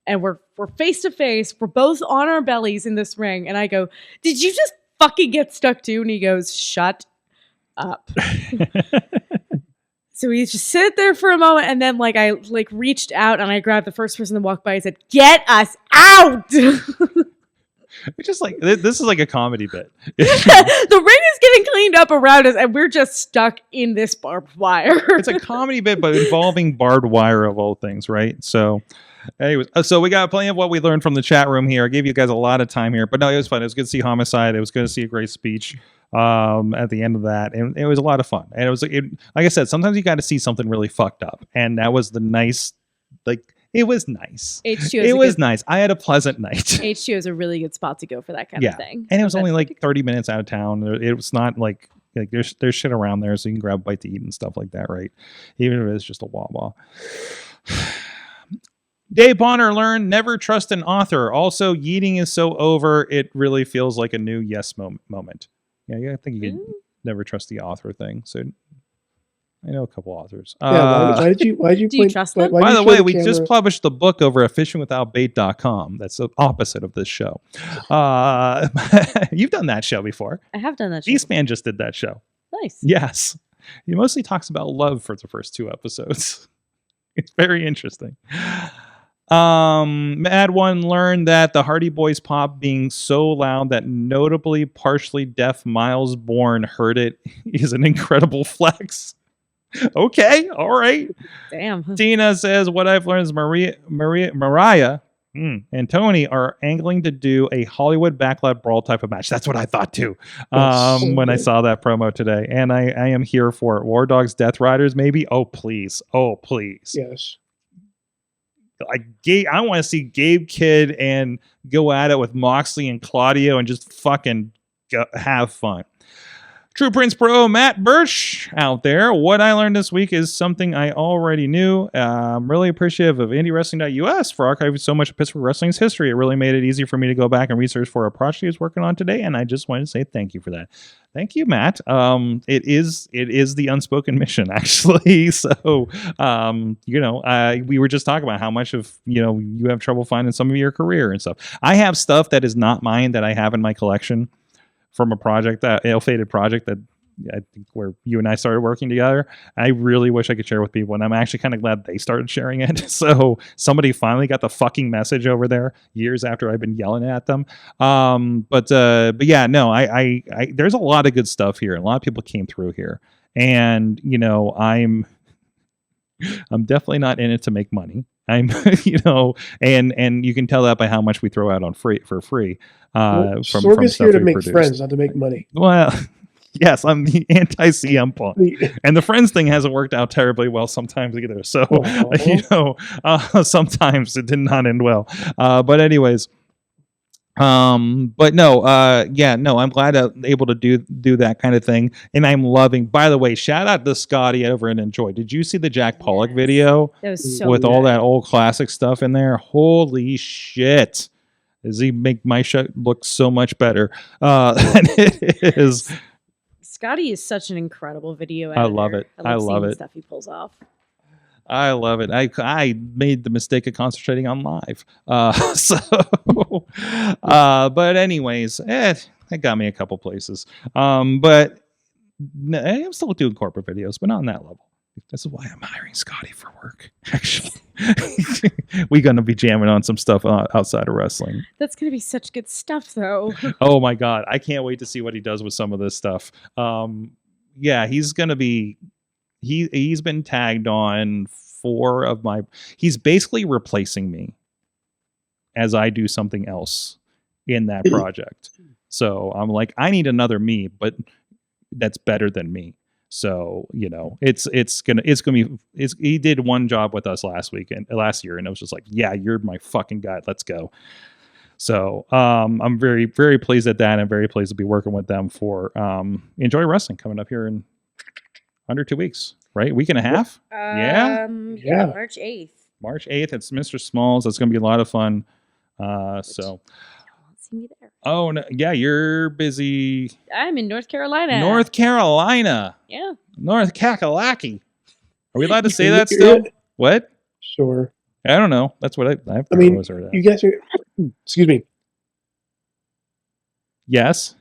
and we're face to face. We're both on our bellies in this ring, and I go, "Did you just fucking get stuck too?" And he goes, "Shut up." So we just sit there for a moment, and then like I like reached out and I grabbed the first person that walked by and said, "Get us out!" It's just like this is like a comedy bit. The ring is getting cleaned up around us, and we're just stuck in this barbed wire. It's a comedy bit, but involving barbed wire of all things, right? So, anyways, so we got plenty of what we learned from the chat room here. I gave you guys a lot of time here, but no, it was fun. It was good to see Homicide. It was good to see a great speech at the end of that, and it was a lot of fun. And it was like I said, sometimes you got to see something really fucked up, and that was the nice, like. It was nice. It was nice. I had a pleasant night. H2 is a really good spot to go for that kind of thing. And it was only like 30 minutes out of town. It was not like there's shit around there, so you can grab a bite to eat and stuff like that, right? Even if it's just a Wawa. Dave Bonner learned never trust an author. Also, yeeting is so over, it really feels like a new yes moment. Yeah, I think you can never trust the author thing. So I know a couple authors. Why did you do you trust them? By the way, we just published the book over at fishingwithoutbait.com. That's the opposite of this show. You've done that show before. I have done that show. Eastman just did that show. Nice. Yes. He mostly talks about love for the first 2 episodes. It's very interesting. Mad One learned that the Hardy Boys pop being so loud that notably partially deaf Miles Bourne heard it is an incredible flex. Okay, all right. Damn. Tina says, what I've learned is Mariah and Tony are angling to do a Hollywood backlot brawl type of match. That's what I thought too when I saw that promo today. And I am here for it. War Dogs, Death Riders, maybe? Oh, please. Oh, please. Yes. I want to see Gabe Kidd and go at it with Moxley and Claudio and just fucking have fun. True Prince Pro Matt Birch out there. What I learned this week is something I already knew. I'm really appreciative of IndieWrestling.us for archiving so much of Pittsburgh Wrestling's history. It really made it easy for me to go back and research for a project I was working on today, and I just wanted to say thank you for that. Thank you, Matt. It is the unspoken mission, actually. So, we were just talking about how much of you have trouble finding some of your career and stuff. I have stuff that is not mine that I have in my collection. From a project, that ill-fated project that I think where you and I started working together. I really wish I could share with people, and I'm actually kind of glad they started sharing it. So somebody finally got the fucking message over there years after I've been yelling at them. But yeah, no, I there's a lot of good stuff here. A lot of people came through here, and I'm definitely not in it to make money. I'm, and you can tell that by how much we throw out on free. Sorg is here to make friends, not to make money. Well, yes, I'm the anti-CM Punk, and the friends thing hasn't worked out terribly well sometimes either. So, sometimes it did not end well. But anyways. But no, I'm glad I'm able to do that kind of thing, and I'm loving. By the way, shout out to Scotty over and Enjoy. Did you see the Jack Pollock video? That was so with good. all that old classic stuff in there? Holy shit! Does he make my shit look so much better than it is? Scotty is such an incredible video editor. I love it. I love seeing it. the stuff he pulls off. I love it. I made the mistake of concentrating on live. But anyways, it got me a couple places. But I'm still doing corporate videos, but not on that level. This is why I'm hiring Scotty for work. Actually, we're going to be jamming on some stuff outside of wrestling. That's going to be such good stuff, though. Oh my God. I can't wait to see what he does with some of this stuff. Yeah, he's going to be, he's been tagged on 4 of my, he's basically replacing me as I do something else in that project. So I'm like, I need another me, but that's better than me. So, he did one job with us last year, and it was just like, yeah, you're my fucking guy. Let's go. So, I'm very, very pleased at that. And I'm very pleased to be working with them for, Enjoy Wrestling coming up here in under 2 weeks, right? Week and a half. Yeah. March 8th. March 8th. It's Mr. Smalls. It's going to be a lot of fun. So. See me there. Oh no, yeah, you're busy. I'm in North Carolina. North Carolina. Yeah. North Kakalaki. Are we allowed to say that still? What? Sure. I don't know. That's what I've always heard of. You guys are. Excuse me. Yes.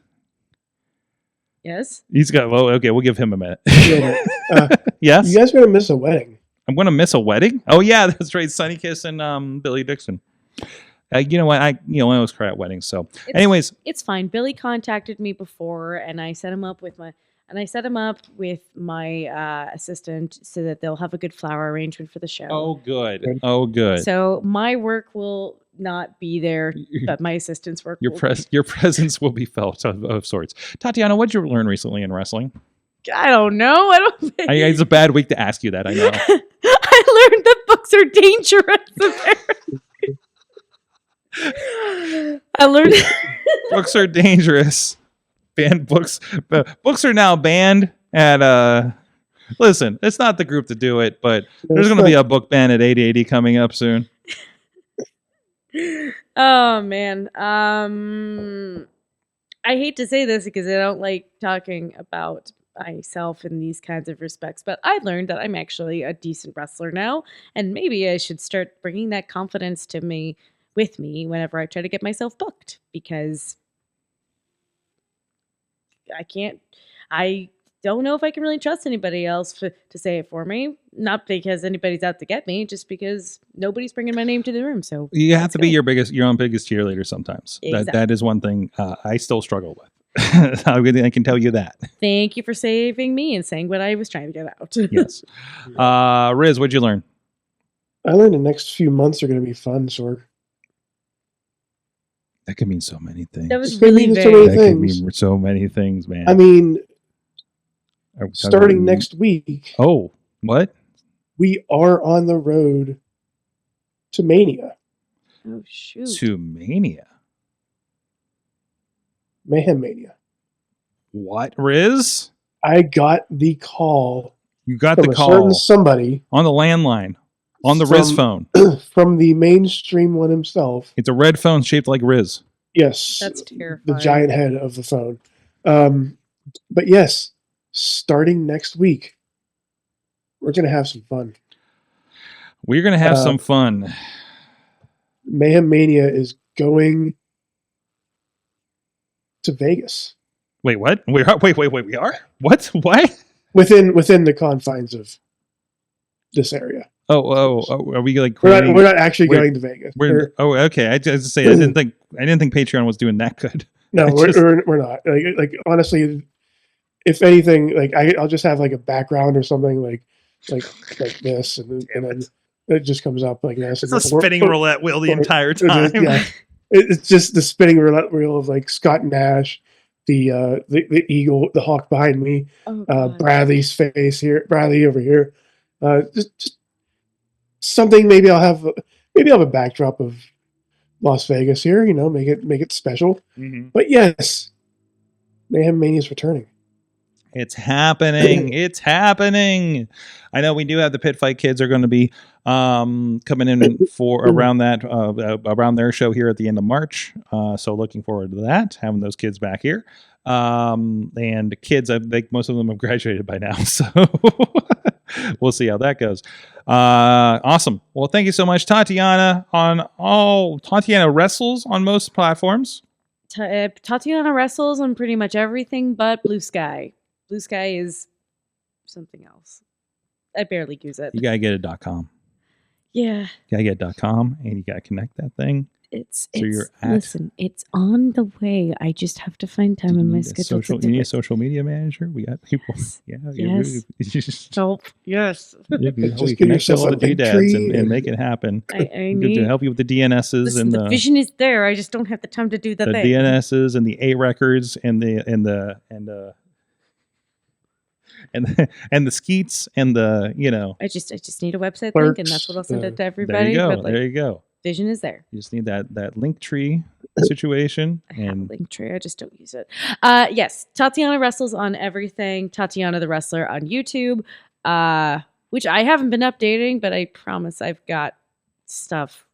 Yes. He's got. Well, okay, we'll give him a minute. Yes, You guys are gonna miss a wedding. I'm going to miss a wedding. Oh yeah, that's right. Sunny Kiss and Billy Dixon. You know what? I always cry at weddings. So, anyways, It's fine. Billy contacted me before, and I set him up with my assistant so that they'll have a good flower arrangement for the show. oh good, oh good. So my work will not be there, but my assistant's work. Your presence will be felt of sorts. Tatiana, what did you learn recently in wrestling? I don't know. I don't. It's a bad week to ask you that. I know. I learned that books are dangerous. I learned Books are dangerous. Banned books. Books are now banned at. Listen, it's not the group to do it, but there's going to be a book ban at 880 coming up soon. Oh man. I hate to say this because I don't like talking about myself in these kinds of respects, but I learned that I'm actually a decent wrestler now, and maybe I should start bringing that confidence to me with me whenever I try to get myself booked, because I don't know if I can really trust anybody else to say it for me. Not because anybody's out to get me, just because nobody's bringing my name to the room. So you have to be your own biggest cheerleader sometimes. Exactly. That is one thing I still struggle with. I can tell you that. Thank you for saving me and saying what I was trying to get out. Yes. Riz, what'd you learn? I learned the next few months are going to be fun, Sorg. That could mean so many things. That was It's gonna really mean vague. so many That could things. mean so many things, man. I mean, Are we talking starting about- next week, Oh, what? we are on the road to Mania. Oh shoot! To Mania. Mayhem Mania. What, Riz? I got the call You got from the a call certain somebody on the landline, on the Riz phone. from the mainstream one himself. It's a red phone shaped like Riz. Yes, That's terrifying. the giant head of the phone. But yes, starting next week, we're gonna have some fun. We're going to have some fun. Mayhem Mania is going to Vegas Wait, what? We are? Wait, we are? What? Why? within the confines of this area. Oh, are we like We're creating? not actually we're- going to Vegas. Okay. I just say I didn't think Patreon was doing that good. No, I just- we're not. Like honestly, if anything, like I'll just have like a background or something like this, and then it just comes up like this. It's a spinning roulette wheel the entire Or time. yeah, it's just the spinning roulette wheel of like Scott Nash, the eagle, the hawk behind me, Oh, God. Bradley's face here, Bradley over here. Just something. Maybe I'll have a backdrop of Las Vegas here. Make it special. Mhm. But yes, Mayhem Mania is returning. It's happening. It's happening. I know we do have the Pit Fight Kids are going to be coming in for around their show here at the end of March. So looking forward to that, having those kids back here. And kids, I think most of them have graduated by now. So we'll see how that goes. Awesome. Well, thank you so much, Tatiana. Tatiana wrestles on most platforms. Tatiana wrestles on pretty much everything but Blue Sky. Blue Sky is something else. I barely use it. You got to get a .com. Yeah, You got to get a .com and you got to connect that thing. You're at- listen, it's on the way. I just have to find time in my schedule. You need a social media manager. We got people. Yeah. Yes. Help. Yes. We Just give connect yourself all a the link doodads tree and make it happen. I Good need to help you with the DNSs listen, and the the vision is there. I just don't have the time to do the thing. DNSs and the A records and the skeets and the I just need a website link, and that's what I'll send it to there everybody. you go. But like, There you go. vision is there. You just need that link tree situation I have a and link tree. I just don't use it. Yes, Tatiana wrestles on everything. Tatiana the Wrestler on YouTube, which I haven't been updating, but I promise I've got stuff.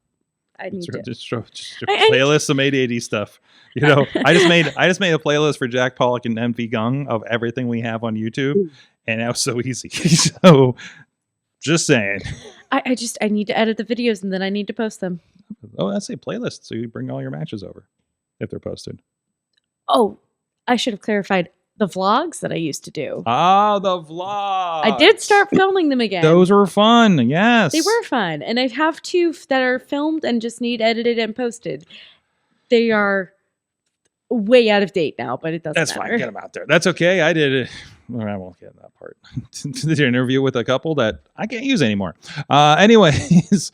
I need to. just I- playlist some 880 stuff. I just made a playlist for Jack Pollock and MV Gung of everything we have on YouTube, and that was so easy. So, just saying. I need to edit the videos, and then I need to post them. Oh, that's a playlist. So you bring all your matches over if they're posted. Oh, I should have clarified the vlogs that I used to do. Oh, the vlogs. I did start filming them again. Those were fun. Yes. They were fun. And I have two that are filmed and just need edited and posted. They are way out of date now, but it doesn't That's matter. fine. Get them out there. That's okay. I did it. Well, I won't get in that part. Did an interview with a couple that I can't use anymore. Anyways,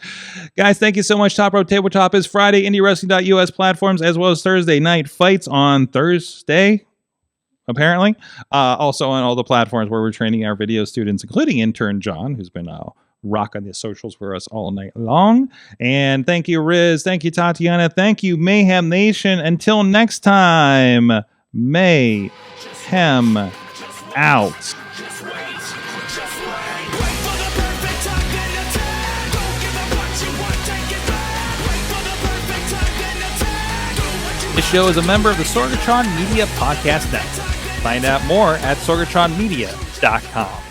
guys, thank you so much. Top Rope Tabletop is Friday, IndieWrestling.us platforms, as well as Thursday night fights on Thursday, apparently. Also on all the platforms where we're training our video students, including intern John, who's been rocking the socials for us all night long. And thank you, Rizz. Thank you, Tatiana. Thank you, Mayhem Nation. Until next time, Mayhem out. Wait for the perfect time, then attack. Don't give up what you want, take it back. Wait for the perfect time, then attack. Do what you This show is a member of the Sorgatron Media Podcast Network. Find out more at sorgatronmedia.com.